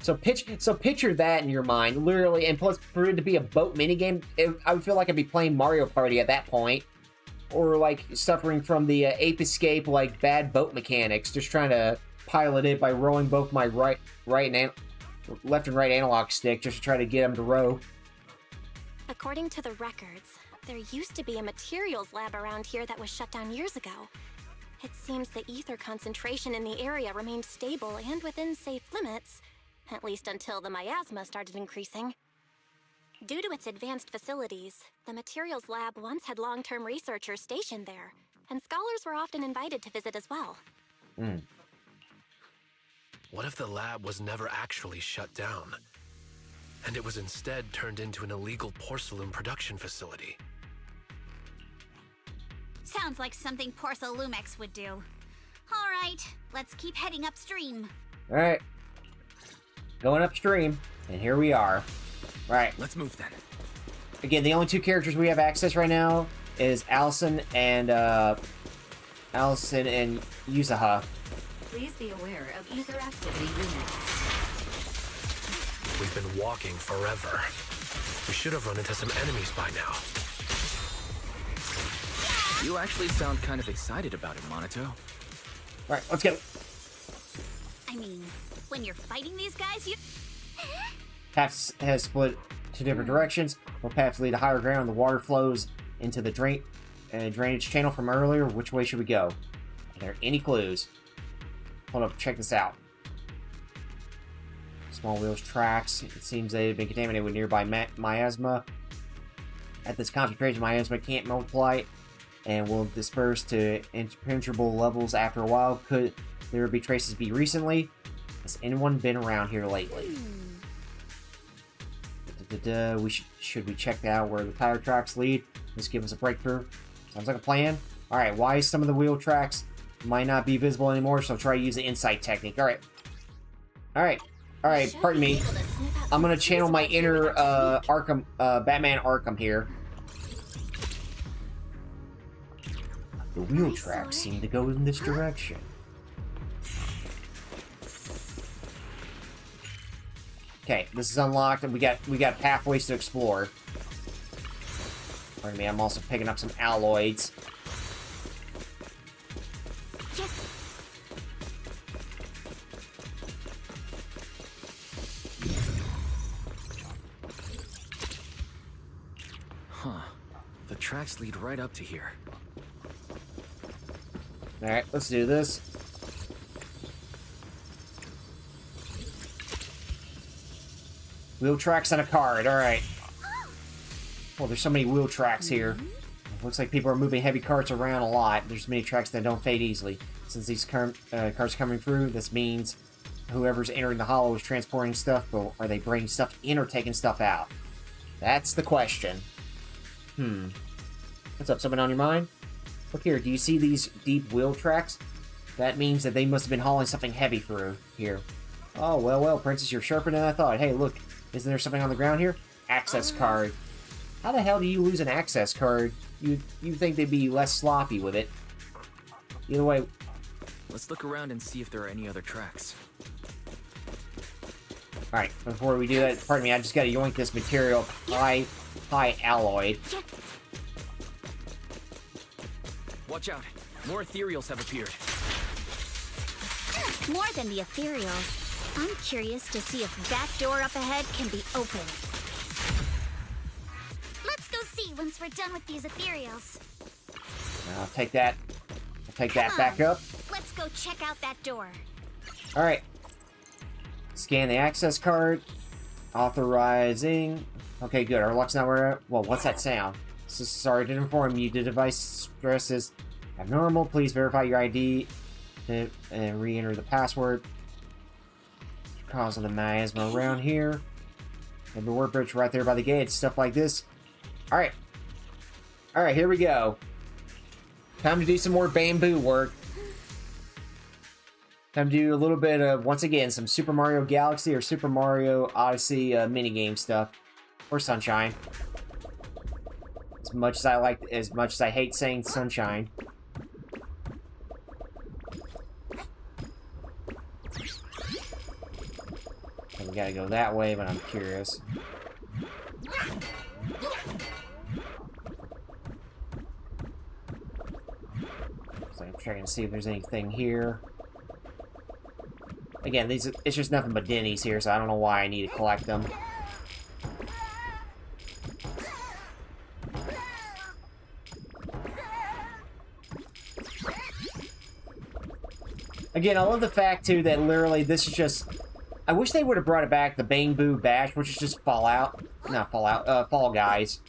So picture that in your mind, literally, and plus for it to be a boat minigame, I would feel like I'd be playing Mario Party at that point. Or, like, suffering from the Ape Escape, like, bad boat mechanics, just trying to pilot it by rowing both my left and right analog stick just to try to get them to row. According to the records, there used to be a materials lab around here that was shut down years ago. It seems the ether concentration in the area remained stable and within safe limits, at least until the miasma started increasing. Due to its advanced facilities, the materials lab once had long-term researchers stationed there, and scholars were often invited to visit as well. What if the lab was never actually shut down, and it was instead turned into an illegal porcelain production facility? Sounds like something Porcelumex would do. All right, let's keep heading upstream. All right. Going upstream, and here we are. Right. Let's move then. Again, the only 2 characters we have access right now is Allison and Yusaha. Please be aware of ether activity units. We've been walking forever. We should have run into some enemies by now. You actually sound kind of excited about it, Monato. Right, let's go. I mean, when you're fighting these guys, you... Paths has split to different directions. Both paths lead to higher ground. The water flows into the drainage channel from earlier. Which way should we go? Are there any clues? Hold up, check this out. Small wheels tracks. It seems they've been contaminated with nearby miasma. At this concentration, miasma can't multiply and will disperse to impenetrable levels after a while. Could there be traces recently? Has anyone been around here lately? Should we check out where the tire tracks lead? This give us a breakthrough. Sounds like a plan. Alright, why some of the wheel tracks might not be visible anymore, so try to use the insight technique. Alright. Alright, pardon me. I'm gonna channel my inner Arkham, Batman Arkham here. The wheel tracks seem to go in this direction. Okay, this is unlocked, and we got pathways to explore. Pardon me, I'm also picking up some alloys. Huh. The tracks lead right up to here. Alright, let's do this. Wheel tracks on a card, alright. Well, there's so many wheel tracks here. Looks like people are moving heavy carts around a lot. There's many tracks that don't fade easily. Since these cars coming through, this means whoever's entering the hollow is transporting stuff, but are they bringing stuff in or taking stuff out? That's the question. What's up, something on your mind? Look here, do you see these deep wheel tracks? That means that they must have been hauling something heavy through here. Oh, well, Princess, you're sharper than I thought. Hey, look, isn't there something on the ground here? Access card. How the hell do you lose an access card? You'd think they'd be less sloppy with it. Either way... Let's look around and see if there are any other tracks. Alright, before we do that, pardon me, I just gotta yoink this material high alloyed. Watch out! More ethereals have appeared. More than the ethereals. I'm curious to see if that door up ahead can be opened. Let's go see once we're done with these ethereals. I'll take that. I'll take that back up. Let's go check out that door. Alright. Scan the access card. Authorizing. Okay, good. Our luck's not where... Well, what's that sound? Sorry to inform you, the device stress is abnormal. Please verify your ID and re-enter the password. Causing the miasma around here. And the workbench right there by the gate. Stuff like this Alright. Alright, here we go. Time to do some more bamboo work. Time to do a little bit of, once again, some Super Mario Galaxy or Super Mario Odyssey minigame stuff. Or Sunshine. As much as I hate saying Sunshine. We gotta go that way, but I'm curious. So I'm trying to see if there's anything here. Again, it's just nothing but Denny's here, so I don't know why I need to collect them. Again, I love the fact, too, that literally this is just... I wish they would have brought it back, the Bamboo Bash, which is just Fallout. Not Fallout, Fall Guys.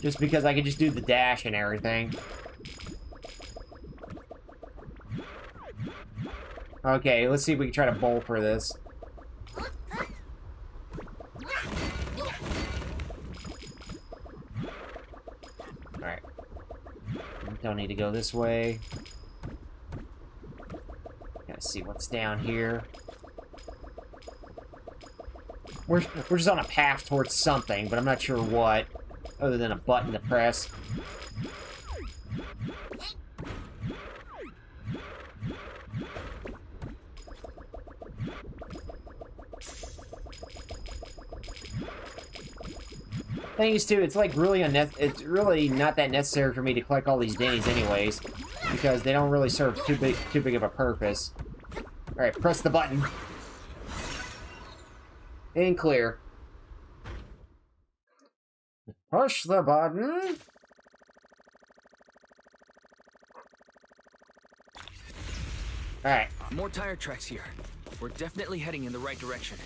Just because I could just do the dash and everything. Okay, let's see if we can try to bowl for this. Alright. Don't need to go this way. Gotta see what's down here. We're just on a path towards something, but I'm not sure what, other than a button to press. Thing is, too, it's like really it's really not that necessary for me to collect all these Denny's anyways, because they don't really serve too big of a purpose. All right, press the button. And clear. Push the button. All right. More tire tracks here. We're definitely heading in the right direction.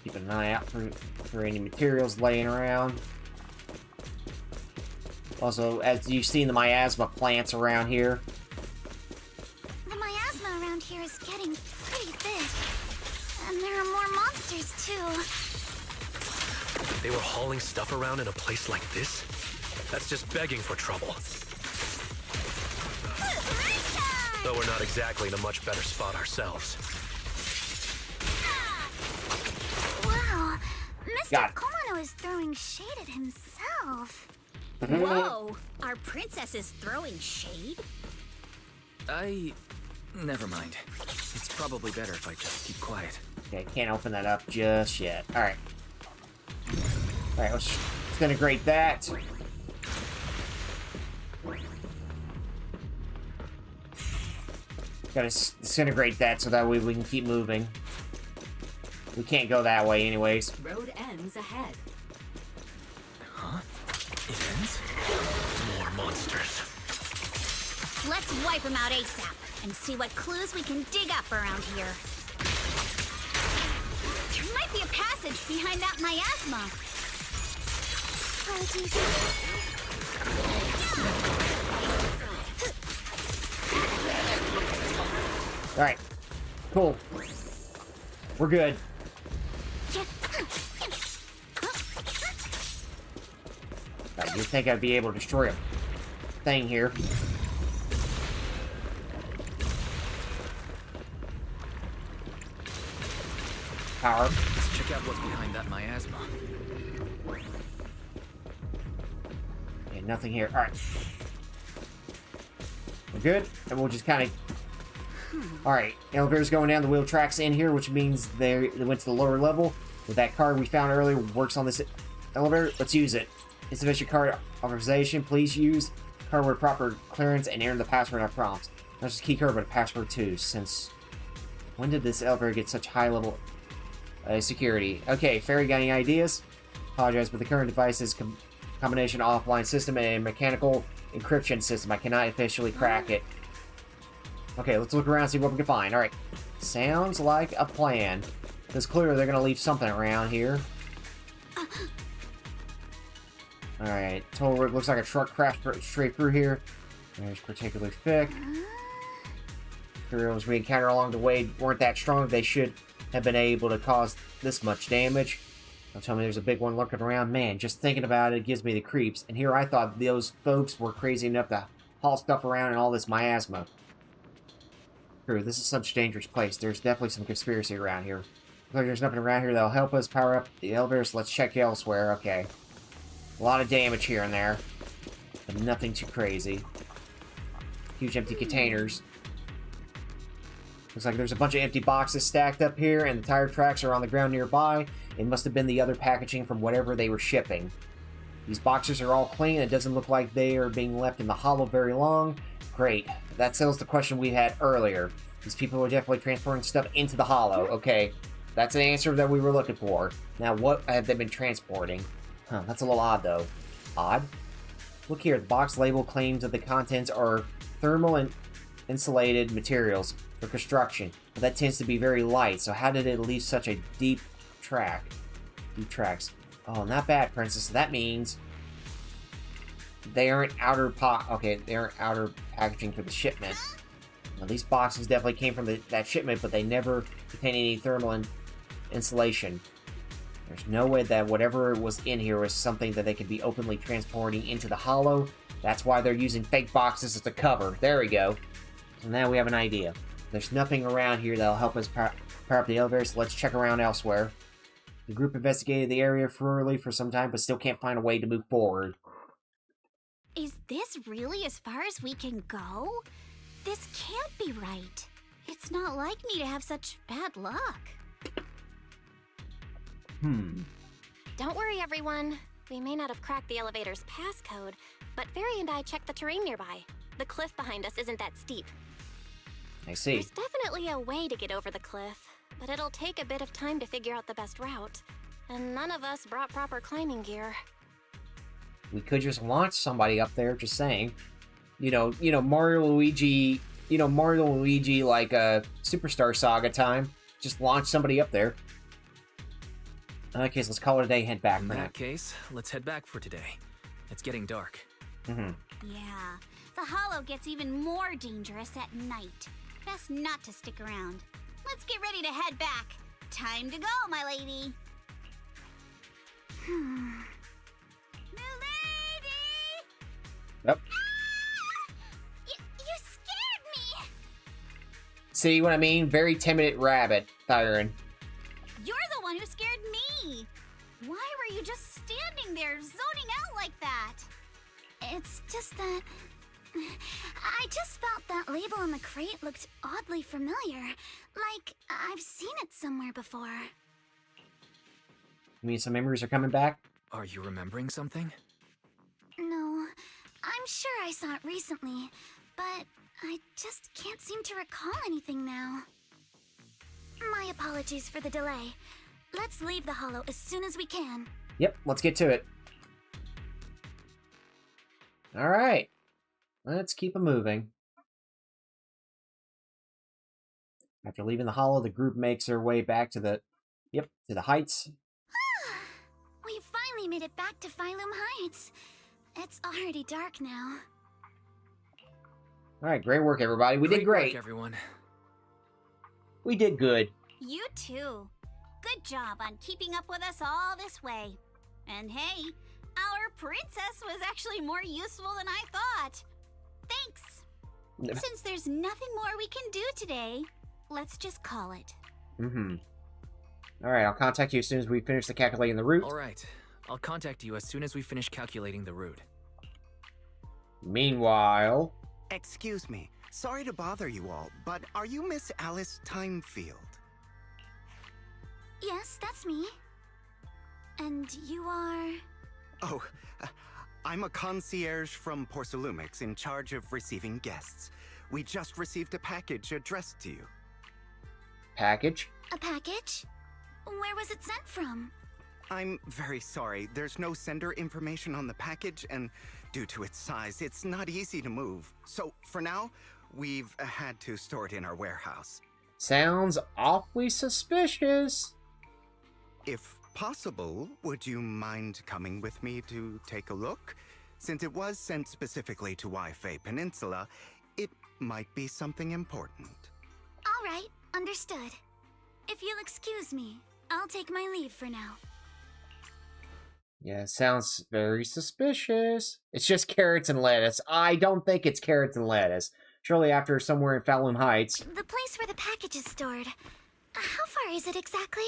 Keep an eye out for any materials laying around. Also, as you've seen the miasma plants around here. The miasma around here is getting pretty big. And there are more monsters, too. They were hauling stuff around in a place like this? That's just begging for trouble. Though we're not exactly in a much better spot ourselves. Wow, Mr. Kono is throwing shade at himself. Whoa, our princess is throwing shade? Never mind. It's probably better if I just keep quiet. Okay, can't open that up just yet. Alright. Alright, let's disintegrate that. Gotta disintegrate that so that way we can keep moving. We can't go that way anyways. Road ends ahead. Huh? It ends? More monsters. Let's wipe them out ASAP and see what clues we can dig up around here. There might be a passage behind that miasma. Alright. Cool. We're good. Right, you think I'd be able to destroy a thing here. Power. Let's check out what's behind that miasma. Okay, nothing here. Alright. We're good, and we'll just kind of... Alright, elevator's going down, the wheel tracks in here, which means they went to the lower level. With that card we found earlier works on this elevator. Let's use it. Insufficient card authorization. Please use card with proper clearance and enter the password I prompt. Not just key card, but a password too, since... When did this elevator get such high level security? Okay, Fairy, got any ideas? Apologize, but the current device is combination offline system and mechanical encryption system. I cannot officially crack it. Okay, let's look around and see what we can find. Alright. Sounds like a plan. It's clear they're going to leave something around here. Alright. Total rip looks like a truck crashed straight through here. It's particularly thick. Materials we encountered along the way weren't that strong. They should have been able to cause this much damage. Don't tell me there's a big one lurking around. Man, just thinking about it gives me the creeps. And here I thought those folks were crazy enough to haul stuff around in all this miasma. True, this is such a dangerous place. There's definitely some conspiracy around here. Looks like there's nothing around here that'll help us power up the elevators. Let's check elsewhere. Okay. A lot of damage here and there. But nothing too crazy. Huge empty containers. Looks like there's a bunch of empty boxes stacked up here, and the tire tracks are on the ground nearby. It must have been the other packaging from whatever they were shipping. These boxes are all clean. It doesn't look like they are being left in the hollow very long. Great. That settles the question we had earlier. These people are definitely transporting stuff into the hollow. Okay. That's the answer that we were looking for. Now, what have they been transporting? Huh, that's a little odd, though. Odd? Look here. The box label claims that the contents are thermal and insulated materials for construction, but that tends to be very light, so how did it leave such a deep track? Deep tracks. Oh, not bad, Princess. That means they aren't they aren't outer packaging for the shipment. Now, these boxes definitely came from that shipment, but they never contain any thermal insulation. There's no way that whatever was in here was something that they could be openly transporting into the hollow. That's why they're using fake boxes as a cover. There we go. So now we have an idea. There's nothing around here that'll help us power up the elevator, so let's check around elsewhere. The group investigated the area thoroughly for some time, but still can't find a way to move forward. Is this really as far as we can go? This can't be right. It's not like me to have such bad luck. Don't worry, everyone. We may not have cracked the elevator's passcode, but Fairy and I checked the terrain nearby. The cliff behind us isn't that steep. I see. There's definitely a way to get over the cliff, but it'll take a bit of time to figure out the best route. And none of us brought proper climbing gear. We could just launch somebody up there, just saying. You know, Mario Luigi, like Superstar Saga time. Just launch somebody up there. In that case, let's call it a day, head back. In that case, let's head back for today. It's getting dark. Yeah, the hollow gets even more dangerous at night. Best not to stick around. Let's get ready to head back. Time to go, my lady. Yep. You scared me! See what I mean? Very timid rabbit, Thyron. You're the one who scared me! Why were you just standing there, zoning out like that? It's just that... I just felt that label on the crate looked oddly familiar. Like, I've seen it somewhere before. You mean some memories are coming back? Are you remembering something? No, I'm sure I saw it recently, but I just can't seem to recall anything now. My apologies for the delay. Let's leave the hollow as soon as we can. Yep, let's get to it. Alright. Let's keep it moving. After leaving the hollow, the group makes their way back to the heights. We finally made it back to Phylum Heights. It's already dark now. Alright, great work, everybody. We did great. Work, everyone. We did good. You too. Good job on keeping up with us all this way. And hey, our princess was actually more useful than I thought. Thanks. Since there's nothing more we can do today, let's just call it. Alright, I'll contact you as soon as we finish the calculating the route. Alright, I'll contact you as soon as we finish calculating the route. Meanwhile... Excuse me, sorry to bother you all, but are you Miss Alice Timefield? Yes, that's me. And you are... Oh, I'm a concierge from Porcelumix in charge of receiving guests. We just received a package addressed to you. Package? A package? Where was it sent from? I'm very sorry. There's no sender information on the package, and due to its size, it's not easy to move. So, for now, we've had to store it in our warehouse. Sounds awfully suspicious. If possible, would you mind coming with me to take a look? Since it was sent specifically to Wi-Fi Peninsula, it might be something important. All right, understood. If you'll excuse me, I'll take my leave for now. Yeah, sounds very suspicious. It's just carrots and lettuce. I don't think it's carrots and lettuce. Surely after somewhere in Fallon Heights. The place where the package is stored. How far is it exactly?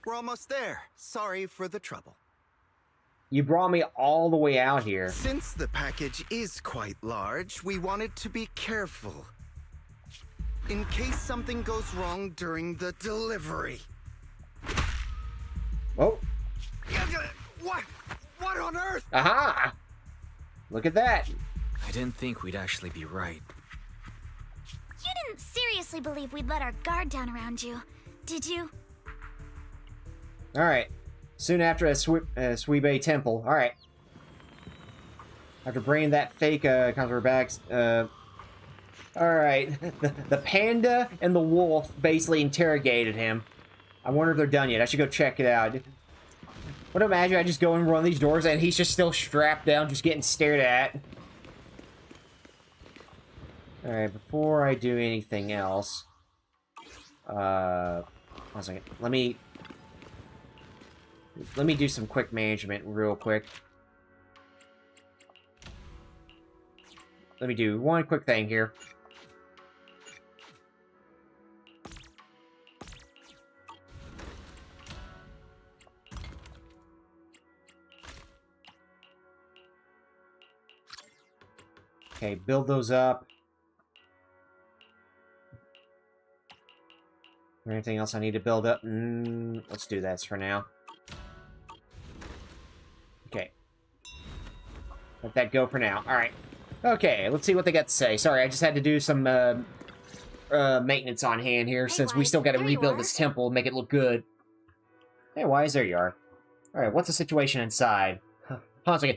We're almost there. Sorry for the trouble. You brought me all the way out here. Since the package is quite large, we wanted to be careful. In case something goes wrong during the delivery. Oh. What on earth? Aha! Look at that. I didn't think we'd actually be right. You didn't seriously believe we'd let our guard down around you, did you? Alright. Soon after a Suibe temple. Alright. After bringing that fake conjurer back, alright. The panda and the wolf basically interrogated him. I wonder if they're done yet. I should go check it out. What imagine I just go and run these doors and he's just still strapped down, just getting stared at. Alright, before I do anything else, one second. Let me do some quick management real quick. Let me do one quick thing here. Okay, build those up. Anything else I need to build up? Let's do that for now. Okay. Let that go for now. Alright. Okay, let's see what they got to say. Sorry, I just had to do some maintenance on hand here, since we still got to rebuild this temple and make it look good. Hey, Wise, there you are. Alright, what's the situation inside? Hold on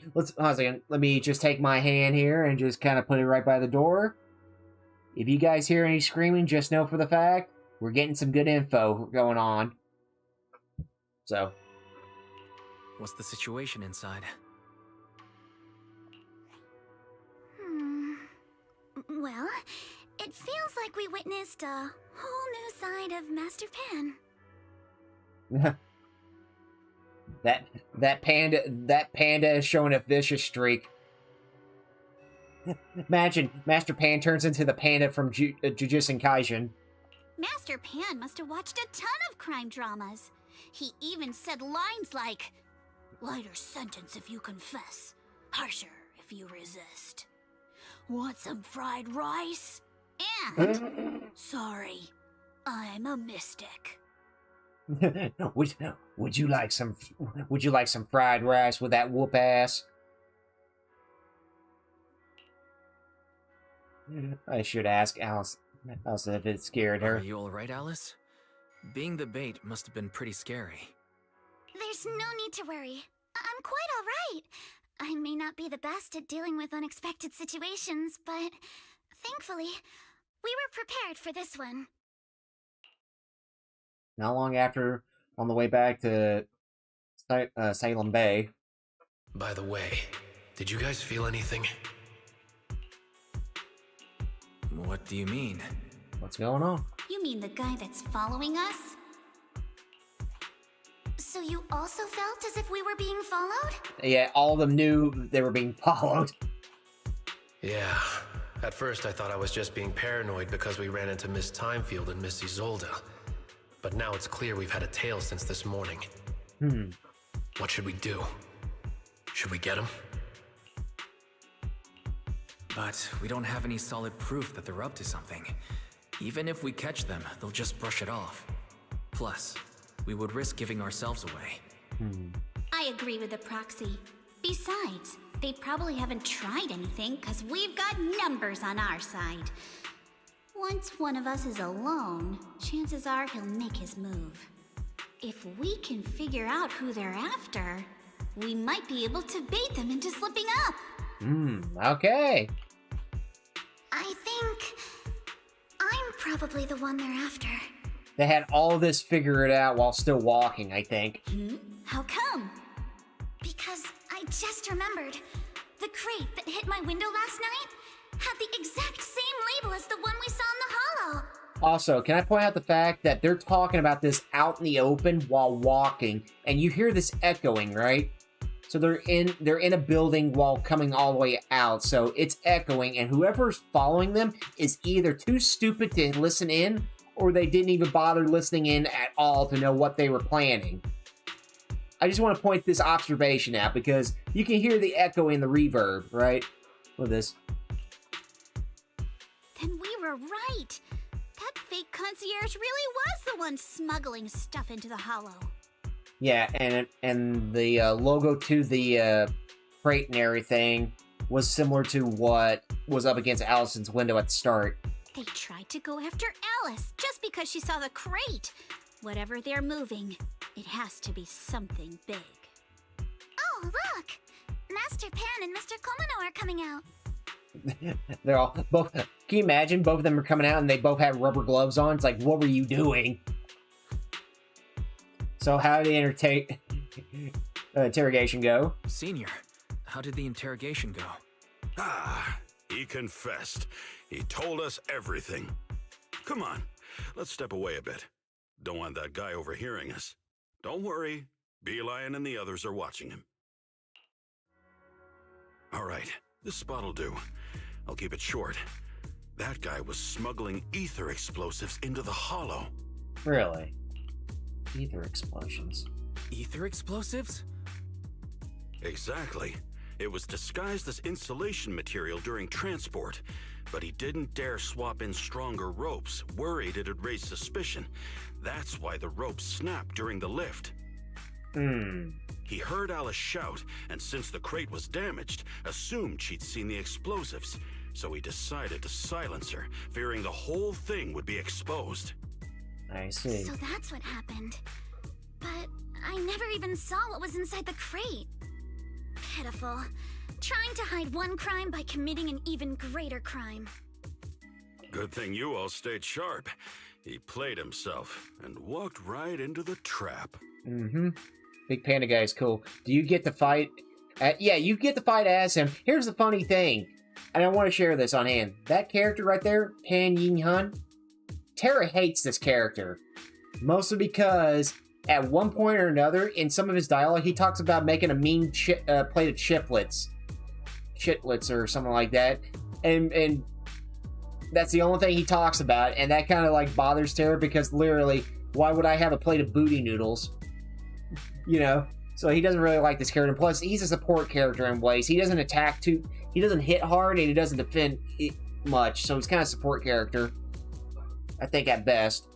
a second. Let me just take my hand here and just kind of put it right by the door. If you guys hear any screaming, just know for the fact we're getting some good info going on. So. What's the situation inside? Well, it feels like we witnessed a whole new side of Master Pan. That panda is showing a vicious streak. Imagine Master Pan turns into the panda from Jujutsu Kaisen. Master Pan must have watched a ton of crime dramas. He even said lines like, "Lighter sentence if you confess, harsher if you resist. Want some fried rice? And, sorry, I'm a mystic." Would you like some fried rice with that whoop ass? I should ask Alice if it scared her. Are you alright, Alice? Being the bait must have been pretty scary. There's no need to worry. I'm quite alright. I may not be the best at dealing with unexpected situations, but thankfully, we were prepared for this one. Not long after, on the way back to Salem Bay. By the way, did you guys feel anything? What do you mean? What's going on? You mean the guy that's following us? So you also felt as if we were being followed? Yeah, all of them knew they were being followed. Yeah. At first I thought I was just being paranoid because we ran into Miss Timefield and Miss Isolde. But now it's clear we've had a tail since this morning. What should we do? Should we get him? But we don't have any solid proof that they're up to something. Even if we catch them, they'll just brush it off. Plus, we would risk giving ourselves away. I agree with the proxy. Besides, they probably haven't tried anything because we've got numbers on our side. Once one of us is alone, chances are he'll make his move. If we can figure out who they're after, we might be able to bait them into slipping up. Okay. I think I'm probably the one they're after. They had all of this figured out while still walking, I think. How come? Because I just remembered. The crate that hit my window last night had the exact same label as the one we saw in the hollow. Also, can I point out the fact that they're talking about this out in the open while walking, and you hear this echoing, right? So they're in a building while coming all the way out, so it's echoing, and whoever's following them is either too stupid to listen in, or they didn't even bother listening in at all to know what they were planning. I just want to point this observation out, because you can hear the echo in the reverb, right? With this. Then we were right. That fake concierge really was the one smuggling stuff into the hollow. Yeah, and the logo to the crate and everything was similar to what was up against Allison's window at the start. They tried to go after Alice just because she saw the crate. Whatever they're moving, it has to be something big. Oh, look! Master Pan and Mr. Komano are coming out. They're all both. Can you imagine? Both of them are coming out and they both have rubber gloves on. It's like, what were you doing? So how did the interrogation go? Senior, how did the interrogation go? Ah, he confessed. He told us everything. Come on, let's step away a bit. Don't want that guy overhearing us. Don't worry, Beelion and the others are watching him. All right, this spot'll do. I'll keep it short. That guy was smuggling ether explosives into the hollow. Really? Ether explosions. Ether explosives? Exactly. It was disguised as insulation material during transport, but he didn't dare swap in stronger ropes, worried it'd raise suspicion. That's why the ropes snapped during the lift. He heard Alice shout, and since the crate was damaged, assumed she'd seen the explosives. So he decided to silence her, fearing the whole thing would be exposed. I see. So that's what happened. But I never even saw what was inside the crate. Pitiful. Trying to hide one crime by committing an even greater crime. Good thing you all stayed sharp. He played himself and walked right into the trap. Big Panda guy is cool. Do you get to fight? Yeah, you get to fight as him. Here's the funny thing, and I want to share this on hand. That character right there, Pan Yin Han, Terra hates this character. Mostly because at one point or another, in some of his dialogue, he talks about making a mean plate of chitlets or something like that. And that's the only thing he talks about, and that kind of like bothers Terra, because literally, why would I have a plate of booty noodles? You know? So he doesn't really like this character. Plus, he's a support character in ways. He doesn't attack too... He doesn't hit hard, and he doesn't defend much. So he's kind of a support character, I think, at best.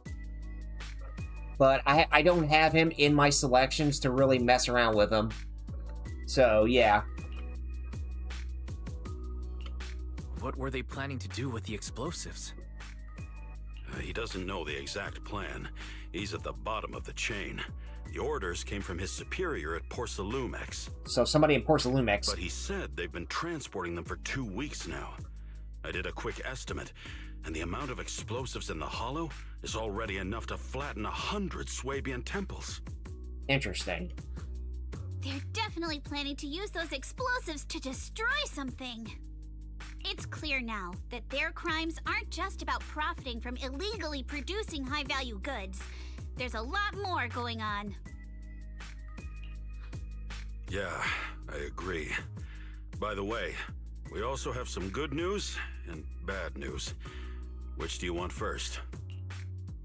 But I don't have him in my selections to really mess around with him. So, yeah. What were they planning to do with the explosives? He doesn't know the exact plan. He's at the bottom of the chain. The orders came from his superior at Porcelumex. So somebody in Porcelumex. But he said they've been transporting them for 2 weeks now. I did a quick estimate, and the amount of explosives in the hollow is already enough to flatten 100 Swabian temples. Interesting. They're definitely planning to use those explosives to destroy something. It's clear now that their crimes aren't just about profiting from illegally producing high-value goods. There's a lot more going on. Yeah, I agree. By the way, we also have some good news and bad news. Which do you want first?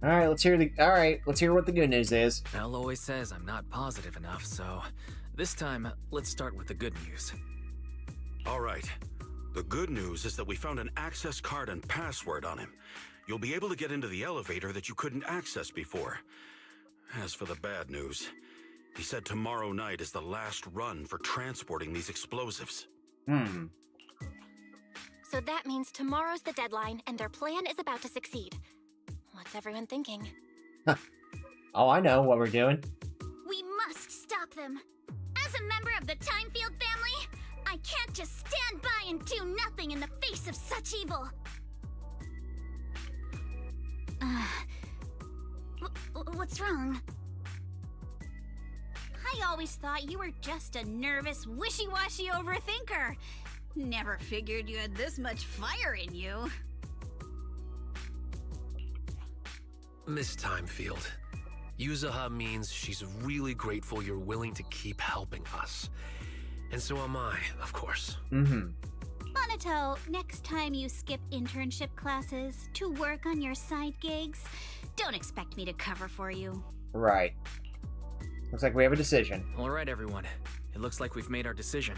Alright, let's hear what the good news is. Al always says I'm not positive enough, so this time, let's start with the good news. Alright. The good news is that we found an access card and password on him. You'll be able to get into the elevator that you couldn't access before. As for the bad news, he said tomorrow night is the last run for transporting these explosives. So that means tomorrow's the deadline, and their plan is about to succeed. What's everyone thinking? Oh, I know what we're doing. We must stop them. As a member of the Timefield family, I can't just stand by and do nothing in the face of such evil. What's wrong? I always thought you were just a nervous, wishy-washy overthinker. Never figured you had this much fire in you. Miss Timefield, Yuzuha means she's really grateful you're willing to keep helping us. And so am I, of course. Monato, next time you skip internship classes to work on your side gigs, don't expect me to cover for you. Right. Looks like we have a decision. All right, everyone. It looks like we've made our decision.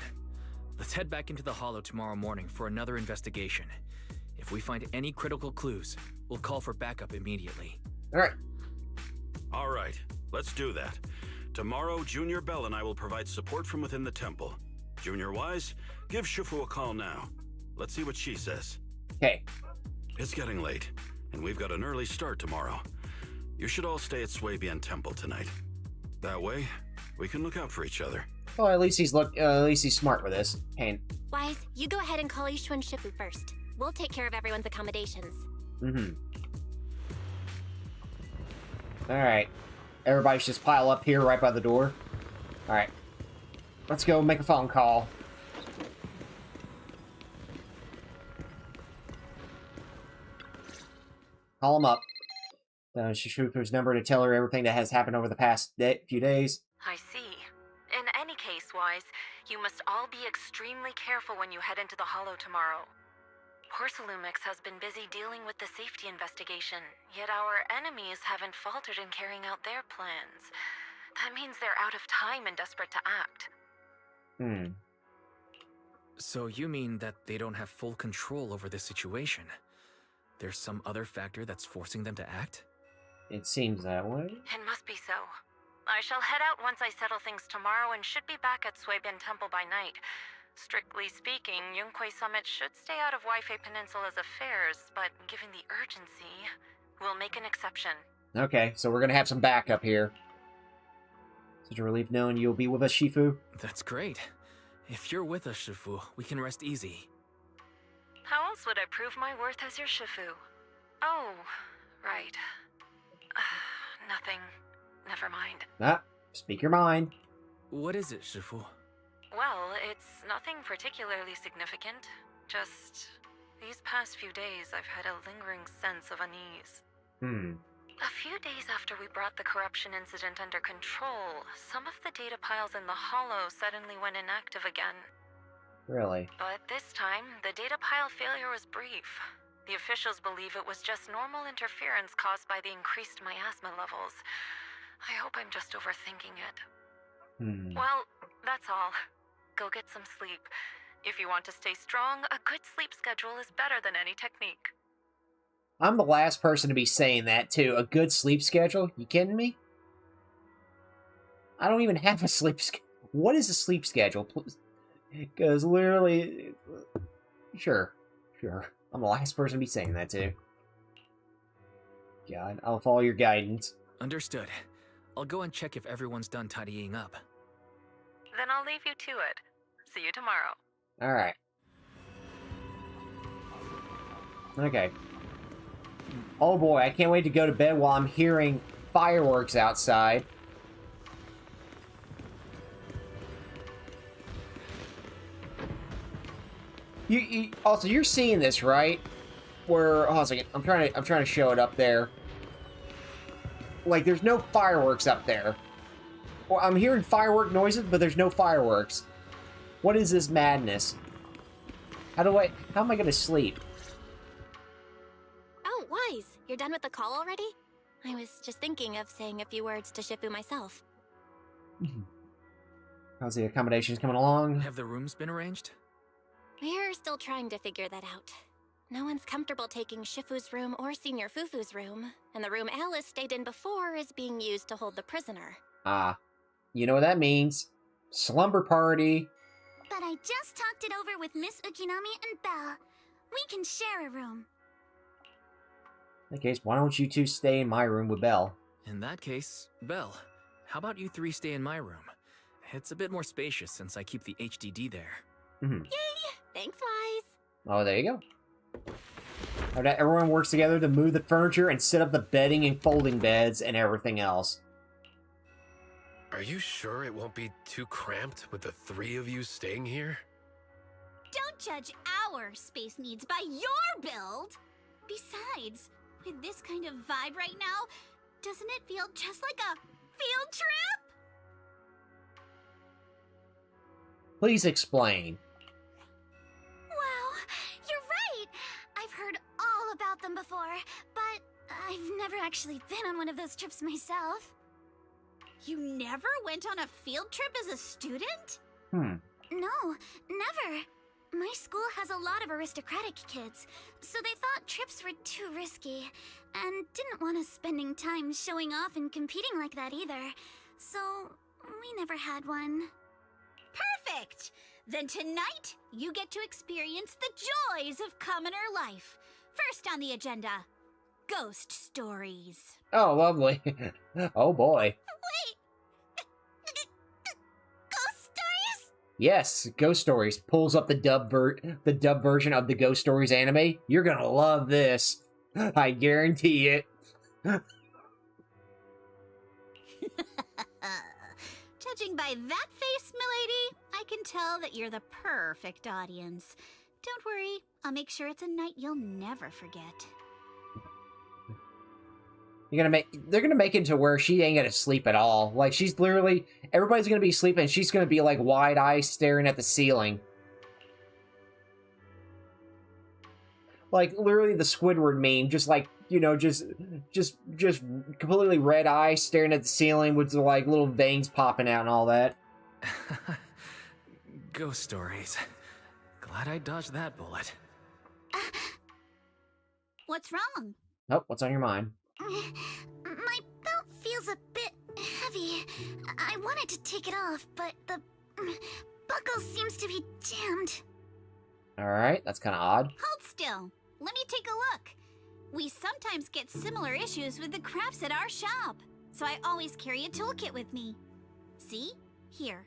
Let's head back into the Hollow tomorrow morning for another investigation. If we find any critical clues, we'll call for backup immediately. All right. All right, let's do that. Tomorrow, Junior Bell and I will provide support from within the temple. Junior Wise, give Shifu a call now. Let's see what she says. Okay. It's getting late, and we've got an early start tomorrow. You should all stay at Swabian Temple tonight. That way, we can look out for each other. Well, at least he's smart with this. Pain. Wise, you go ahead and call Ishun Shifu first. We'll take care of everyone's accommodations. Alright. Everybody should just pile up here right by the door. Alright. Let's go make a phone call. Call him up. Shishufu's number to tell her everything that has happened over the past few days. I see. In any case, Wise, you must all be extremely careful when you head into the Hollow tomorrow. Porcelumix has been busy dealing with the safety investigation, yet our enemies haven't faltered in carrying out their plans. That means they're out of time and desperate to act. So you mean that they don't have full control over this situation? There's some other factor that's forcing them to act? It seems that way. It must be so. I shall head out once I settle things tomorrow and should be back at Swabian Temple by night. Strictly speaking, Yunquay Summit should stay out of Waifei Peninsula's affairs, but given the urgency, we'll make an exception. Okay, so we're gonna have some backup here. Such a relief knowing you'll be with us, Shifu. That's great. If you're with us, Shifu, we can rest easy. How else would I prove my worth as your Shifu? Oh, right. Nothing. Never mind. Speak your mind. What is it, Shifu? Well, it's nothing particularly significant. Just these past few days I've had a lingering sense of unease. A few days after we brought the corruption incident under control, some of the data piles in the Hollow suddenly went inactive again. Really? But this time, the data pile failure was brief. The officials believe it was just normal interference caused by the increased miasma levels. I hope I'm just overthinking it. Well, that's all. Go get some sleep. If you want to stay strong, a good sleep schedule is better than any technique. I'm the last person to be saying that, too. A good sleep schedule? You kidding me? I don't even have a sleep schedule. What is a sleep schedule? Because literally... Sure. I'm the last person to be saying that, too. God, I'll follow your guidance. Understood. I'll go and check if everyone's done tidying up. Then I'll leave you to it. See you tomorrow. Alright. Okay. Oh boy, I can't wait to go to bed while I'm hearing fireworks outside. Also, you're seeing this, right? Where, hold on a second, I'm trying to show it up there. Like, there's no fireworks up there. Well, I'm hearing firework noises, but there's no fireworks. What is this madness? How am I gonna sleep? Oh, Wise, you're done with the call already? I was just thinking of saying a few words to Shifu myself. How's the accommodations coming along? Have the rooms been arranged? We're still trying to figure that out. No one's comfortable taking Shifu's room or Senior Fufu's room, and the room Alice stayed in before is being used to hold the prisoner. You know what that means. Slumber party. But I just talked it over with Miss Ukinami and Belle. We can share a room. In that case, why don't you two stay in my room with Belle? In that case, Belle, how about you three stay in my room? It's a bit more spacious since I keep the HDD there. Yay! Thanks, Wise. Oh, there you go. Everyone works together to move the furniture and set up the bedding and folding beds and everything else. Are you sure it won't be too cramped with the three of you staying here? Don't judge our space needs by your build! Besides, With this kind of vibe right now, doesn't it feel just like a field trip? Please explain. Wow, you're right! I've heard all about them before, but I've never actually been on one of those trips myself. You never went on a field trip as a student? Hmm. No, never. My school has a lot of aristocratic kids, so they thought trips were too risky, and didn't want us spending time showing off and competing like that either. So, we never had one. Perfect! Then tonight, you get to experience the joys of commoner life. First on the agenda, ghost stories. Oh, lovely. Oh boy. Wait! Ghost stories? Yes, Ghost Stories pulls up the dub version of the Ghost Stories anime. You're gonna love this. I guarantee it. Judging by that face, milady, I can tell that you're the perfect audience. Don't worry, I'll make sure it's a night you'll never forget. They're gonna make it to where she ain't gonna sleep at all. Like, she's literally, everybody's gonna be sleeping, she's gonna be like wide-eyed staring at the ceiling. Like, literally the Squidward meme, just like, you know, just completely red eyes staring at the ceiling with like little veins popping out and all that. Ghost Stories. Glad I dodged that bullet. What's wrong? Oh, what's on your mind? My belt feels a bit heavy. I wanted to take it off, but the buckle seems to be jammed. Alright, that's kind of odd. Hold still. Let me take a look. We sometimes get similar issues with the crafts at our shop, so I always carry a toolkit with me. See? Here.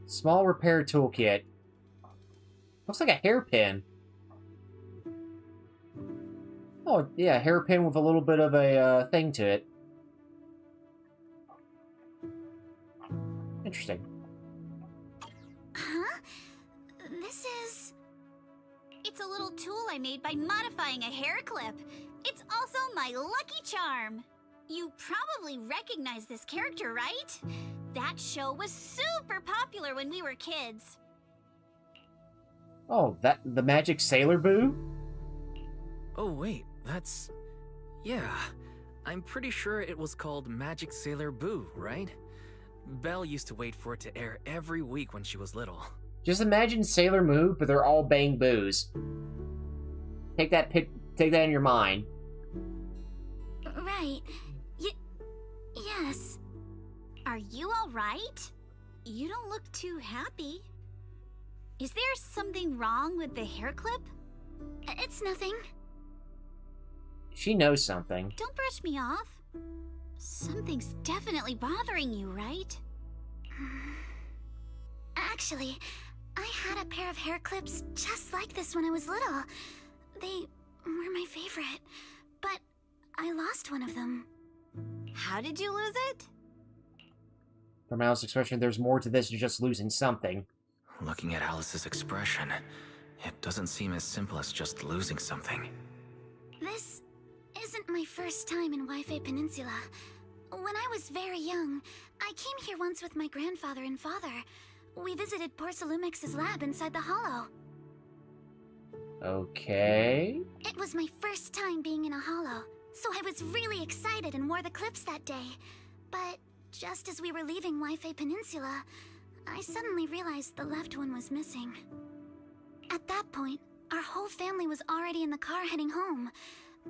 Small repair toolkit. Looks like a hairpin. Oh, yeah, hairpin with a little bit of a thing to it. Interesting. Huh? This is... It's a little tool I made by modifying a hair clip. It's also my lucky charm. You probably recognize this character, right? That show was super popular when we were kids. Oh, the Magic Sailor Boo? Oh wait, that's... yeah. I'm pretty sure it was called Magic Sailor Boo, right? Belle used to wait for it to air every week when she was little. Just imagine Sailor Moon, but they're all Bang Boos. Take that in your mind. Right. Yes. Are you all right? You don't look too happy. Is there something wrong with the hair clip? It's nothing. She knows something. Don't brush me off. Something's definitely bothering you, right? Actually, I had a pair of hair clips just like this when I was little. They were my favorite, but I lost one of them. How did you lose it? From Alice's expression, there's more to this than just losing something. Looking at Alice's expression, it doesn't seem as simple as just losing something. This isn't my first time in Wi-Fi Peninsula. When I was very young, I came here once with my grandfather and father. We visited Porcelumex's lab inside the hollow. Okay. It was my first time being in a hollow, so I was really excited and wore the clips that day. But just as we were leaving Wi-Fi Peninsula, I suddenly realized the left one was missing. At that point, our whole family was already in the car heading home.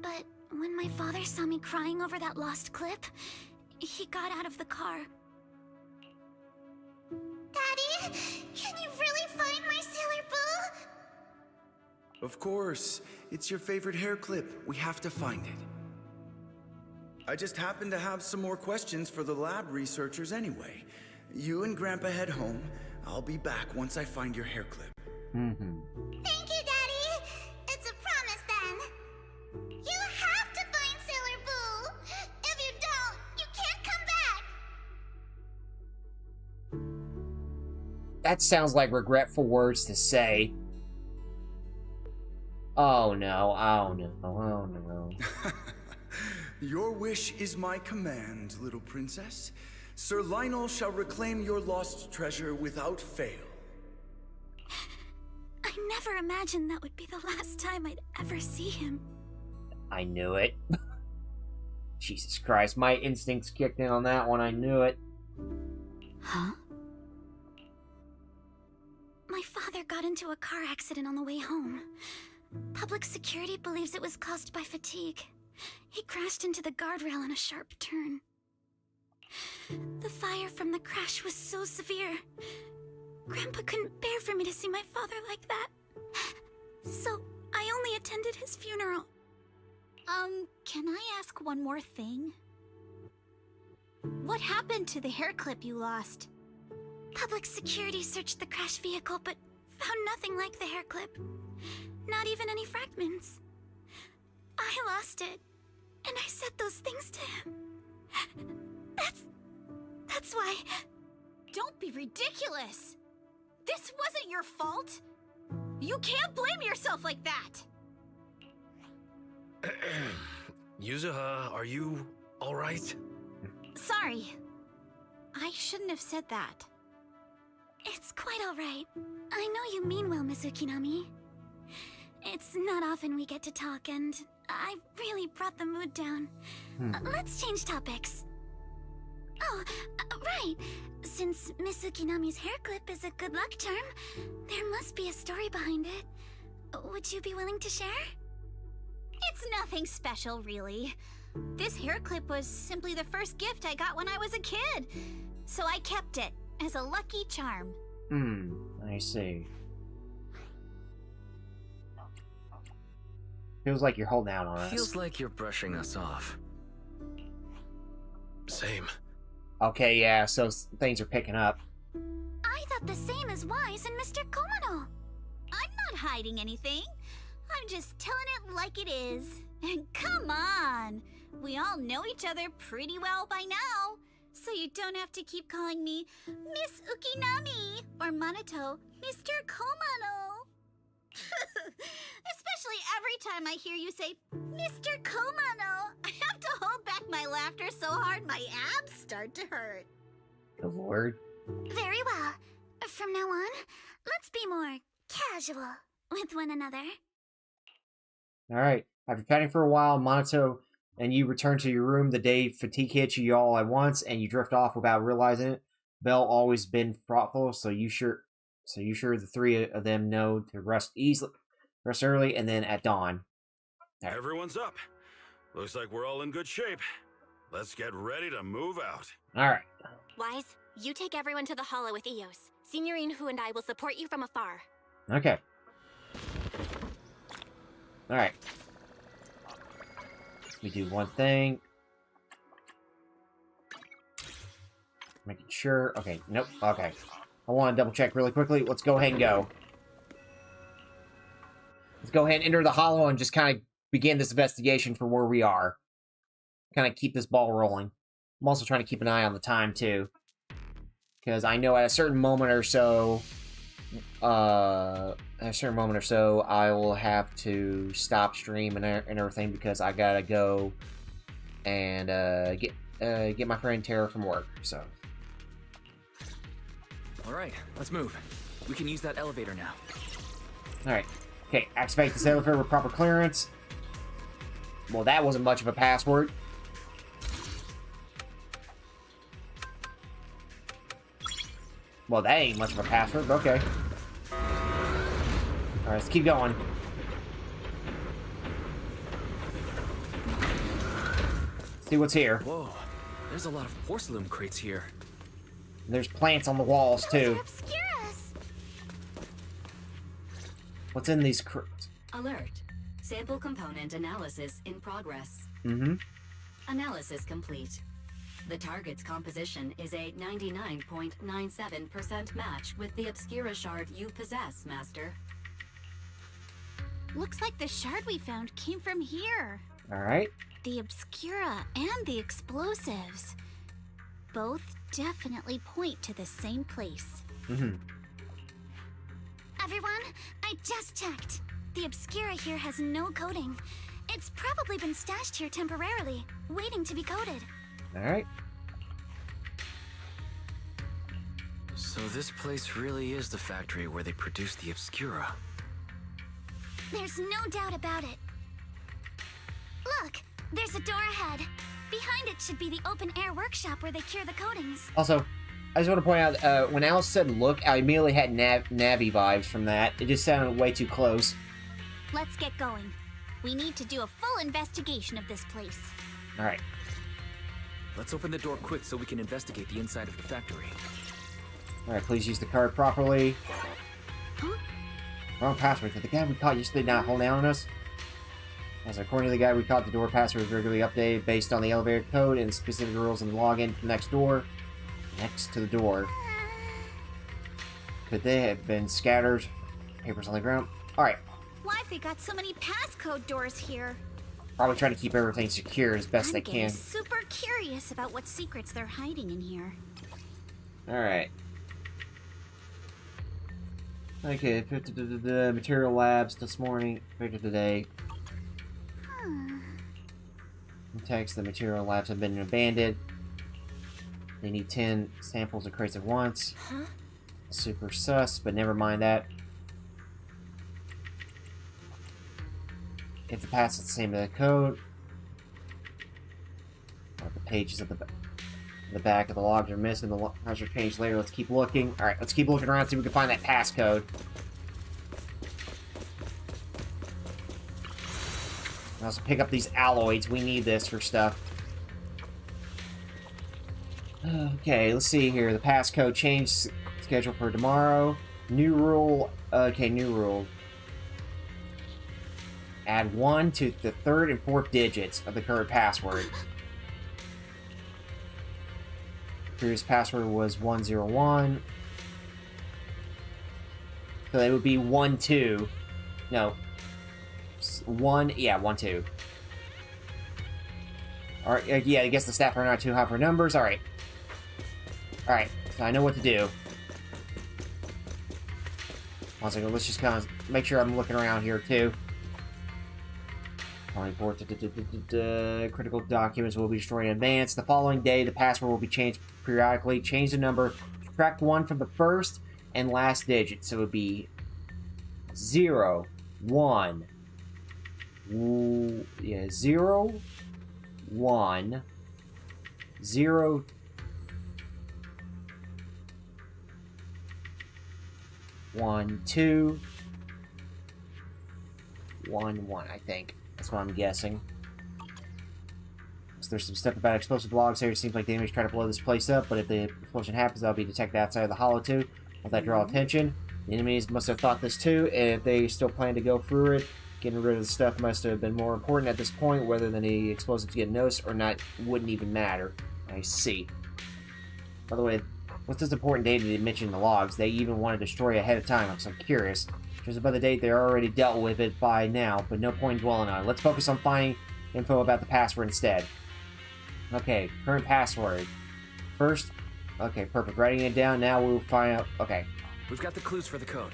But when my father saw me crying over that lost clip, he got out of the car. Daddy, can you really find my Sailor Boo? Of course. It's your favorite hair clip. We have to find it. I just happen to have some more questions for the lab researchers anyway. You and Grandpa head home. I'll be back once I find your hair clip. Thank you, Daddy. It's a promise then. You have to find Sailor Boo. If you don't, you can't come back. That sounds like regretful words to say. Oh no, oh no, oh no. Your wish is my command, little princess. Sir Lionel shall reclaim your lost treasure without fail. I never imagined that would be the last time I'd ever see him. I knew it. Jesus Christ, my instincts kicked in on that one, I knew it. Huh? My father got into a car accident on the way home. Public security believes it was caused by fatigue. He crashed into the guardrail on a sharp turn. The fire from the crash was so severe. Grandpa couldn't bear for me to see my father like that. So I only attended his funeral. Can I ask one more thing? What happened to the hair clip you lost? Public security searched the crashed vehicle, but found nothing like the hair clip. Not even any fragments. I lost it, and I said those things to him. That's why... Don't be ridiculous! This wasn't your fault! You can't blame yourself like that! Yuzuha, are you alright? Sorry. I shouldn't have said that. It's quite alright. I know you mean well, Miss Ukinami. It's not often we get to talk, and I really brought the mood down. Let's change topics. Oh, right. Since Miss Ukinami's hair clip is a good luck charm, there must be a story behind it. Would you be willing to share? It's nothing special, really. This hair clip was simply the first gift I got when I was a kid. So I kept it as a lucky charm. I see. Feels like you're holding out on us. Feels like you're brushing us off. Same. Okay, yeah, so things are picking up. I thought the same as Wise and Mr. Komano. I'm not hiding anything. I'm just telling it like it is. And come on! We all know each other pretty well by now. So you don't have to keep calling me Miss Ukinami or Manato Mr. Komano. Especially every time I hear you say Mr. Komano, I have to hold back my laughter so hard my abs start to hurt. Good lord. Very well. From now on, let's be more casual with one another. Alright. After chatting for a while, Monato and you return to your room the day fatigue hits you all at once, and you drift off without realizing it. Belle always been thoughtful, so you sure the three of them know to rest early, and then at dawn. Right. Everyone's up. Looks like we're all in good shape. Let's get ready to move out. Alright. Wise, you take everyone to the hollow with Eos. Signorine Hu and I will support you from afar. Okay. Alright. We do one thing. Making sure. Okay, nope. Okay. I want to double check really quickly. Let's go ahead and go. Let's go ahead and enter the hollow and just kind of begin this investigation for where we are. Kind of keep this ball rolling. I'm also trying to keep an eye on the time, too. Because I know at a certain moment or so... I will have to stop stream and everything because I gotta go and get my friend Tara from work. So. All right, let's move. We can use that elevator now. All right. Okay, activate this elevator with proper clearance. Well, that wasn't much of a password. Well, that ain't much of a password, but okay. Alright, let's keep going. See what's here. Whoa, there's a lot of porcelain crates here. There's plants on the walls, too. What's in these crates? Alert. Sample component analysis in progress. Analysis complete. The target's composition is a 99.97% match with the Obscura shard you possess, Master. Looks like the shard we found came from here. Alright. The Obscura and the explosives. Both definitely point to the same place. Everyone, I just checked. The Obscura here has no coding. It's probably been stashed here temporarily, waiting to be coded. Alright. So this place really is the factory where they produce the Obscura. There's no doubt about it. Look, there's a door ahead. Behind it should be the open-air workshop where they cure the coatings. Also, I just want to point out, when Alice said look, I immediately had Navi vibes from that. It just sounded way too close. Let's get going. We need to do a full investigation of this place. Alright. Let's open the door quick so we can investigate the inside of the factory. Alright, please use the card properly. Huh? Wrong password. Did the guy we caught yesterday not hold down on us? As according to the guy we caught, the door password is regularly updated based on the elevator code and specific rules in the login to the next door. Next to the door. Could they have been scattered? Papers on the ground. Alright. Wi-Fi got so many passcode doors here. Probably trying to keep everything secure as best they can. I'm super curious about what secrets they're hiding in here. Alright. Okay, the material labs this morning, figured today. Text, the material labs have been abandoned. They need 10 samples of crates at once. Huh? Super sus, but never mind that. If the pass is the same as the code. The pages at the back of the logs are missing. The logs are changed later. Let's keep looking. Alright, let's keep looking around, see if we can find that passcode. Let's pick up these alloys. We need this for stuff. Okay, let's see here. The passcode change schedule for tomorrow. New rule. Okay, new rule. Add 1 to the 3rd and 4th digits of the current password. Previous password was 101. So it would be 12. No. 1, yeah, 12. Alright, yeah, I guess the staff are not too hot for numbers. Alright. Alright, so I know what to do. One second, let's just kind of make sure I'm looking around here, too. Critical documents will be destroyed in advance. The following day, the password will be changed periodically. Change the number. Subtract 1 from the first and last digit. So it would be 0, 1. Yeah, 0, 1, 0, 1, 2, 1, 1, I think. That's what I'm guessing. So there's some stuff about explosive logs here. It seems like the enemies try to blow this place up, but if the explosion happens, that'll be detected outside of the hollow too. Will that draw attention? The enemies must have thought this too, and if they still plan to go through it, getting rid of the stuff must have been more important at this point. Whether the explosives get noticed or not wouldn't even matter. I see. By the way, what's this important data they mentioned in the logs? They even want to destroy ahead of time, so I'm curious. Just about the date, they already dealt with it by now, but no point dwelling on it. Let's focus on finding info about the password instead. Okay, current password. First, okay, perfect. Writing it down, now we'll find out. Okay. We've got the clues for the code.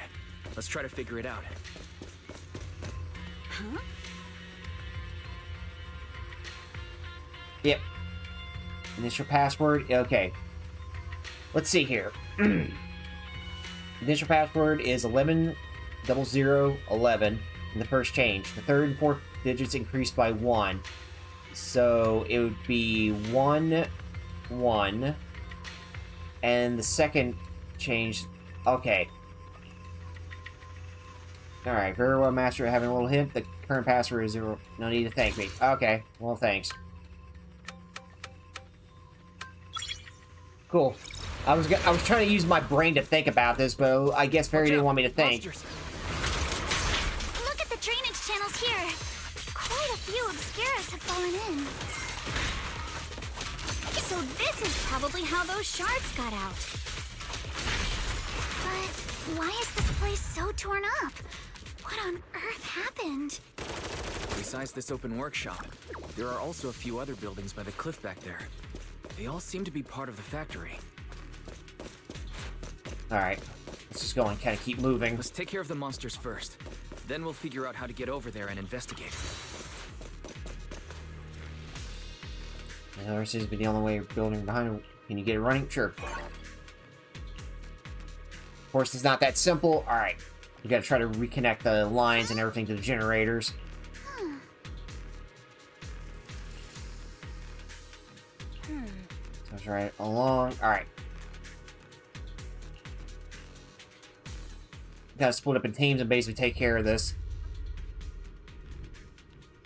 Let's try to figure it out. Huh? Yep. Initial password, okay. Let's see here. Initial password is 110011 in the first change. The 3rd and 4th digits increased by 1. So it would be 1, 1. And the second change, okay. Alright, very well, Master. Having a little hint. The current password is 0. No need to thank me. Okay, well, thanks. Cool. I was trying to use my brain to think about this, but I guess Fairy didn't want me to think. Look at the drainage channels here. Quite a few Obscuras have fallen in. So this is probably how those shards got out. But why is this place so torn up? What on earth happened? Besides this open workshop, there are also a few other buildings by the cliff back there. They all seem to be part of the factory. Alright, let's just go and kind of keep moving. Let's take care of the monsters first. Then we'll figure out how to get over there and investigate. There seems to be the only way of building behind it. Can you get it running? Sure. Of course, it's not that simple. Alright. We gotta try to reconnect the lines and everything to the generators. Sounds right along. Alright. Gotta split up in teams and basically take care of this.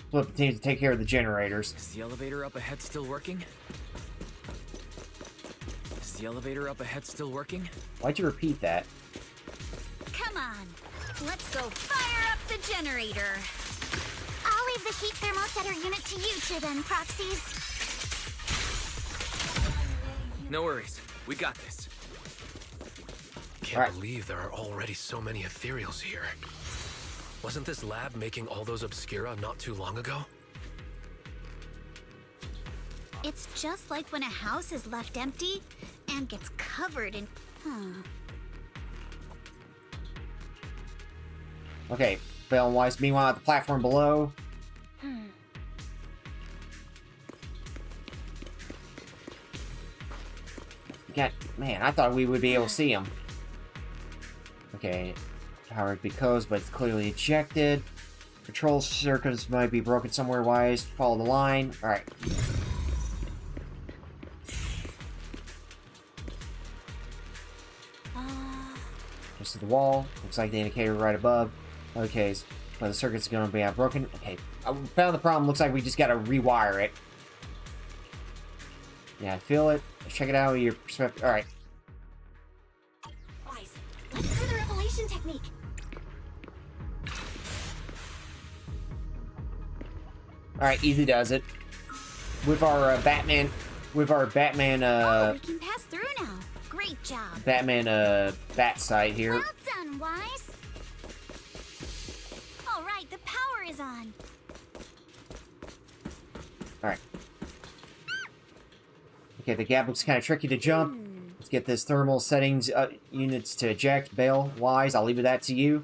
Split up in teams to take care of the generators. Is the elevator up ahead still working? Is the elevator up ahead still working? Why'd you repeat that? Come on, let's go fire up the generator. I'll leave the heat thermosetter unit to you two then, proxies. No worries. We got this. Can't believe there are already so many ethereals here. Wasn't this lab making all those Obscura not too long ago? It's just like when a house is left empty and gets covered in... Okay, Bell and Weiss. Meanwhile, at the platform below. Man, I thought we would be able to see him. Okay, power because, but it's clearly ejected. Control circuits might be broken somewhere. Wise, follow the line. All right. Just to the wall. Looks like the indicator right above. Okay, so the circuit's going to be broken. Okay, I found the problem. Looks like we just got to rewire it. Yeah, I feel it. Let's check it out with your perspective. All right. Wise, let's do the revelation technique. All right, easy does it. With our Batman, we can pass through now. Great job. Batman bat sight here. Well done, Wise. All right, the power is on. All right. Okay, the gap looks kind of tricky to jump. Let's get this thermal settings units to eject. Bale, Wise, I'll leave that to you.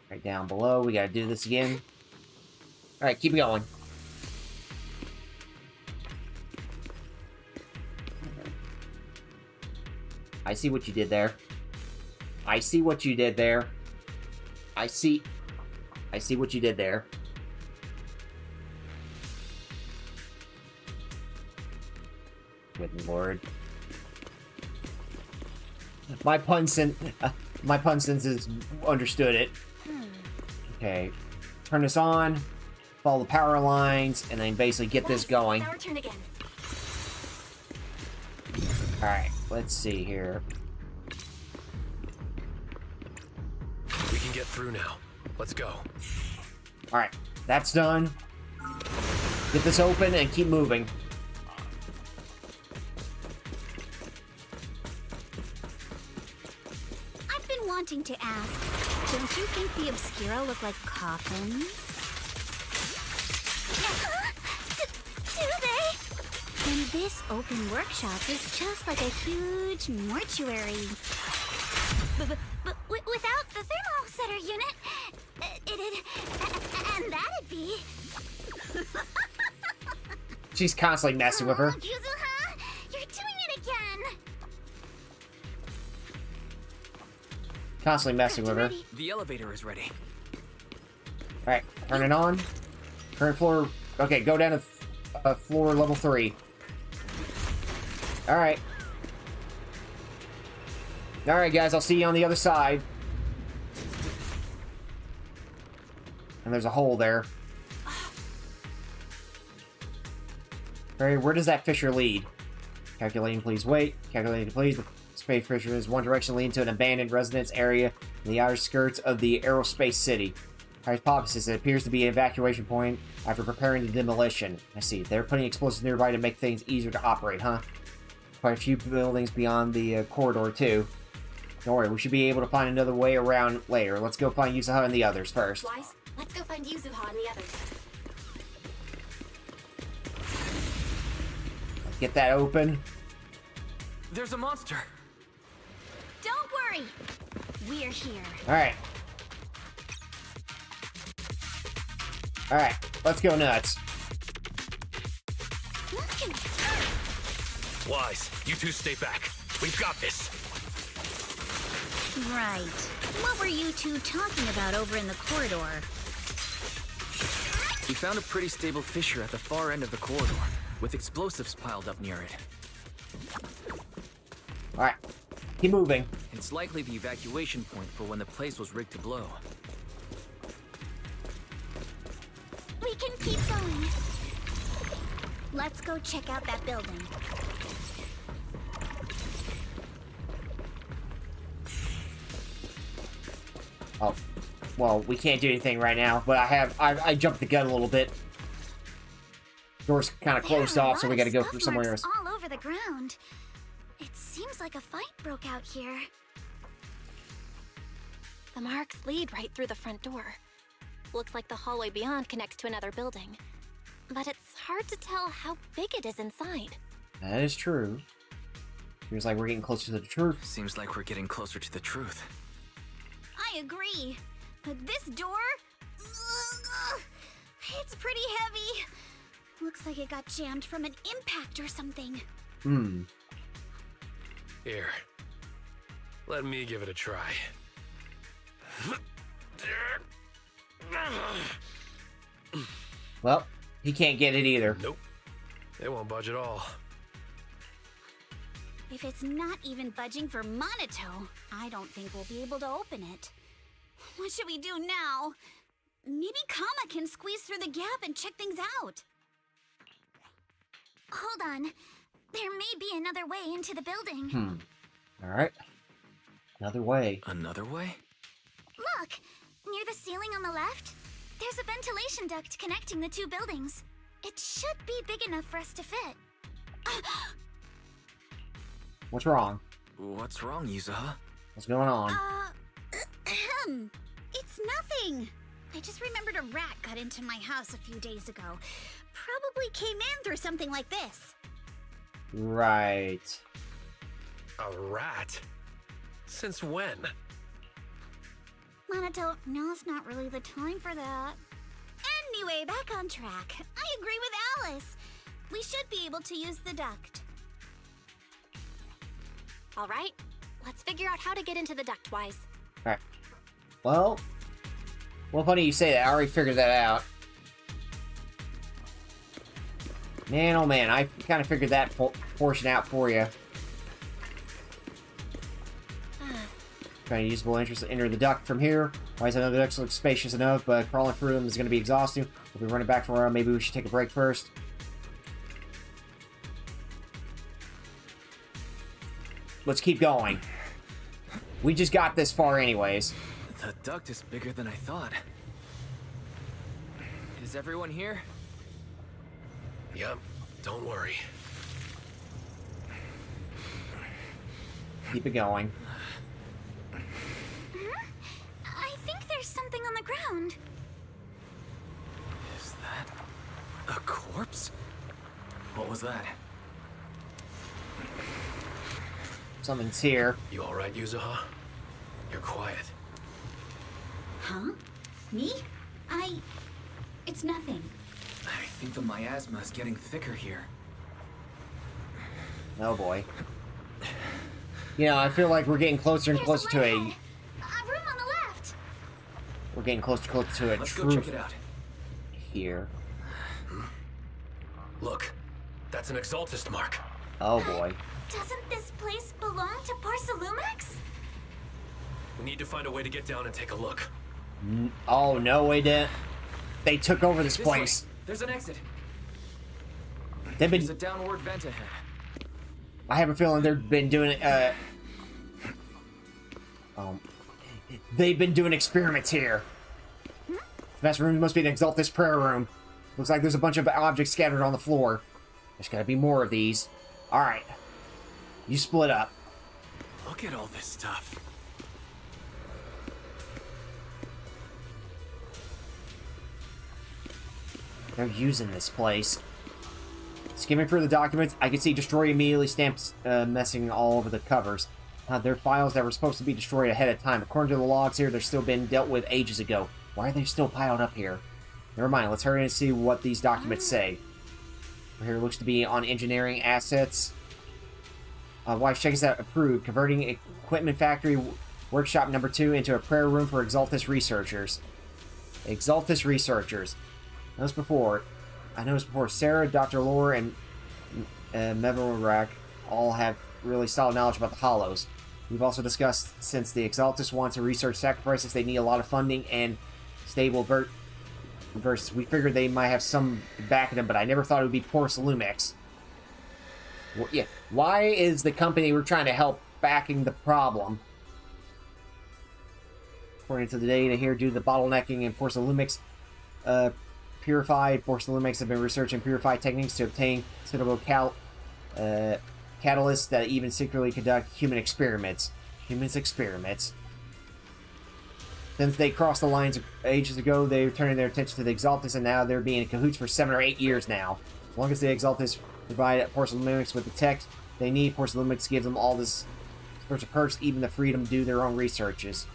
Right down below, we gotta do this again. All right, keep it going. I see what you did there. I see what you did there. I see what you did there. Good lord. My pun senses understood it. Okay. Turn this on. Follow the power lines, and then basically get this going. It's our turn again. Alright, let's see here. We can get through now. Let's go. Alright, that's done. Get this open and keep moving. I've been wanting to ask, don't you think the Obscura look like coffins? Do they? And this open workshop is just like a huge mortuary. But without the thermosetter unit, and that'd be... She's constantly messing with her. Yuzuha, you're doing it again! Constantly messing with her. The elevator is ready. Alright, turn it on. Current floor... Okay, go down to floor level 3. Alright. Alright, guys, I'll see you on the other side. And there's a hole there. Alright, where does that fissure lead? Calculating, please wait. Calculating, please. The space fissure is one direction leading to an abandoned residence area in the outer skirts of the aerospace city. Hypothesis, it appears to be an evacuation point after preparing the demolition. I see. They're putting explosives nearby to make things easier to operate, huh? Quite a few buildings beyond the corridor, too. Don't worry, we should be able to find another way around later. Let's go find Yuzuha and the others first. Wise, let's go find Yuzuha and the others. Let's get that open. There's a monster. Don't worry, we're here. Alright. Alright, let's go nuts. Wise, you two stay back. We've got this. Right. What were you two talking about over in the corridor? We found a pretty stable fissure at the far end of the corridor, with explosives piled up near it. Alright, keep moving. It's likely the evacuation point for when the place was rigged to blow. We can keep going. Let's go check out that building. Oh, well, we can't do anything right now, but I jumped the gun a little bit. Door's kind of closed off, so we gotta go through somewhere else. All over the ground. It seems like a fight broke out here. The marks lead right through the front door. Looks like the hallway beyond connects to another building. But it's hard to tell how big it is inside. That is true. Feels like we're getting closer to the truth. Seems like we're getting closer to the truth. I agree. But this door... it's pretty heavy. Looks like it got jammed from an impact or something. Here. Let me give it a try. Well, he can't get it either. Nope. It won't budge at all. If it's not even budging for Monato, I don't think we'll be able to open it. What should we do now? Maybe Kama can squeeze through the gap and check things out. Hold on. There may be another way into the building. Alright. Another way. Another way? Look! Near the ceiling on the left, there's a ventilation duct connecting the two buildings. It should be big enough for us to fit. What's wrong? What's wrong, Yuzuha? What's going on? It's nothing. I just remembered a rat got into my house a few days ago. Probably came in through something like this. Right. A rat? Since when? Monato, now's not really the time for that. Anyway, back on track. I agree with Alice. We should be able to use the duct. All right, let's figure out how to get into the duct, Wise. Alright. Well, funny you say that. I already figured that out. Man, oh man, I kind of figured that portion out for you. Trying to use usable entrance to enter the duct from here. Wise, I know the ducts look spacious enough, but crawling through them is going to be exhausting. If we run it back for a while, maybe we should take a break first. Let's keep going. We just got this far anyways. The duct is bigger than I thought. Is everyone here? Yep, don't worry. Keep it going. I think there's something on the ground. Is that a corpse? What was that? Something's here. You alright, Yuzuha? You're quiet. Huh? Me? It's nothing. I think the miasma is getting thicker here. Oh boy. You know, I feel like we're getting closer and closer to a... A room on the left. We're getting closer and closer to a Let's truth go check it out. here. Look, that's an Exaltist mark. Oh boy. Doesn't this place belong to Porcelumex? We need to find a way to get down and take a look. Oh, no, we didn't. They took over this place. Way. There's an exit. They've been... There's a downward vent ahead. I have a feeling they've been doing, they've been doing experiments here. That room must be an Exaltist prayer room. Looks like there's a bunch of objects scattered on the floor. There's gotta be more of these. Alright. You split up. Look at all this stuff. They're using this place. Skimming through the documents, I can see destroy immediately stamps messing all over the covers. They're files that were supposed to be destroyed ahead of time. According to the logs here, they're still been dealt with ages ago. Why are they still piled up here? Never mind, let's hurry and see what these documents say. Here looks to be on engineering assets. Wife, check this out. Approved. Converting equipment factory workshop number 2 into a prayer room for Exaltus researchers. Exaltus researchers. I noticed before, Sarah, Dr. Lore, and Meverak all have really solid knowledge about the Hollows. We've also discussed, since the Exaltus want to research sacrifices, they need a lot of funding and stable versus. We figured they might have some backing them, but I never thought it would be Porcelumex. Well, yeah. Why is the company we're trying to help backing the problem? According to the data here, due to the bottlenecking in Porcelumex, purified Porcelumex have been researching purified techniques to obtain suitable catalysts that even secretly conduct human experiments. Since they crossed the lines ages ago, they were turning their attention to the Exaltus, and now they're being in cahoots for 7 or 8 years now. As long as the Exaltus provide Porcelumex with the tech they need, Porcelumex gives them all this sorts of perks, even the freedom to do their own researches.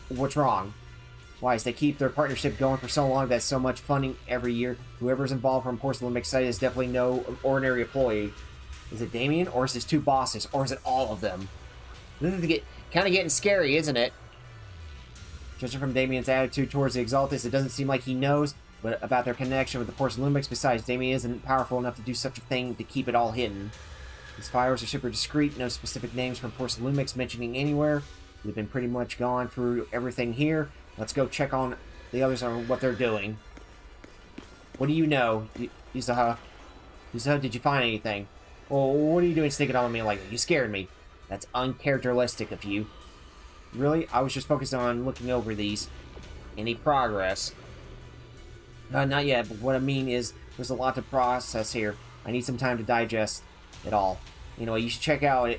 What's wrong? Why, is they keep their partnership going for so long, that's so much funding every year. Whoever's involved from Porcelumex side is definitely no ordinary employee. Is it Damien, or is it 2 bosses, or is it all of them? This is kind of getting scary, isn't it? Judging from Damien's attitude towards the Exaltus, it doesn't seem like he knows about their connection with the Porcelumex. Besides, Damien isn't powerful enough to do such a thing to keep it all hidden. His files are super discreet, no specific names from Porcelumex mentioning anywhere. We've been pretty much gone through everything here. Let's go check on the others on what they're doing. What do you know, Yuzuha? Yuzuha, did you find anything? Well, what are you doing sneaking on me like that? You scared me. That's uncharacteristic of you. Really? I was just focused on looking over these. Any progress? Not yet, but what I mean is there's a lot to process here. I need some time to digest it all. Anyway, you should check out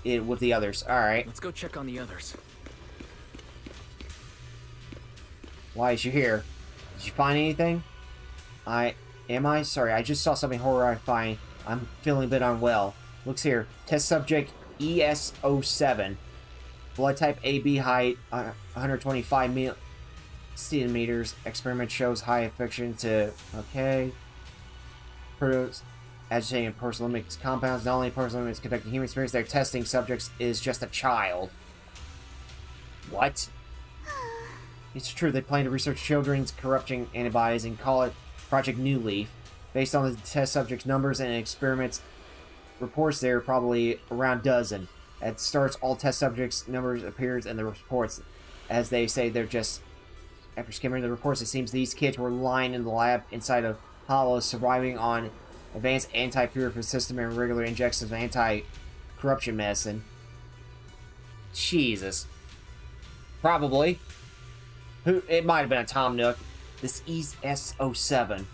it with the others. Alright. Let's go check on the others. Why is you here? Did you find anything? Am I? Sorry, I just saw something horrifying. I'm feeling a bit unwell. Looks here. Test subject ES07. Blood type AB, height 125 centimeters. Experiment shows high infection to... Okay. Produce agitating Porcelumex compounds. Not only Porcelumex conducting human experiments, their testing subjects is just a child. What? It's true, they plan to research children's corrupting antibodies and call it Project New Leaf. Based on the test subjects' numbers and experiments reports, there are probably around a dozen. At starts, all test subjects' numbers appears in the reports. As they say, they're just... After skimming the reports, it seems these kids were lying in the lab inside of hollows, surviving on advanced anti-purification system and regular injections of anti-corruption medicine. Jesus. Probably. It might have been a Tom Nook. This ES07.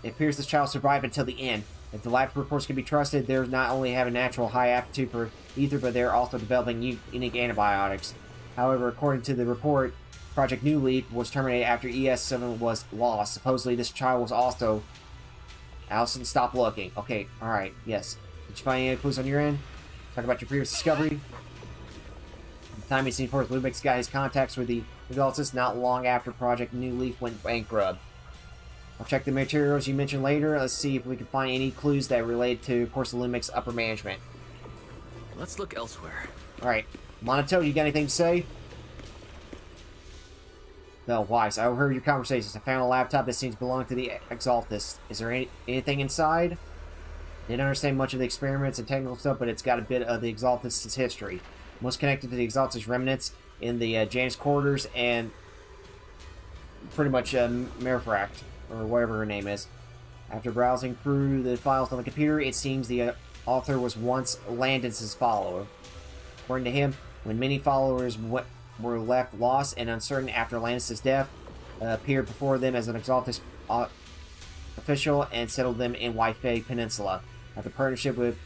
It appears this child survived until the end. If the lab reports can be trusted, they not only have a natural high aptitude for ether, but they're also developing unique antibiotics. However, according to the report, Project New Leaf was terminated after ES7 was lost. Supposedly, this child was also... Allison, stop looking. Okay, alright, yes. Did you find any clues on your end? Talk about your previous discovery? At the time you seen Porcelumex got his contacts with the Exaltus not long after Project New Leaf went bankrupt. I'll check the materials you mentioned later. Let's see if we can find any clues that relate to Porcelumex upper management. Let's look elsewhere. Alright. Monato, you got anything to say? No, wise. I overheard your conversations. I found a laptop that seems to belong to the Exaltus. Is there anything inside? Didn't understand much of the experiments and technical stuff, but it's got a bit of the Exaltus' history. Most connected to the Exaltus remnants in the Janus quarters and pretty much Merifract, or whatever her name is. After browsing through the files on the computer, it seems the author was once Landis' follower. According to him, when many followers were left lost and uncertain after Landis' death, appeared before them as an Exaltus official and settled them in Waifei Peninsula. After partnership with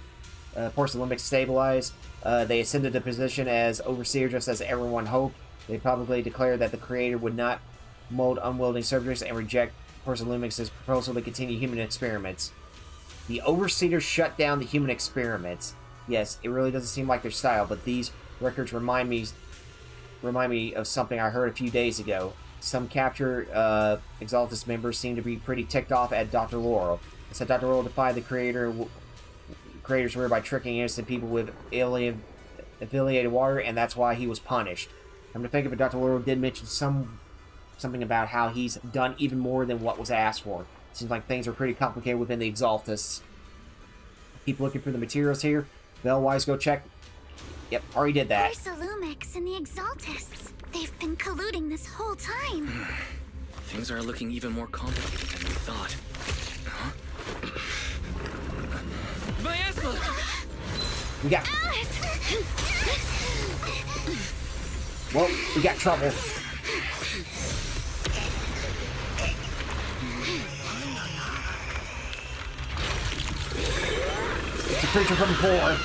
Porcelumex stabilized, they ascended to position as overseer just as everyone hoped. They publicly declared that the creator would not mold unwilling subjects and reject Porcelumex's proposal to continue human experiments. The overseer shut down the human experiments. Yes, it really doesn't seem like their style, but these records remind me of something I heard a few days ago. some captured Exaltus members seem to be pretty ticked off at Dr. Laurel. It said Dr. Laurel defied the creator's will by tricking innocent people with affiliated water, and that's why he was punished. I'm to think of it, Dr. Laurel did mention something about how he's done even more than what was asked for. Seems like things are pretty complicated within the Exaltus. Keep looking for the materials here. Bellwise, go check. Yep, already did that. Porsalumix and the Exaltists. They've been colluding this whole time. Things are looking even more complicated than we thought. Huh? Miasma! We got... Well, we got trouble. It's a creature from before.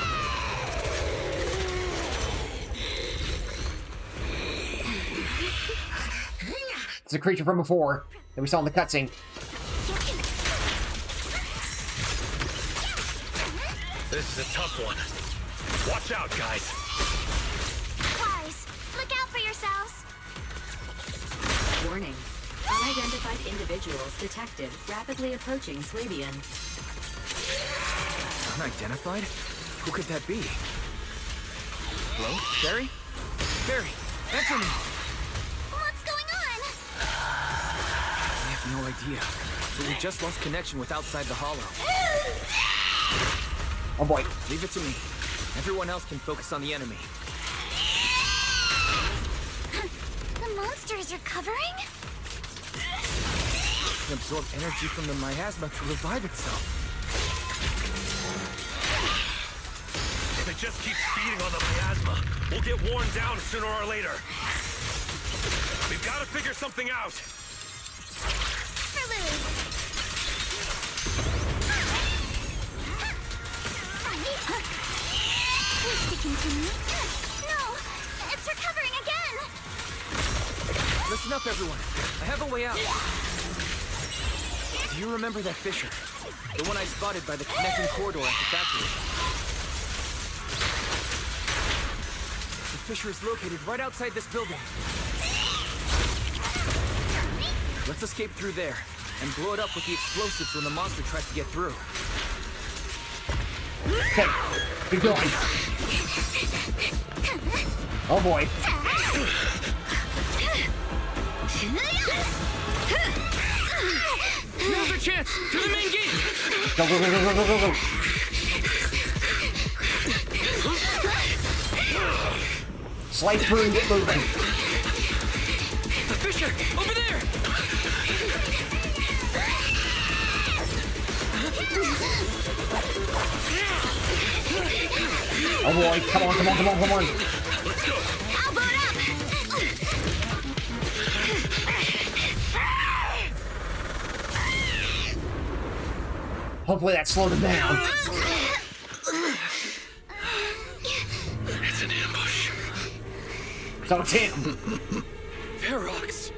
It's a creature from before that we saw in the cutscene. This is a tough one. Watch out, guys. Guys, look out for yourselves. Warning. Unidentified individuals detected rapidly approaching Swabian. Unidentified? Who could that be? Hello? Barry? Barry, answer me! What's going on? I have no idea. But we just lost connection with outside the hollow. Oh boy. Leave it to me. Everyone else can focus on the enemy. The monsters are covering? It can absorb energy from the miasma to revive itself. If it just keeps feeding on the miasma, we'll get worn down sooner or later. We've got to figure something out. Sticking to me? No! It's recovering again! Listen up, everyone. I have a way out. Do you remember that fissure? The one I spotted by the connecting corridor at the factory. The fissure is located right outside this building. Let's escape through there and blow it up with the explosives when the monster tries to get through. Okay, keep going. Oh boy. Now's our chance! To the main gate! Go, go, go, go, go, go, go, go. Slide through and get moving. The fissure! Over there! Oh boy, come on, come on, come on, come on. Let's go. I'll blow it up! Hopefully that slowed him down. It's an ambush. So it's him. Ferox!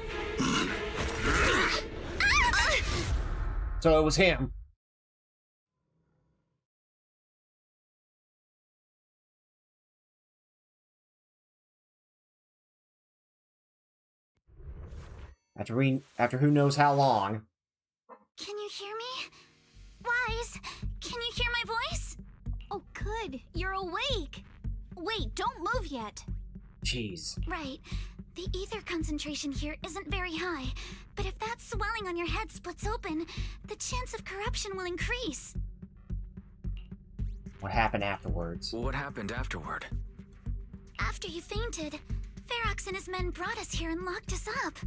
So it was him. After who knows how long. Can you hear me? Wise, can you hear my voice? Oh, good. You're awake. Wait, don't move yet. Jeez. Right. The ether concentration here isn't very high, but if that swelling on your head splits open, the chance of corruption will increase. What happened afterwards? What happened afterward? After you fainted, Ferox and his men brought us here and locked us up.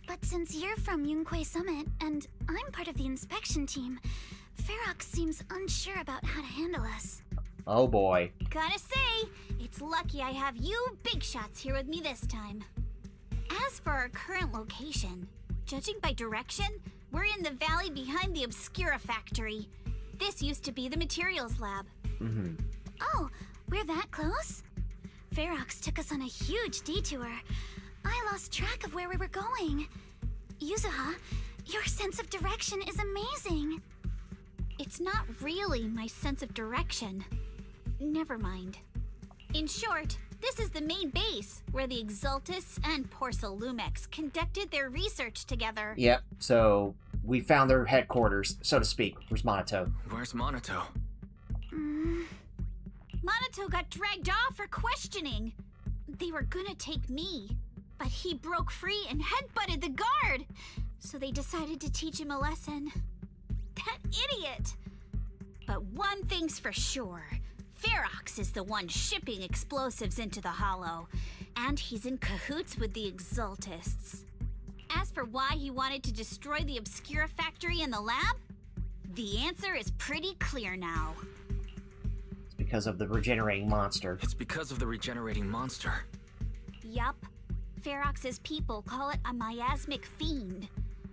But since you're from Yunquay Summit, and I'm part of the inspection team, Ferox seems unsure about how to handle us. Oh boy. Gotta say, it's lucky I have you big shots here with me this time. As for our current location, judging by direction, we're in the valley behind the Obscura factory. This used to be the materials lab. Mm-hmm. Oh, we're that close? Ferox took us on a huge detour. I lost track of where we were going. Yuzuha, your sense of direction is amazing. It's not really my sense of direction. Never mind. In short, This is the main base, where the Exaltists and Porcelumex conducted their research together. Yep, so we found their headquarters, so to speak. Where's Monato? Where's Monato? Monato got dragged off for questioning. They were gonna take me, but he broke free and headbutted the guard. So they decided to teach him a lesson. That idiot! But one thing's for sure. Ferox is the one shipping explosives into the Hollow, and he's in cahoots with the Exaltists. As for why he wanted to destroy the Obscura factory and the lab, the answer is pretty clear now. It's because of the regenerating monster. It's because of the regenerating monster. Yup. Ferox's people call it a miasmic fiend.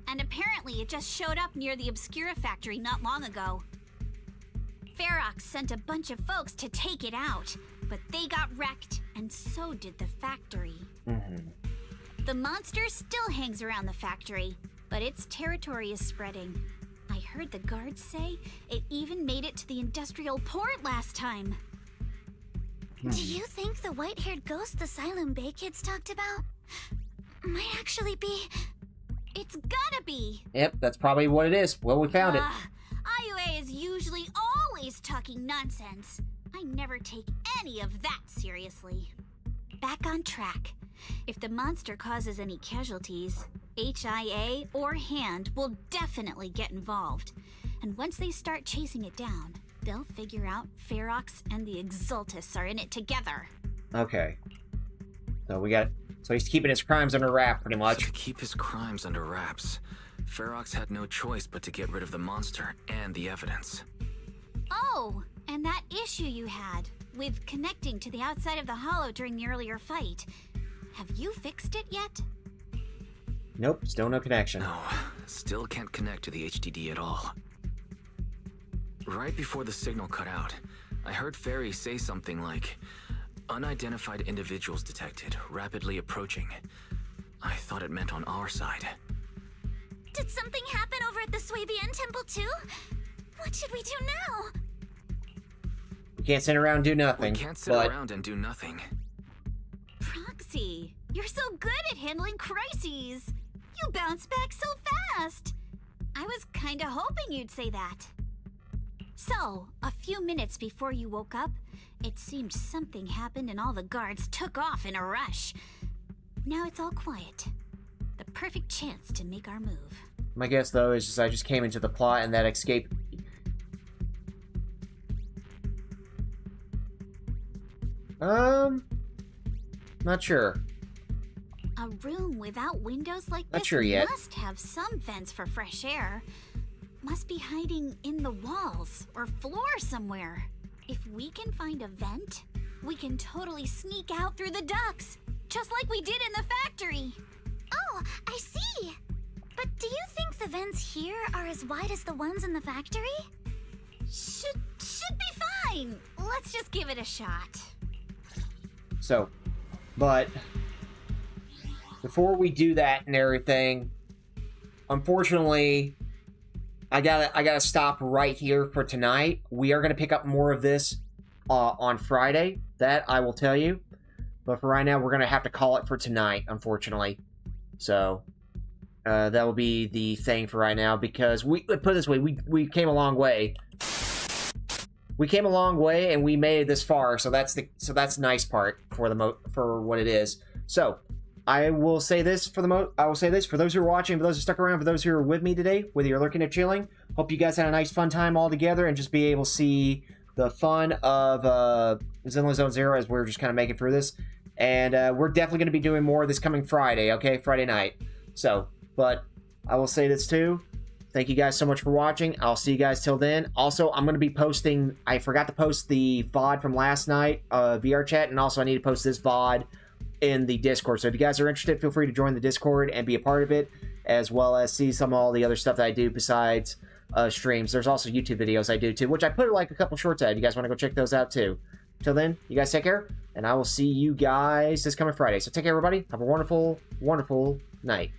And apparently it just showed up near the Obscura factory not long ago. Ferox sent a bunch of folks to take it out, but they got wrecked, and so did the factory. The monster still hangs around the factory, but its territory is spreading. I heard the guards say it even made it to the industrial port last time. Do you think the white-haired ghost the Asylum Bay kids talked about might actually be... It's gotta be! Yep, that's probably what it is. Well, we found it. IUA is usually always talking nonsense. I never take any of that seriously. Back on track. If the monster causes any casualties, HIA or Hand will definitely get involved. And once they start chasing it down, they'll figure out Ferox and the Exaltists are in it together. Okay. So he's keeping his crimes under wrap, pretty much. So to keep his crimes under wraps, Ferox had no choice but to get rid of the monster and the evidence. Oh, and that issue you had with connecting to the outside of the Hollow during the earlier fight. Have you fixed it yet? Nope, still no connection. No, still can't connect to the HDD at all. Right before the signal cut out, I heard Fairy say something like, "Unidentified individuals detected, rapidly approaching." I thought it meant on our side. Did something happen over at the Swabian Temple too? What should we do now? We can't sit around and do nothing. We can't sit around and do nothing. Proxy, you're so good at handling crises. You bounce back so fast. I was kinda hoping you'd say that. So, a few minutes before you woke up, it seemed something happened and all the guards took off in a rush. Now it's all quiet. The perfect chance to make our move. My guess, though, is I just came into the plot and that escape... Not sure. A room without windows like Not this sure yet. must have some vents for fresh air. Must be hiding in the walls or floor somewhere. If we can find a vent, we can totally sneak out through the ducts, just like we did in the factory. Oh, I see. But do you think the vents here are as wide as the ones in the factory? Should be fine. Let's just give it a shot. So, but before we do that and everything, unfortunately, I gotta stop right here for tonight. We are gonna pick up more of this on Friday. That I will tell you. But for right now, we're gonna have to call it for tonight, unfortunately. So that will be the thing for right now, because we put it this way, we came a long way. We came a long way and we made it this far, so that's the nice part for what it is. So I will say this for those who are watching, for those who stuck around, for those who are with me today, whether you're lurking or chilling. Hope you guys had a nice fun time all together and just be able to see the fun of Zenless Zone Zero as we're just kind of making through this. And we're definitely going to be doing more this coming Friday, okay? Friday night. So, but I will say this too. Thank you guys so much for watching. I'll see you guys till then. Also, I'm going to be posting... I forgot to post the VOD from last night, VR chat, and also I need to post this VOD in the Discord. So if you guys are interested, feel free to join the Discord and be a part of it, as well as see some of all the other stuff that I do besides streams. There's also YouTube videos I do too, which I put like a couple shorts out. You guys want to go check those out too. Till then, you guys take care, and I will see you guys this coming Friday. So take care, everybody. Have a wonderful, wonderful night.